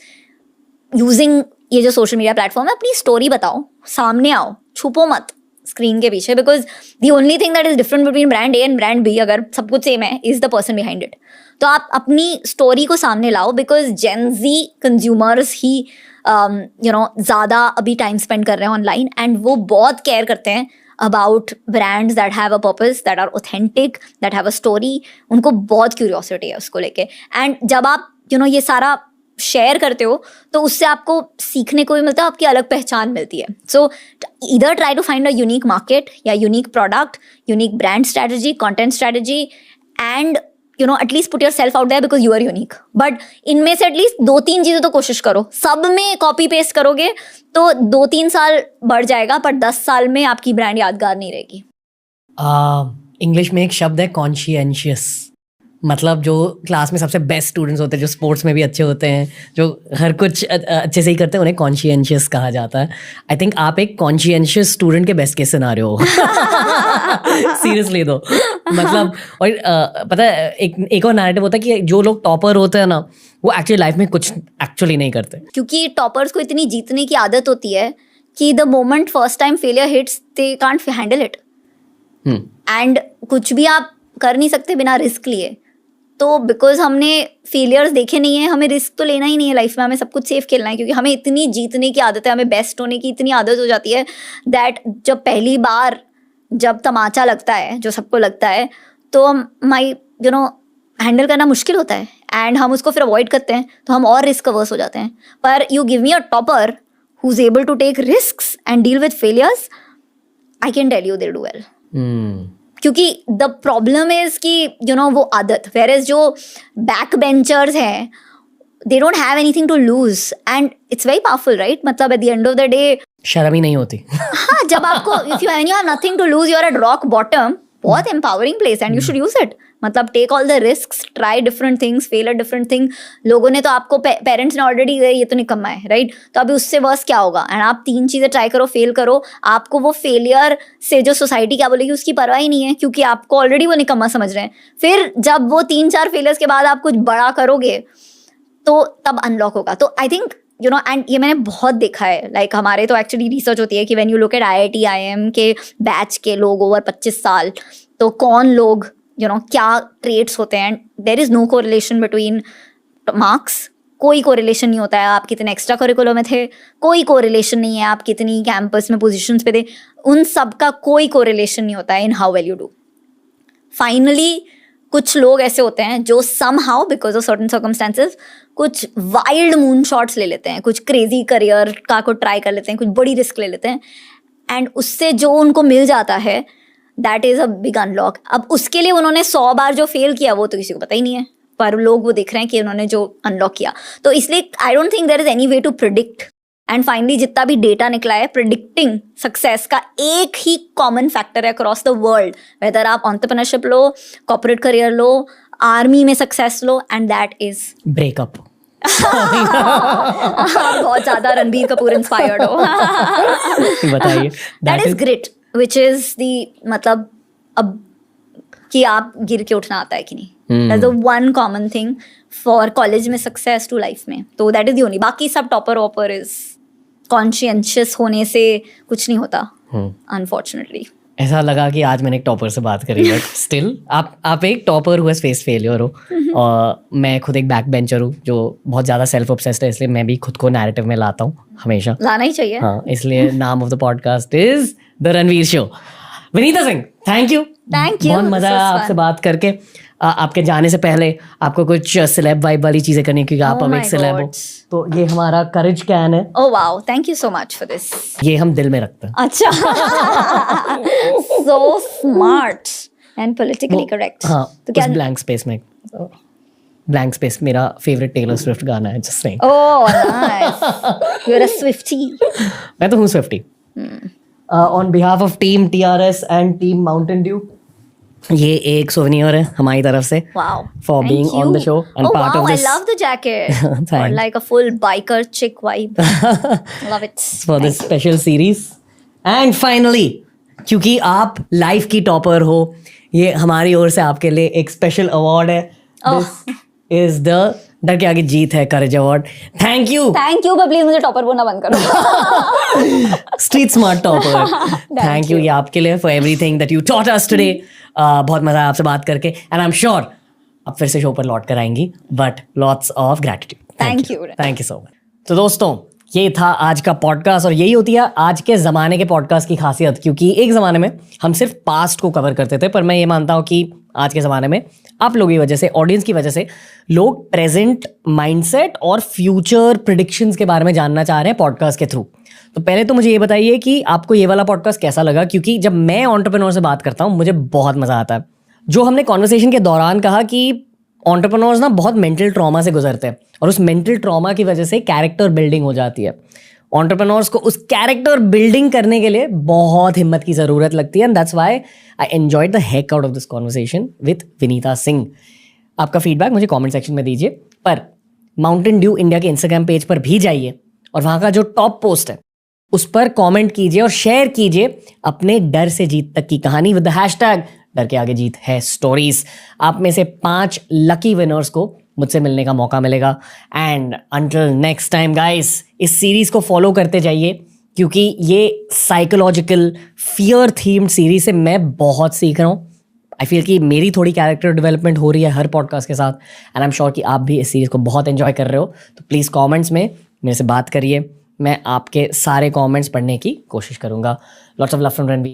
S2: यूजिंग ये जो सोशल मीडिया प्लेटफॉर्म है, अपनी स्टोरी बताओ, सामने आओ, छुपो मत स्क्रीन के पीछे, because the only thing that is different between brand A and brand B, अगर सब कुछ सेम है, is the person behind it. तो आप अपनी स्टोरी को सामने लाओ, बिकॉज जेन जी कंज्यूमर्स ही ज़्यादा अभी टाइम स्पेंड कर रहे हैं ऑनलाइन, एंड वो बहुत केयर करते हैं about brands that have a purpose, that are authentic, that have a story. उनको बहुत क्यूरियोसिटी है उसको लेके। एंड जब आप ये सारा शेयर करते हो तो उससे आपको सीखने को भी मिलता है, आपकी अलग पहचान मिलती है। So either try to find a unique market या unique product, unique brand strategy, content strategy, and at least put yourself out there because you are unique. But इनमें से एटलीस्ट 2-3 चीज़ें तो कोशिश करो। सब में कॉपी पेस्ट करोगे तो 2-3 साल बढ़ जाएगा, पर 10 साल में आपकी ब्रांड यादगार नहीं रहेगी।
S1: इंग्लिश में एक शब्द है कॉन्शियंशियस, मतलब जो क्लास में सबसे बेस्ट स्टूडेंट्स होते हैं, जो स्पोर्ट्स में भी अच्छे होते हैं, जो हर कुछ अच्छे से ही करते हैं, उन्हें कॉन्शियंशियस कहा जाता है। आई थिंक आप एक कॉन्शियंशियस स्टूडेंट के बेस्ट केस सिनेरियो हो। सीरियसली दो, मतलब। और पता है एक और नैरेटिव होता है कि जो लोग टॉपर होते हैं ना, वो एक्चुअली लाइफ में कुछ एक्चुअली नहीं करते,
S2: क्योंकि टॉपर्स को इतनी जीतने की आदत होती है कि the moment first time failure hits they can't handle it. And कुछ भी आप कर नहीं सकते बिना रिस्क लिए। तो बिकॉज हमने फेलियर्स देखे नहीं है, हमें रिस्क तो लेना ही नहीं है लाइफ में, हमें सब कुछ सेफ खेलना है, क्योंकि हमें इतनी जीतने की आदत है, हमें बेस्ट होने की इतनी आदत हो जाती है दैट जब पहली बार जब तमाचा लगता है, जो सबको लगता है, तो हैंडल करना मुश्किल होता है एंड हम उसको फिर अवॉइड करते हैं, तो हम और रिस्क अवर्स हो जाते हैं। पर you give me a topper who is able to take risks and deal with failures, I can tell you they do well. क्योंकि द प्रॉब्लम इज कि वो आदत, वेयर इज जो बैक बेंचर्स हैं, they don't have anything to lose and it's very powerful, right? मतलब at the end of the day
S1: शर्म ही नहीं होती।
S2: हाँ, जब आपको if you have nothing to loose, you are at rock bottom, बहुत empowering place and you should use it. मतलब take all the risks, try different things, fail at different thing. लोगों ने तो आपको, पेरेंट्स ने ऑलरेडी ये तो निकम्मा है, राइट? तो अभी उससे वर्स क्या होगा? एंड आप 3 चीज़ें ट्राई करो, फेल करो, आपको वो फेलियर से जो सोसाइटी क्या बोलेगी उसकी परवाह ही नहीं है, क्योंकि आपको ऑलरेडी वो निकम्मा समझ रहे हैं। फिर जब वो 3-4 फेलियर्स के बाद आप कुछ बड़ा करोगे तो तब अनलॉक होगा। तो आई थिंक एंड ये मैंने बहुत देखा है, लाइक हमारे तो एक्चुअली रिसर्च होती है कि when you look at IIT IIM के बैच के लोग ओवर 25 साल, तो कौन लोग क्या ट्रेट्स होते हैं, there is no correlation between marks कोई कोरिलेशन नहीं होता है आप कितने एक्स्ट्रा करिकुलर में थे, कोई कोरिलेशन नहीं है आप कितनी कैंपस में पोजीशंस पे थे, उन सब का कोई कोरिलेशन नहीं होता है in how well you do. Finally कुछ लोग ऐसे होते हैं जो somehow because of certain circumstances कुछ वाइल्ड मून शॉट्स ले लेते हैं, कुछ क्रेजी करियर का को ट्राई कर लेते हैं, कुछ बड़ी रिस्क ले लेते हैं, एंड उससे जो उनको मिल जाता है that is a big unlock. अब उसके लिए उन्होंने 100 बार जो फेल किया वो तो किसी को पता ही नहीं है, पर लोग वो देख रहे हैं कि उन्होंने जो अनलॉक किया. तो इसलिए I don't think there is any way to predict. And finally जितना भी डेटा निकला है, प्रिडिक्टिंग सक्सेस का एक ही कॉमन फैक्टर है अक्रॉस द वर्ल्ड, वेदर आप एंटरप्रेन्योरशिप लो, कॉर्पोरेट करियर लो, आर्मी में सक्सेस लो, एंड दैट इज
S1: ब्रेकअप.
S2: बहुत ज्यादा रणबीर कपूर इंस्पायर्ड हो.
S1: बताइए.
S2: That is great, which is the मतलब अब कि आप गिर के उठना आता है कि नहीं. That's the one common thing for college में सक्सेस टू लाइफ में. तो दैट इज दी ओनली. बाकी सब टॉपर वॉपर इज कॉन्शियंशियस होने से कुछ नहीं होता अनफॉर्चुनेटली.
S1: ऐसा लगा कि आज मैंने एक टॉपर से बात करी, बट स्टिल आप एक टॉपर हुए फेस फेलियर हो, और मैं खुद एक बैक बेंचर हूँ जो बहुत ज़्यादा सेल्फ ऑब्सेस्ड है, इसलिए मैं भी खुद को नैरेटिव में लाता हूँ हमेशा.
S2: लाना ही चाहिए.
S1: हाँ, इसलिए नाम of the podcast is the Ranveer show. Vinita Singh, thank you. बहुत मजा आया आपसे बात करके. आपके जाने से पहले आपको कुछ सेलेब वाइब वाली चीजें करनी, क्योंकि आप अब एक सेलेब हो. तो ये हमारा करेज कैन है.
S2: Oh wow, thank you so much for this.
S1: ये हम दिल में रखते हैं.
S2: अच्छा. So smart and politically correct.
S1: हाँ,
S2: तो क्या
S1: ब्लैंक स्पेस में. ब्लैंक स्पेस मेरा फेवरेट टेलर स्विफ्ट गाना है, just saying.
S2: Oh nice, you are a Swiftie.
S1: मैं तो हूँ Swiftie. On behalf of team TRS and team Mountain Dew, ये एक सोवेनियर है हमारी तरफ से.
S2: Wow.
S1: For being on the show and part of this.
S2: I love the jacket.
S1: Thanks.
S2: Like a full biker chick vibe. Love it.
S1: For this special series. And finally, क्योंकि आप life की topper हो, ये हमारी ओर से आपके लिए एक स्पेशल अवार्ड है. This is the डर के आगे जीत है करेज अवार्ड. Thank you.
S2: पर प्लीज मुझे टॉपर बोलना बंद करो.
S1: Street smart topper. Thank you. ये आपके लिए for everything that you taught us today. बहुत मजा आया आपसे बात करके, एंड आई एम श्योर अब फिर से शो पर लौट कर आएंगी, but lots of gratitude. Thank you so much. तो दोस्तों, ये था आज का पॉडकास्ट, और यही होती है आज के ज़माने के पॉडकास्ट की खासियत, क्योंकि एक ज़माने में हम सिर्फ पास्ट को कवर करते थे, पर मैं ये मानता हूँ कि आज के ज़माने में आप लोगों की वजह से, ऑडियंस की वजह से, लोग प्रेजेंट माइंडसेट और फ्यूचर प्रिडिक्शंस के बारे में जानना चाह रहे हैं पॉडकास्ट के थ्रू. तो पहले तो मुझे ये बताइए कि आपको ये वाला पॉडकास्ट कैसा लगा, क्योंकि जब मैं एंटरप्रेन्योर से बात करता हूँ मुझे बहुत मज़ा आता है. जो हमने कॉन्वर्सेशन के दौरान कहा कि एंटरप्रेन्योर्स ना बहुत मेंटल ट्रॉमा से गुजरते हैं, और उस मेंटल ट्रॉमा की वजह से कैरेक्टर बिल्डिंग हो जाती है. एंटरप्रेन्योर्स को उस कैरेक्टर बिल्डिंग करने के लिए बहुत हिम्मत की ज़रूरत लगती है, and that's why I enjoyed the heck out of this conversation with Vinita Singh. आपका फीडबैक मुझे कॉमेंट सेक्शन में दीजिए, पर माउंटेन ड्यू इंडिया के इंस्टाग्राम पेज पर भी जाइए, और वहाँ का जो टॉप पोस्ट है उस पर कमेंट कीजिए और शेयर कीजिए अपने डर से जीत तक की कहानी विद द हैशटैग डर के आगे जीत है स्टोरीज. आप में से 5 लकी विनर्स को मुझसे मिलने का मौका मिलेगा. And until next time guys, इस सीरीज को फॉलो करते जाइए, क्योंकि ये साइकोलॉजिकल फियर थीम्ड सीरीज से मैं बहुत सीख रहा हूँ. आई फील कि मेरी थोड़ी कैरेक्टर डेवलपमेंट हो रही है हर पॉडकास्ट के साथ, एंड आई एम श्योर कि आप भी इस सीरीज को बहुत एंजॉय कर रहे हो. तो प्लीज़ कॉमेंट्स में मेरे से बात करिए, मैं आपके सारे कमेंट्स पढ़ने की कोशिश करूंगा. Lots of love from Ranveer.